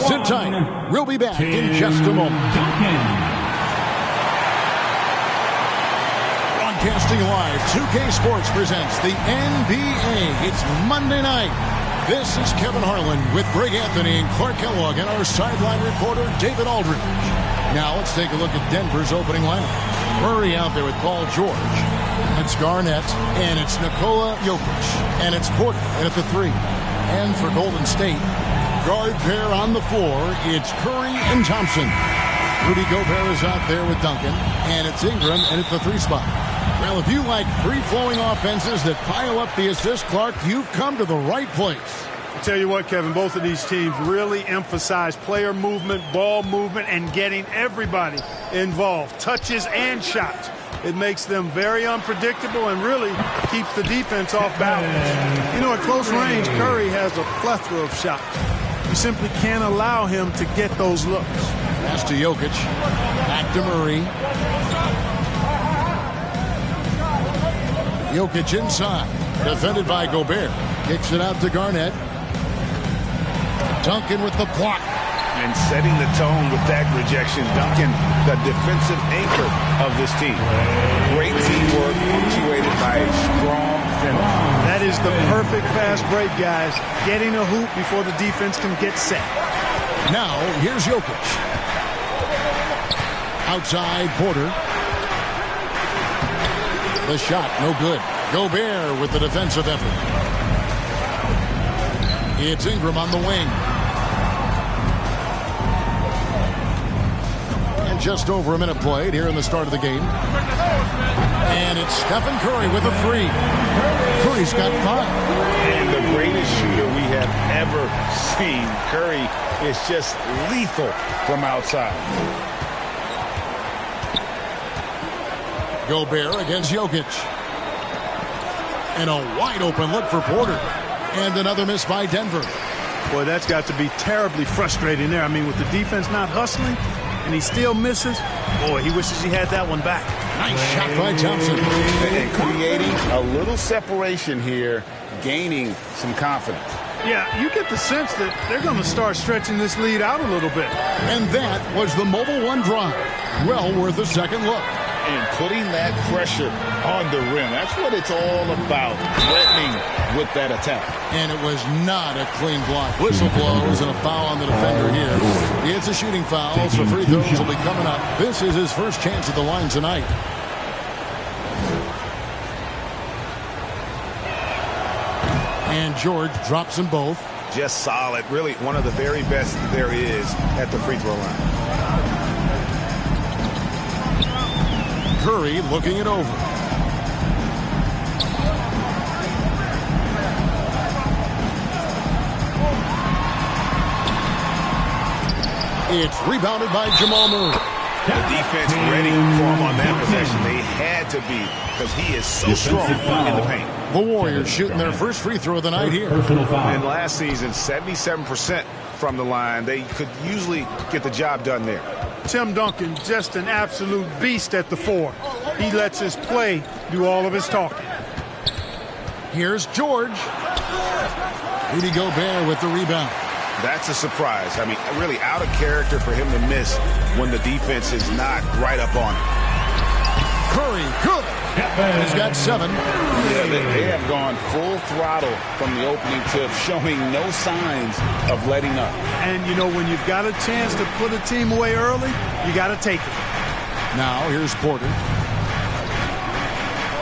Sit tight. We'll be back in just a moment. Broadcasting live, 2K Sports presents the NBA. It's Monday night. This is Kevin Harlan with Greg Anthony and Clark Kellogg and our sideline reporter, David Aldridge. Now let's take a look at Denver's opening lineup. Murray out there with Paul George. It's Garnett, and it's Nikola Jokic, and it's Porter at the 3. And for Golden State, guard pair on the floor, it's Curry and Thompson. Rudy Gobert is out there with Duncan, and it's Ingram and at the 3 spot. Well, if you like free-flowing offenses that pile up the assist, Clark, you've come to the right place. I'll tell you what, Kevin, both of these teams really emphasize player movement, ball movement, and getting everybody involved, touches and shots. It makes them very unpredictable and really keeps the defense off balance. You know, at close range, Curry has a plethora of shots. You simply can't allow him to get those looks. Pass to Jokic. Back to Murray. Jokic inside. Defended by Gobert. Kicks it out to Garnett. Duncan with the block. And setting the tone with that rejection. Duncan, the defensive anchor of this team. Great teamwork punctuated by a strong finish. That is the perfect fast break, guys. Getting a hoop before the defense can get set. Now, here's Jokic. Outside, Porter. The shot, no good. Gobert with the defensive effort. It's Ingram on the wing. And just over a minute played here in the start of the game. And it's Stephen Curry with a 3. Curry's got 5. And the greatest shooter we have ever seen. Curry is just lethal from outside. Gobert against Jokic. And a wide open look for Porter. And another miss by Denver. Boy, that's got to be terribly frustrating there. I mean, with the defense not hustling and he still misses, boy, he wishes he had that one back. Nice shot by Thompson. And creating a little separation here, gaining some confidence. Yeah, you get the sense that they're going to start stretching this lead out a little bit. And that was the Mobile One drive. Well worth a second look. And putting that pressure on the rim. That's what it's all about, threatening with that attack. And it was not a clean block. Whistle blows and a foul on the defender here. It's a shooting foul, so free throws will be coming up. This is his first chance at the line tonight. And George drops them both. Just solid. Really one of the very best there is at the free throw line. Curry looking it over. It's rebounded by Jamal Murray. The defense ready for him on that possession. They had to be because he is so strong in the paint. The Warriors shooting their first free throw of the night here. And last season, 77% from the line. They could usually get the job done there. Tim Duncan, just an absolute beast at the 4. He lets his play do all of his talking. Here's George. Rudy Gobert with the rebound. That's a surprise. I mean, really out of character for him to miss when the defense is not right up on him. Curry, good. He's got 7. Yeah, they have gone full throttle from the opening tip, showing no signs of letting up. And, you know, when you've got a chance to put a team away early, you got to take it. Now, here's Porter.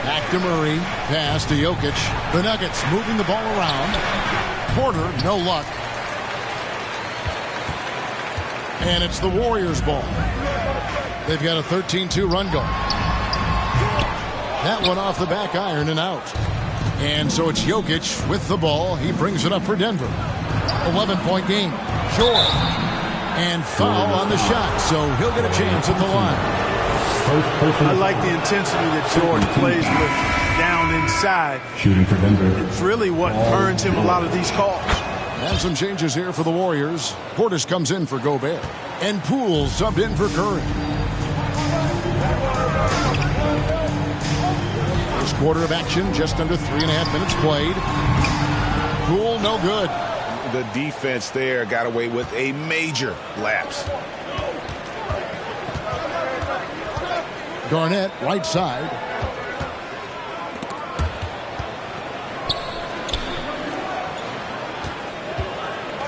Back to Murray. Pass to Jokic. The Nuggets moving the ball around. Porter, no luck. And it's the Warriors' ball. They've got a 13-2 run going. That one off the back iron and out. And so it's Jokic with the ball. He brings it up for Denver. 11-point game. George. And foul on the shot, so he'll get a chance at the line. I like the intensity that George plays with down inside. Shooting for Denver. It's really what earns him a lot of these calls. And some changes here for the Warriors. Portis comes in for Gobert. And Poole subbed in for Curry. First quarter of action, just under 3.5 minutes played. Poole, no good. The defense there got away with a major lapse. Garnett, right side.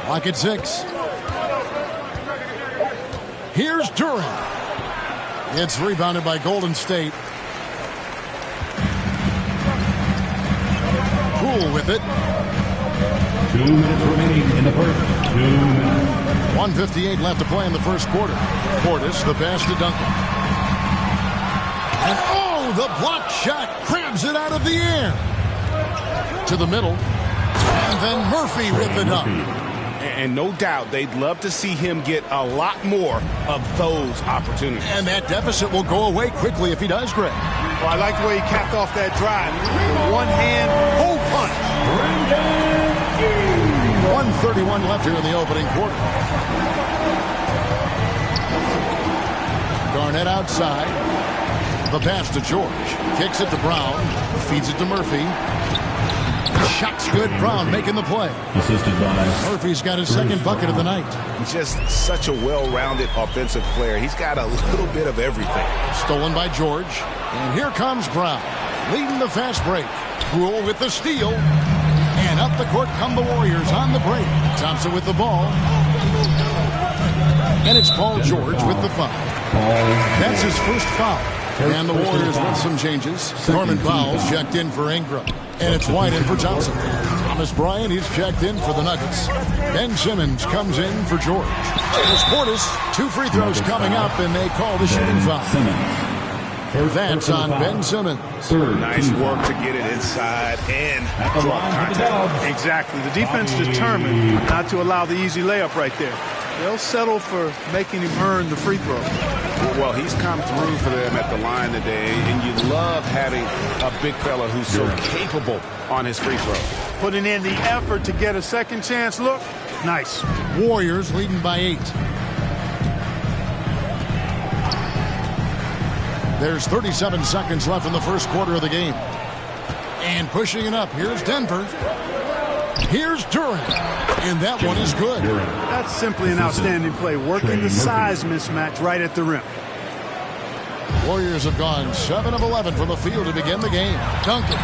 Clock at 6. Here's Durant. It's rebounded by Golden State. Poole with it. 2 minutes remaining in the first. 2 minutes. 1:58 left to play in the first quarter. Portis, the pass to Duncan. And oh, the block shot crabs it out of the air. To the middle. And then Murphy with the dunk. And no doubt they'd love to see him get a lot more of those opportunities. And that deficit will go away quickly if he does, Greg. Well, I like the way he capped off that drive. One hand, whole punch. 1:31 left here in the opening quarter. Garnett outside. The pass to George. Kicks it to Brown. Feeds it to Murphy. The shot's good. Brown making the play. Assisted by Murphy's got his second bucket of the night. Just such a well-rounded offensive player. He's got a little bit of everything. Stolen by George. And here comes Brown. Leading the fast break. Poole with the steal. And up the court come the Warriors on the break. Thompson with the ball. And it's Paul George with the foul. That's his first foul. And the Warriors with some changes. Norman Powell's checked in for Ingram. And it's White in for Thompson. Thomas Bryant, he's checked in for the Nuggets. Ben Simmons comes in for George. There's Portis. 2 free throws coming up, and they call the shooting foul. That's on Ben Simmons. Nice work to get it inside and draw contact. Exactly. The defense determined not to allow the easy layup right there. They'll settle for making him earn the free throw. Well, he's come through for them at the line today, and you love having a big fella who's so capable on his free throw. Putting in the effort to get a second chance look. Nice. Warriors leading by 8. There's 37 seconds left in the first quarter of the game. And pushing it up, here's Denver. Here's Durant. And that one is good. That's simply an outstanding play. Working the size mismatch right at the rim. Warriors have gone 7 of 11 from the field to begin the game. Duncan.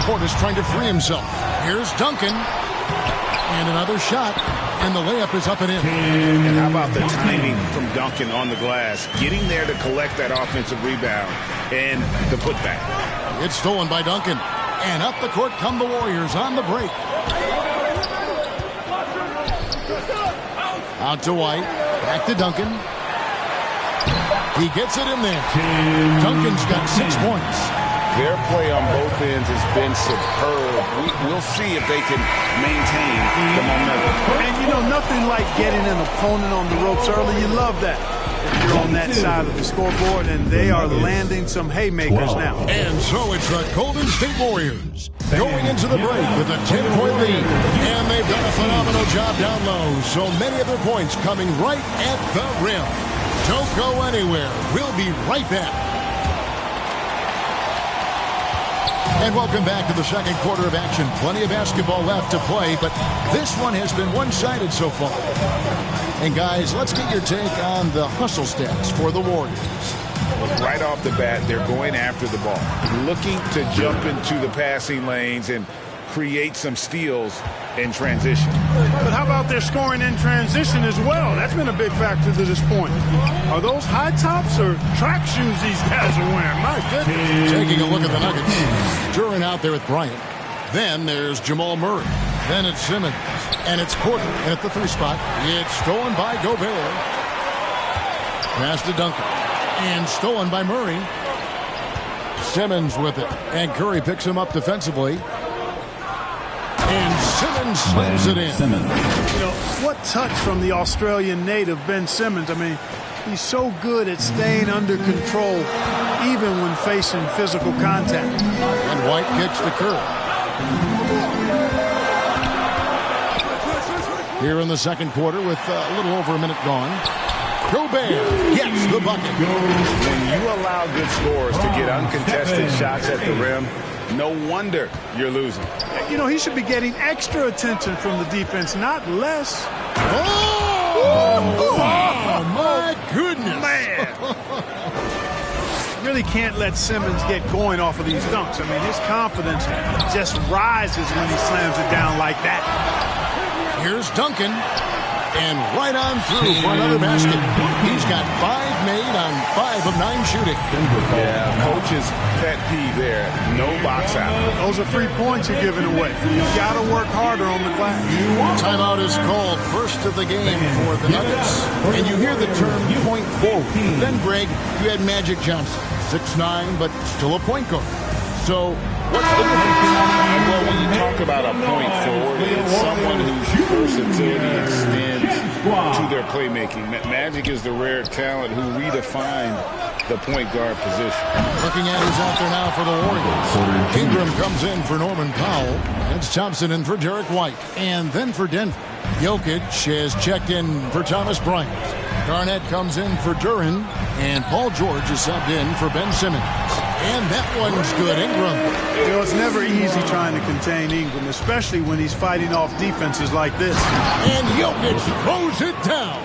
Portis trying to free himself. Here's Duncan. And another shot. And the layup is up and in. And how about the timing from Duncan on the glass? Getting there to collect that offensive rebound and the putback. It's stolen by Duncan. And up the court come the Warriors on the break. Out to White. Back to Duncan. He gets it in there. Duncan's got 6 points. Their play on both ends has been superb. We'll see if they can maintain the momentum. And you know, nothing like getting an opponent on the ropes early. You love that. If you're on that side of the scoreboard, and they are landing some haymakers now. And so it's the Golden State Warriors going into the break with a 10-point lead. And they've done a phenomenal job down low. So many of their points coming right at the rim. Don't go anywhere. We'll be right back. And welcome back to the second quarter of action. Plenty of basketball left to play, but this one has been one-sided so far. And guys, let's get your take on the hustle stats for the Warriors. Right off the bat, they're going after the ball, looking to jump into the passing lanes and create some steals in transition. But how about their scoring in transition as well? That's been a big factor to this point. Are those high tops or track shoes these guys are wearing? My goodness. Taking a look at the Nuggets. Duran out there with Bryant. Then there's Jamal Murray. Then it's Simmons. And it's Porter. And at the 3 spot, it's stolen by Gobert. Pass to Duncan. And stolen by Murray. Simmons with it. And Curry picks him up defensively. And Simmons slams it in. You know, what touch from the Australian native, Ben Simmons. I mean, he's so good at staying under control, even when facing physical contact. And White kicks to Curry. Here in the second quarter with a little over a minute gone. Gobert gets the bucket. When you allow good scorers to get uncontested shots at the rim, No wonder you're losing. You know, he should be getting extra attention from the defense, not less. Oh, my goodness. Man. Really can't let Simmons get going off of these dunks. I mean, his confidence just rises when he slams it down like that. Here's Duncan. And right on through for another basket. He's got 5 made on 5 of 9 shooting. Yeah, coach's pet peeve there. No box out. Those are free points you're giving away. You got to work harder on the glass. Timeout is called, first of the game for the Nuggets. And you hear the term point forward. Then, Greg, you had Magic Johnson, 6'9", but still a point guard. So what's the difference? Well, when you talk about a point forward, it's someone whose versatility extends to their playmaking. Magic is the rare talent who redefined the point guard position. Looking at who's out there now for the Warriors. Ingram comes in for Norman Powell. It's Thompson in for Derek White. And then for Denver, Jokic has checked in for Thomas Bryant. Garnett comes in for Duran. And Paul George is subbed in for Ben Simmons. And that one's good. Ingram. You know, it's never easy trying to contain Ingram, especially when he's fighting off defenses like this. And Jokic throws it down.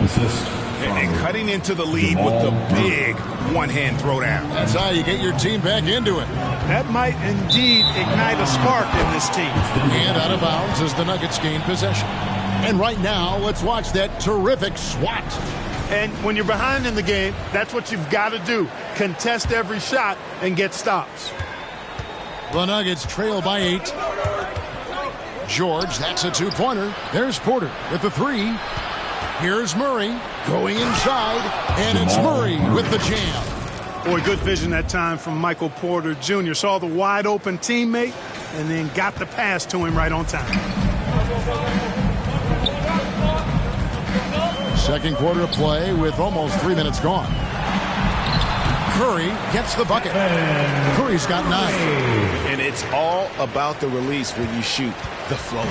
And cutting into the lead with the big one-hand throwdown. That's how you get your team back into it. That might indeed ignite a spark in this team. And out of bounds as the Nuggets gain possession. And right now, let's watch that terrific swat. And when you're behind in the game, that's what you've got to do. Contest every shot and get stops. The Nuggets trail by 8. George, that's a 2-pointer. There's Porter with the 3. Here's Murray going inside, and it's Murray with the jam. Boy, good vision that time from Michael Porter Jr. Saw the wide open teammate and then got the pass to him right on time. Second quarter of play with almost 3 minutes gone. Curry gets the bucket. Curry's got 9. And it's all about the release when you shoot the float.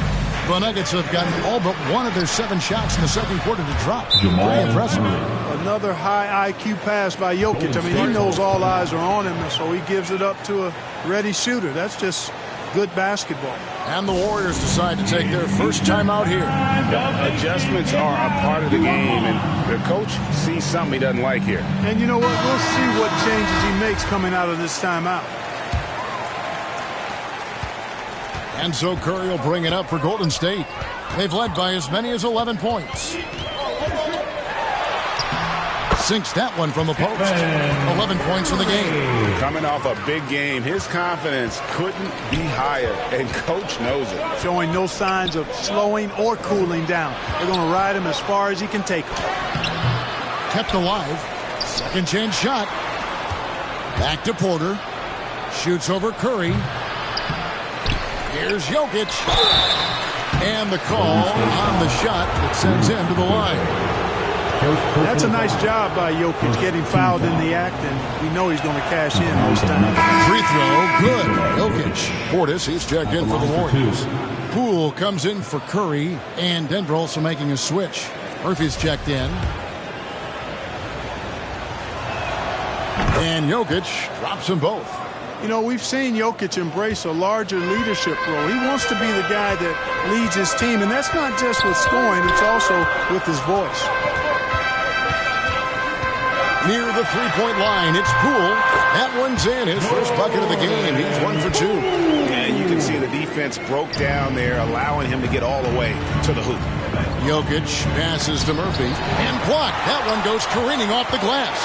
The Nuggets have gotten all but one of their 7 shots in the second quarter to drop. Very impressive. Another high IQ pass by Jokic. I mean, he knows all eyes are on him, so he gives it up to a ready shooter. That's just good basketball. And the Warriors decide to take their first timeout here. Adjustments are a part of the game, and their coach sees something he doesn't like here. And you know what? We'll see what changes he makes coming out of this timeout. And so Curry will bring it up for Golden State. They've led by as many as 11 points. Sinks that one from the post. 11 points in the game. Coming off a big game, his confidence couldn't be higher, and coach knows it. Showing no signs of slowing or cooling down. They're going to ride him as far as he can take him. Kept alive. Second chance shot. Back to Porter. Shoots over Curry. Here's Jokic. And the call on the shot that sends him to the line. That's a nice job by Jokic getting fouled in the act, and we know he's going to cash in most times. Free throw, good. Jokic. Portis, he's checked in for the Warriors. Poole comes in for Curry, and Denver also making a switch. Murphy's checked in. And Jokic drops them both. You know, we've seen Jokic embrace a larger leadership role. He wants to be the guy that leads his team, and that's not just with scoring, it's also with his voice. Near the three-point line, it's Poole. That one's in. His first bucket of the game. He's 1 for 2. And you can see the defense broke down there, allowing him to get all the way to the hoop. Jokic passes to Murphy. And blocked. That one goes careening off the glass.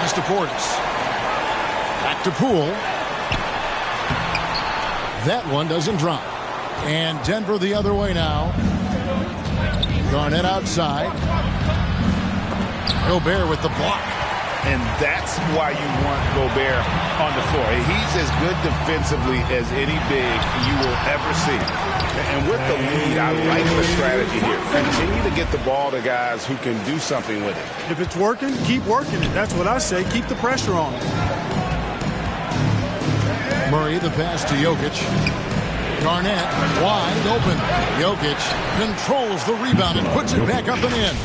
Pass to Portis. Back to Poole. That one doesn't drop. And Denver the other way now. Garnett outside. Gobert with the block. And that's why you want Gobert on the floor. He's as good defensively as any big you will ever see. And with the lead, I like the strategy here. Continue to get the ball to guys who can do something with it. If it's working, keep working it. That's what I say. Keep the pressure on it. Murray, the pass to Jokic. Garnett wide open. Jokic controls the rebound and puts it back up and in.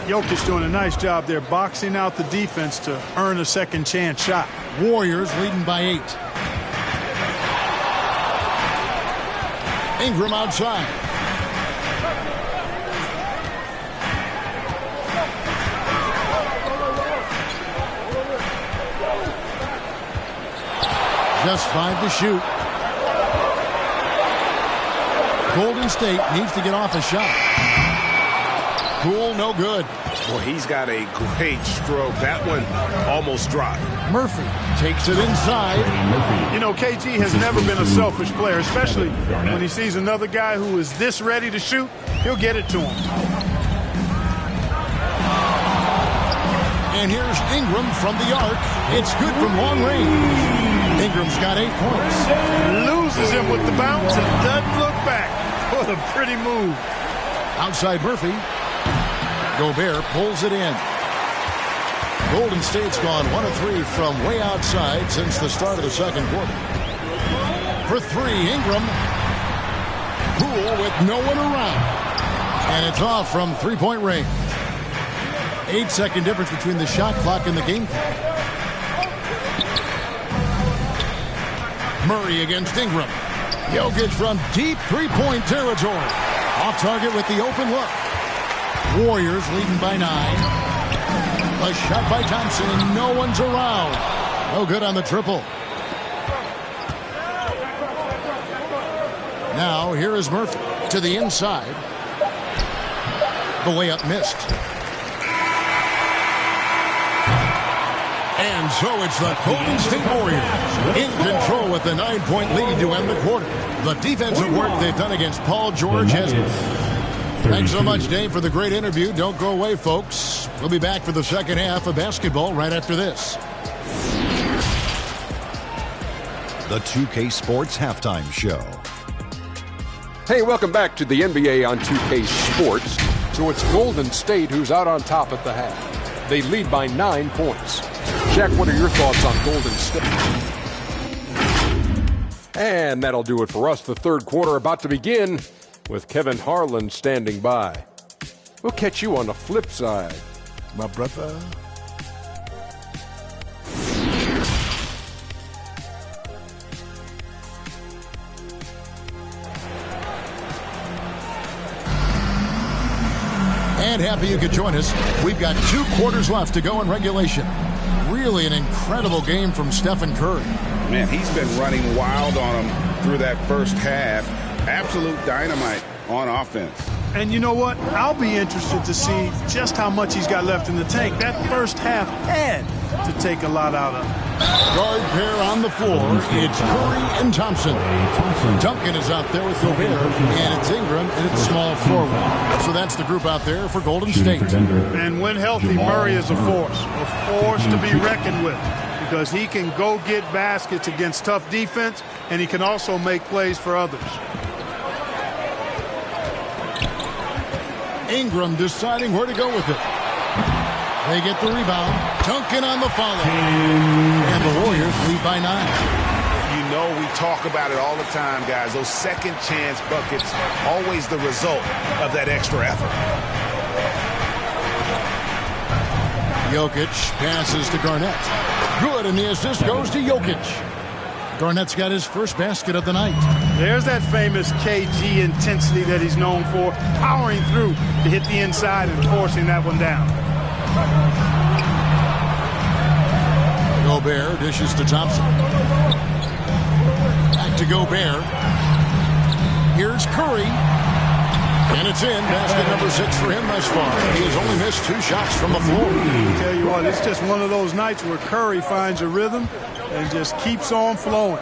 Jokic doing a nice job there, boxing out the defense to earn a second chance shot. Warriors leading by 8. Ingram outside. Just 5 to shoot. Golden State needs to get off a shot. Cool, no good. Well, he's got a great stroke. That one almost dropped. Murphy takes it inside. You know, KG has never been a selfish player, especially when he sees another guy who is this ready to shoot. He'll get it to him. And here's Ingram from the arc. It's good from long range. Ingram's got 8 points. Loses him with the bounce and doesn't look back. What a pretty move. Outside Murphy. Gobert pulls it in. Golden State's gone 1 of 3 from way outside since the start of the second quarter. For 3, Ingram. Poole with no one around. And it's off from 3-point range. 8-second difference between the shot clock and the game clock. Murray against Ingram. Jokic from deep 3-point territory. Off target with the open look. Warriors leading by 9. A shot by Thompson and no one's around. No good on the triple. Now here is Murphy to the inside. The layup missed. And so it's the Golden State Warriors in control with the 9-point lead to end the quarter. The defensive work they've done against Paul George has... Thanks so much, Dave, for the great interview. Don't go away, folks. We'll be back for the second half of basketball right after this. The 2K Sports Halftime Show. Hey, welcome back to the NBA on 2K Sports. So it's Golden State who's out on top at the half. They lead by 9 points. Jack, what are your thoughts on Golden State? And that'll do it for us. The third quarter about to begin with Kevin Harlan standing by. We'll catch you on the flip side, my brother. And happy you could join us. We've got 2 quarters left to go in regulation. Really an incredible game from Stephen Curry. Man, he's been running wild on him through that first half. Absolute dynamite on offense. And you know what? I'll be interested to see just how much he's got left in the tank. That first half had to take a lot out of him. Guard pair on the floor. It's Curry and Thompson. Duncan is out there with Gobert, and it's Ingram, and it's small forward. So that's the group out there for Golden State. And when healthy, Murray is a force to be reckoned with, because he can go get baskets against tough defense, and he can also make plays for others. Ingram deciding where to go with it. They get the rebound. Duncan on the follow. And the Warriors lead by 9. You know, we talk about it all the time, guys. Those second chance buckets, always the result of that extra effort. Jokic passes to Garnett. Good, and the assist goes to Jokic. Garnett's got his first basket of the night. There's that famous KG intensity that he's known for, powering through to hit the inside and forcing that one down. Gobert dishes to Thompson. Back to Gobert. Here's Curry. And it's in. Basket number 6 for him thus far. He has only missed 2 shots from the floor. I tell you what, it's just one of those nights where Curry finds a rhythm and just keeps on flowing.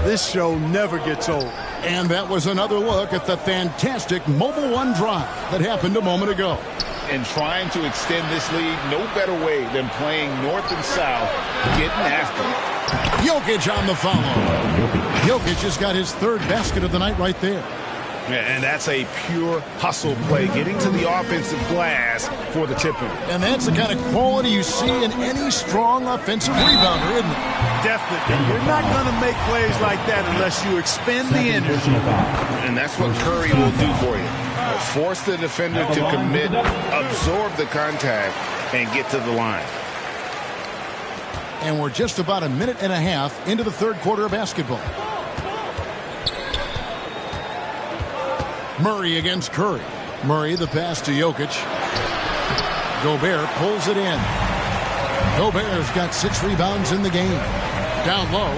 This show never gets old. And that was another look at the fantastic Mobile One drive that happened a moment ago. And trying to extend this lead, no better way than playing north and south, getting after it. Jokic on the follow. Jokic has got his 3rd basket of the night right there. And that's a pure hustle play, getting to the offensive glass for the tip-in. And that's the kind of quality you see in any strong offensive rebounder, isn't it? Definitely. You're not going to make plays like that unless you expend the energy. And that's what Curry will do for you. Force the defender to commit, absorb the contact, and get to the line. And we're just about a minute and a half into the third quarter of basketball. Murray against Curry. Murray, the pass to Jokic. Gobert pulls it in. Gobert's got 6 rebounds in the game. Down low.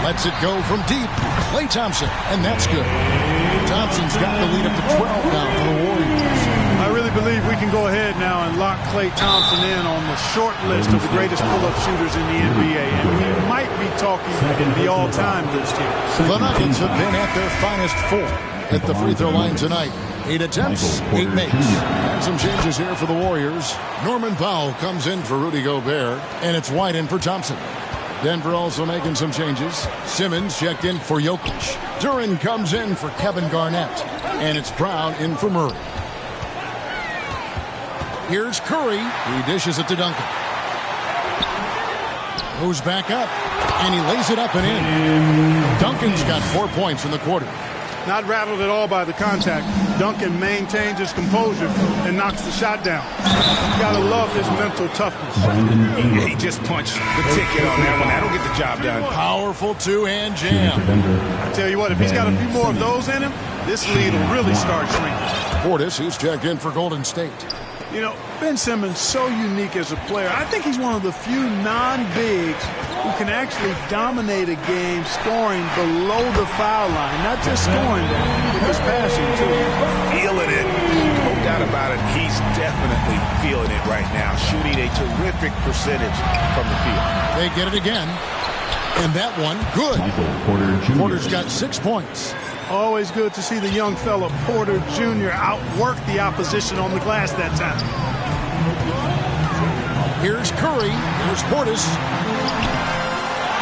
Lets it go from deep. Klay Thompson, and that's good. Thompson's got the lead up to 12 now for the Warriors. I really believe we can go ahead now and lock Klay Thompson in on the short list of the greatest pull-up shooters in the NBA, and we might be talking the all-time list here. The Nuggets have been at their finest 4 at the free throw line tonight. 8 attempts, 8 makes. And some changes here for the Warriors. Norman Powell comes in for Rudy Gobert, and it's White in for Thompson. Denver also making some changes. Simmons checked in for Jokic. Duran comes in for Kevin Garnett, and it's Brown in for Murray. Here's Curry. He dishes it to Duncan. Goes back up, and he lays it up and in. Duncan's got 4 points in the quarter. Not rattled at all by the contact. Duncan maintains his composure and knocks the shot down. You gotta love his mental toughness. He just punched the ticket on that one. That'll get the job done. Powerful two-hand jam. I tell you what, if he's got a few more of those in him, this lead will really start shrinking. Portis, who's checked in for Golden State. You know, Ben Simmons, so unique as a player. I think he's one of the few non-bigs who can actually dominate a game scoring below the foul line. Not just scoring, but his passing, too. Feeling it. No doubt about it. He's definitely feeling it right now. Shooting a terrific percentage from the field. They get it again. And that one, good. Porter's got 6 points. Always good to see the young fella, Porter Jr., outwork the opposition on the glass that time. Here's Curry. Here's Portis.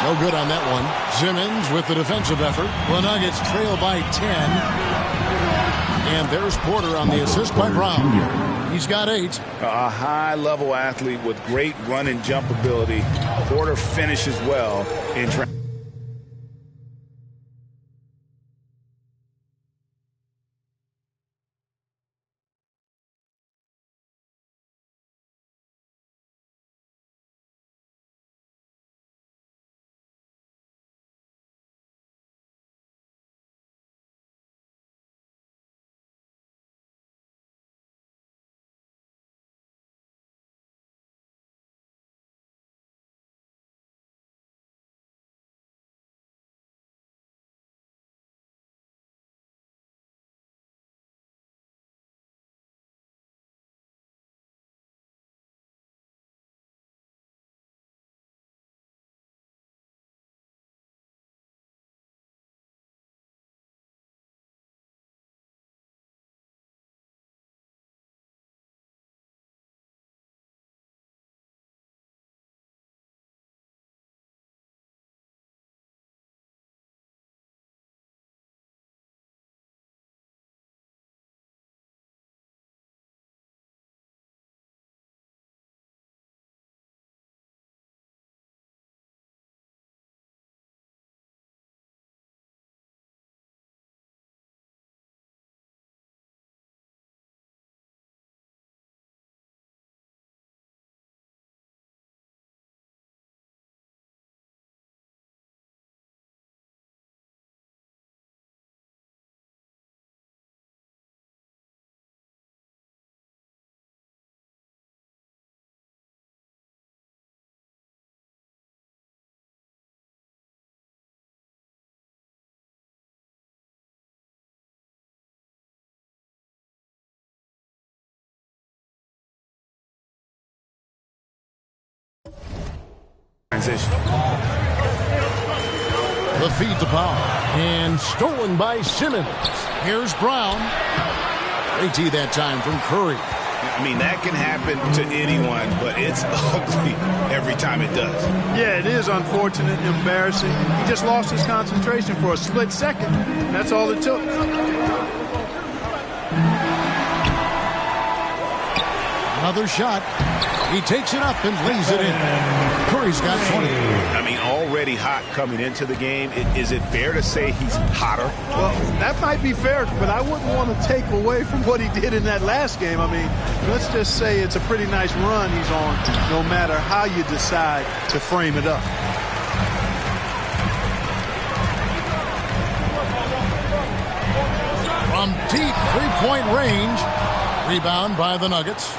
No good on that one. Simmons with the defensive effort. The Nuggets trail by 10. And there's Porter on the assist by Brown. He's got 8. A high-level athlete with great run and jump ability. Porter finishes well in transition. The feed to Powell. And stolen by Simmons. Here's Brown. AT that time from Curry. I mean, that can happen to anyone, but it's ugly every time it does. Yeah, it is unfortunate and embarrassing. He just lost his concentration for a split second. That's all it took. Another shot. He takes it up and lays it in. Curry's got 20. I mean, already hot coming into the game. Is it fair to say he's hotter? Well, that might be fair, but I wouldn't want to take away from what he did in that last game. I mean, let's just say it's a pretty nice run he's on, no matter how you decide to frame it up. deep three-point range. Rebound by the Nuggets.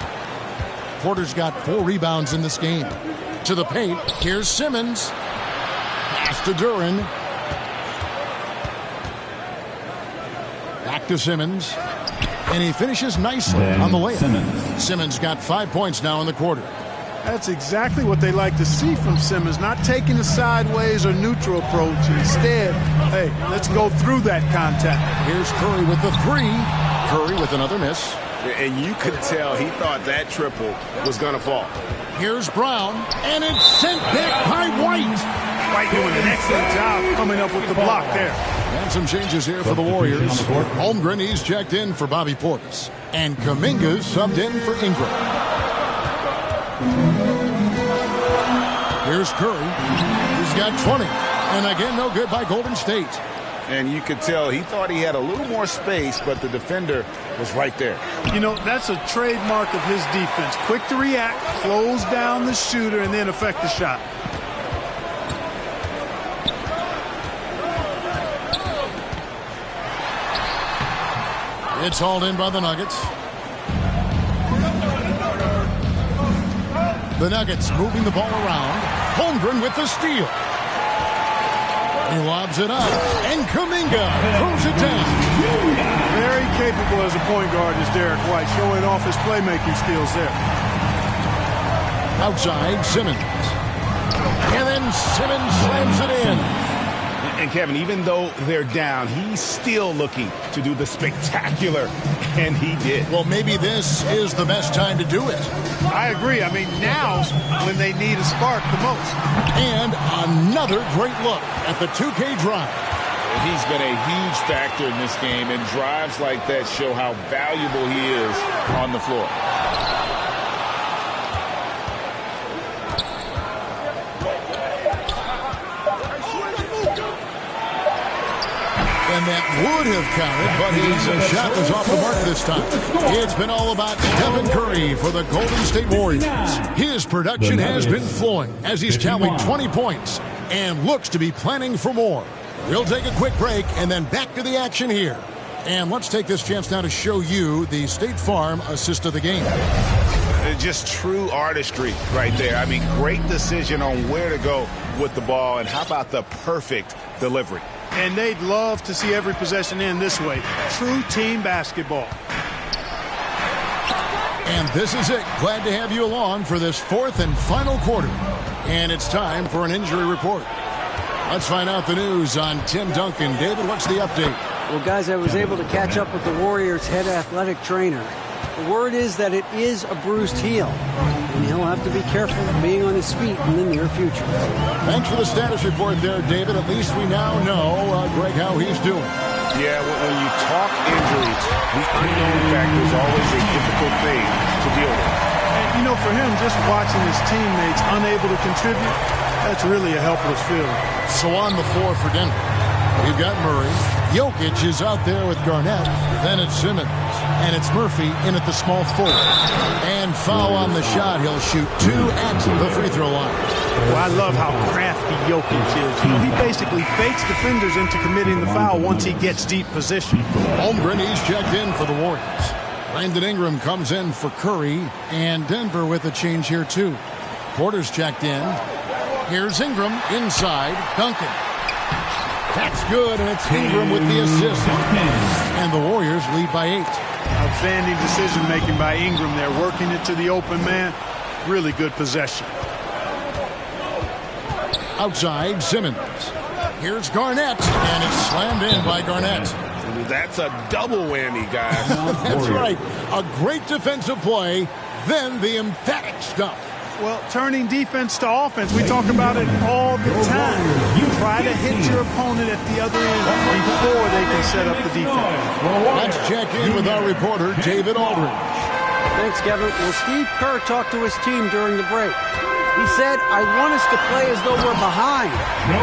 Porter's got 4 rebounds in this game. To the paint, here's Simmons. Pass to Duran. Back to Simmons. And he finishes nicely on the layup. Simmons got 5 points now in the quarter. That's exactly what they like to see from Simmons, not taking a sideways or neutral approach. Instead, hey, let's go through that contact. Here's Curry with the 3. Curry with another miss. And you could tell he thought that triple was going to fall. Here's Brown, and it's sent back by White. White doing an excellent job coming up with the block there. And some changes here for the Warriors. Holmgren, he's checked in for Bobby Portis. And Kuminga's subbed in for Ingram. Here's Curry. He's got 20. And again, no good by Golden State. And you could tell he thought he had a little more space, but the defender was right there. You know, that's a trademark of his defense. Quick to react, close down the shooter, and then affect the shot. It's hauled in by the Nuggets. The Nuggets moving the ball around. Holmgren with the steal. He lobs it up, and Kuminga throws it down. Very capable as a point guard is Derek White, showing off his playmaking skills there. Outside, Simmons. And then Simmons slams it in. And Kevin, even though they're down, he's still looking to do the spectacular, and he did. Well, maybe this is the best time to do it. I agree. I mean, now's when they need a spark the most. And another great look at the 2K drive. He's been a huge factor in this game, and drives like that show how valuable he is on the floor. And that would have counted, but his shot was off the mark this time. It's been all about Stephen Curry for the Golden State Warriors. His production has been flowing as he's tallied 20 points and looks to be planning for more. We'll take a quick break and then back to the action here. And let's take this chance now to show you the State Farm assist of the game. Just true artistry right there. I mean, great decision on where to go with the ball, and how about the perfect delivery? And they'd love to see every possession end this way. True team basketball. And this is it. Glad to have you along for this 4th and final quarter. And it's time for an injury report. Let's find out the news on Tim Duncan. David, what's the update? Well, guys, I was able to catch up with the Warriors' head athletic trainer. The word is that it is a bruised heel, and he'll have to be careful of being on his feet in the near future. Thanks for the status report there, David. At least we now know, Greg, how he's doing. Yeah, when you talk injuries, the unknown factor is always a difficult thing to deal with. And, you know, for him, just watching his teammates unable to contribute, that's really a helpless feeling. So on the floor for Denver, we've got Murray. Jokic is out there with Garnett. Then it's Simmons. And it's Murphy in at the small forward. And foul on the shot. He'll shoot 2 at the free throw line. Well, I love how crafty Jokic is. You know, he basically fakes defenders into committing the foul once he gets deep position. Holmgren, he's checked in for the Warriors. Brandon Ingram comes in for Curry. And Denver with a change here, too. Porter's checked in. Here's Ingram inside. Duncan. That's good, and it's Ingram with the assist. And the Warriors lead by 8. Outstanding decision-making by Ingram there, working it to the open man. Really good possession. Outside, Simmons. Here's Garnett, and it's slammed in by Garnett. That's a double whammy, guys. That's right. A great defensive play, then the emphatic stuff. Well, turning defense to offense, we talk about it all the time. You try to hit your opponent at the other end before they can set up the defense. Let's check in with our reporter, David Aldridge. Thanks, Kevin. Well, Steve Kerr talked to his team during the break. He said, I want us to play as though we're behind.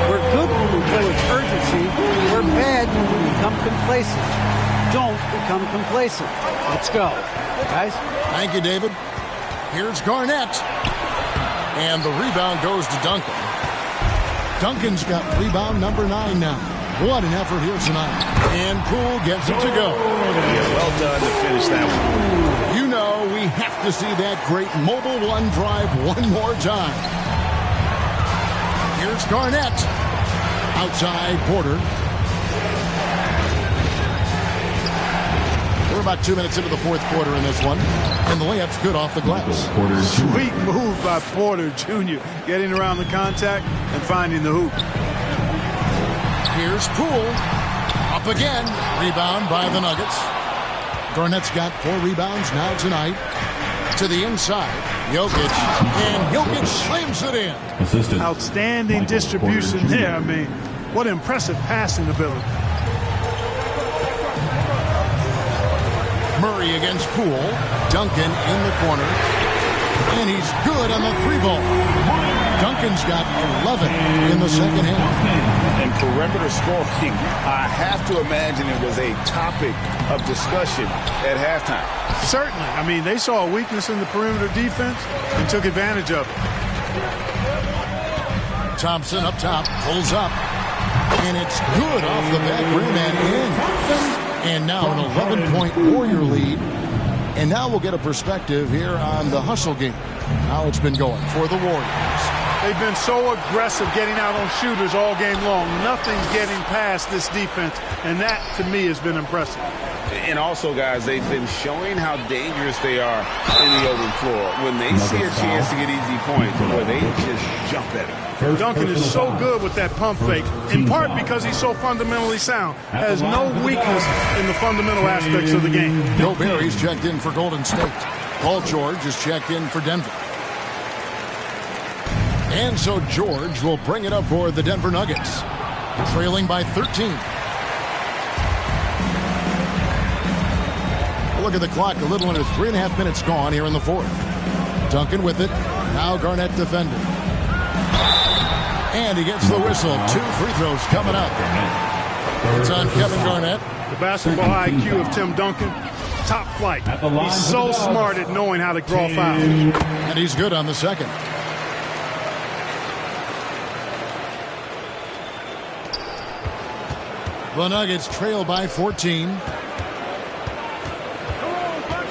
We're good when we play with urgency. We're bad when we become complacent. Don't become complacent. Let's go. Guys? Thank you, David. Here's Garnett. And the rebound goes to Duncan. Duncan's got rebound number 9 now. What an effort here tonight. And Poole gets it to go. Yeah, well done to finish that one. You know we have to see that great mobile one drive one more time. Here's Garnett. Outside Porter. We're about 2 minutes into the fourth quarter in this one. And the layup's good off the glass. Sweet move by Porter Jr. Getting around the contact and finding the hoop. Here's Poole. Up again. Rebound by the Nuggets. Garnett's got 4 rebounds now tonight. To the inside. Jokic. And Jokic slams it in. Outstanding distribution there. I mean, what impressive passing ability. Murray against Poole. Duncan in the corner. And he's good on the 3-ball. Duncan's got 11 in the second half. And perimeter scoring, I have to imagine it was a topic of discussion at halftime. Certainly. I mean, they saw a weakness in the perimeter defense and took advantage of it. Thompson up top, pulls up. And it's good off the back rim and in. And now an 11-point Warrior lead. And now we'll get a perspective here on the hustle game. How it's been going for the Warriors. They've been so aggressive getting out on shooters all game long. Nothing's getting past this defense, and that, to me, has been impressive. And also, guys, they've been showing how dangerous they are in the open floor. When they see a chance to get easy points, where they just jump at it. Duncan is so good with that pump fake, in part because he's so fundamentally sound. Has no weakness in the fundamental aspects of the game. Bill Barry's checked in for Golden State. Paul George is checked in for Denver. And so George will bring it up for the Denver Nuggets. Trailing by 13. Look at the clock. A little under 3.5 minutes gone here in the fourth. Duncan with it. Now Garnett defending. And he gets the whistle. 2 free throws coming up. It's on Kevin Garnett. The basketball IQ of Tim Duncan, top flight. He's so smart at knowing how to draw fouls. And he's good on the second. The Nuggets trail by 14.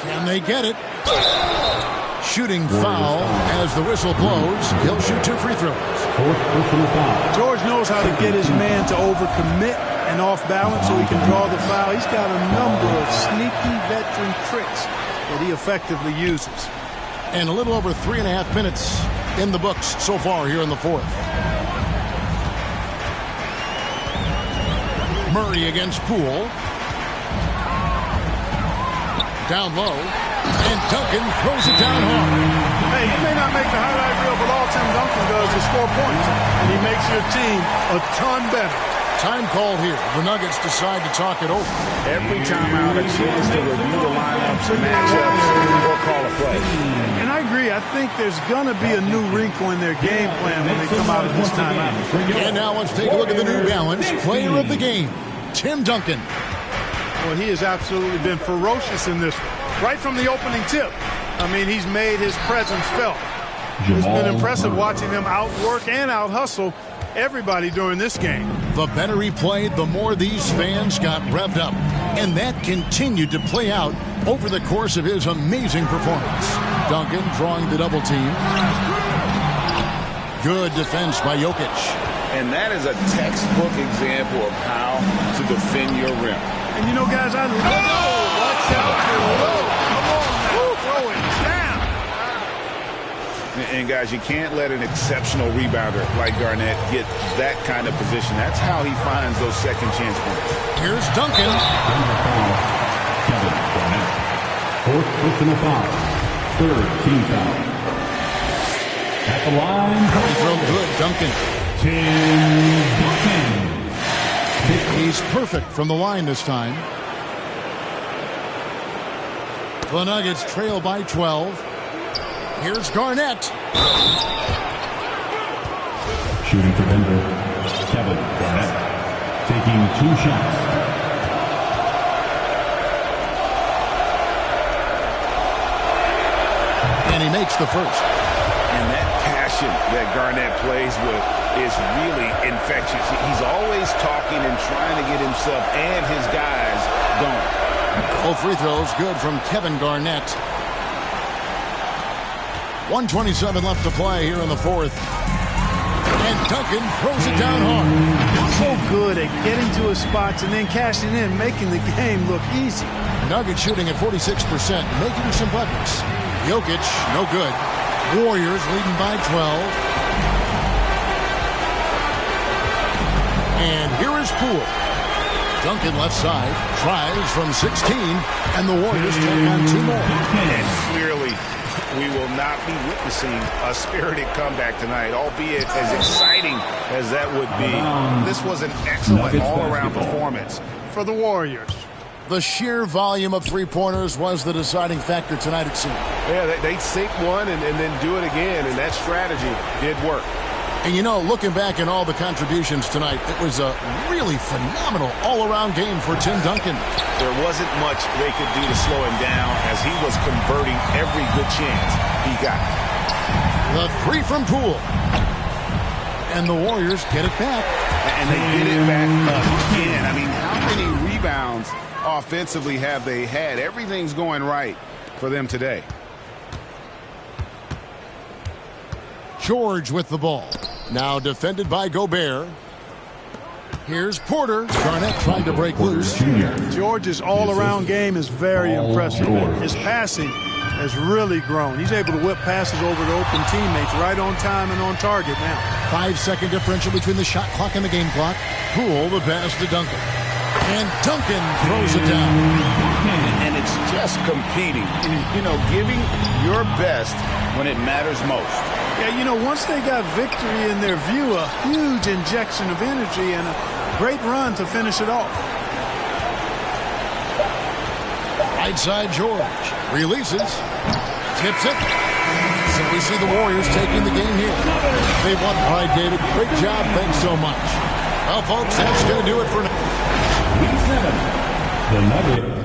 Can they get it? Shooting foul as the whistle blows. He'll shoot 2 free throws. George knows how to get his man to overcommit and off balance so he can draw the foul. He's got a number of sneaky veteran tricks that he effectively uses. And a little over 3.5 minutes in the books so far here in the fourth. Murray against Poole. Down low. And Duncan throws it down hard. Hey, you may not make the highlight reel, but all Tim Duncan does is score points. And he makes your team a ton better. Time called here. The Nuggets decide to talk it over. Every time out, a chance to review the lineups, matchups, or call a play. And I agree. I think there's going to be a new wrinkle in their game plan when they come out of this timeout. And now let's take a look at the New Balance player of the game, Tim Duncan. Well, he has absolutely been ferocious in this one. Right from the opening tip. I mean, he's made his presence felt. It's been impressive watching him outwork and out-hustle everybody during this game. The better he played, the more these fans got revved up. And that continued to play out over the course of his amazing performance. Duncan drawing the double team. Good defense by Jokic. And that is a textbook example of how to defend your rim. And you know, guys, I love watch out below. Come on now, throw it down. And guys, you can't let an exceptional rebounder like Garnett get that kind of position. That's how he finds those second chance points. Here's Duncan. Kevin Garnett. 4th personal foul. 3rd team foul. At the line. He throw good, Duncan. Tim Duncan. He's perfect from the line this time. The Nuggets trail by 12. Here's Garnett. Shooting for Denver, Kevin Garnett. Taking 2 shots. And he makes the first. And that passion that Garnett plays with is really infectious. He's always talking and trying to get himself and his guys going. All free throws good from Kevin Garnett. 1:27 left to play here in the fourth. And Duncan throws it down hard. So good at getting to his spots and then cashing in, making the game look easy. Nuggets shooting at 46%, making some buckets. Jokic, no good. Warriors leading by 12. And here is Poole. Duncan left side, tries from 16, and the Warriors take on 2 more. And clearly, we will not be witnessing a spirited comeback tonight, albeit as exciting as that would be. This was an excellent all-around performance for the Warriors. The sheer volume of three-pointers was the deciding factor tonight, it seemed. Yeah, they sink one and then do it again, and that strategy did work. And you know, looking back at all the contributions tonight, it was a really phenomenal all-around game for Tim Duncan. There wasn't much they could do to slow him down as he was converting every good chance he got. The three from Poole. And the Warriors get it back. And they get it back again. I mean, how many rebounds offensively have they had? Everything's going right for them today. George with the ball. Now defended by Gobert. Here's Porter. Garnett trying to break loose. George's all-around game is very impressive. His passing has really grown. He's able to whip passes over to open teammates right on time and on target now. 5-second differential between the shot clock and the game clock. Poole the pass to Duncan. And Duncan throws it down. And it's just competing. You know, giving your best when it matters most. Yeah, you know, once they got victory in their view, a huge injection of energy and a great run to finish it off. Right side George. Releases. Tips it. So we see the Warriors taking the game here. They've won pride, David. Great job. Thanks so much. Well, folks, that's going to do it for now. The Nuggets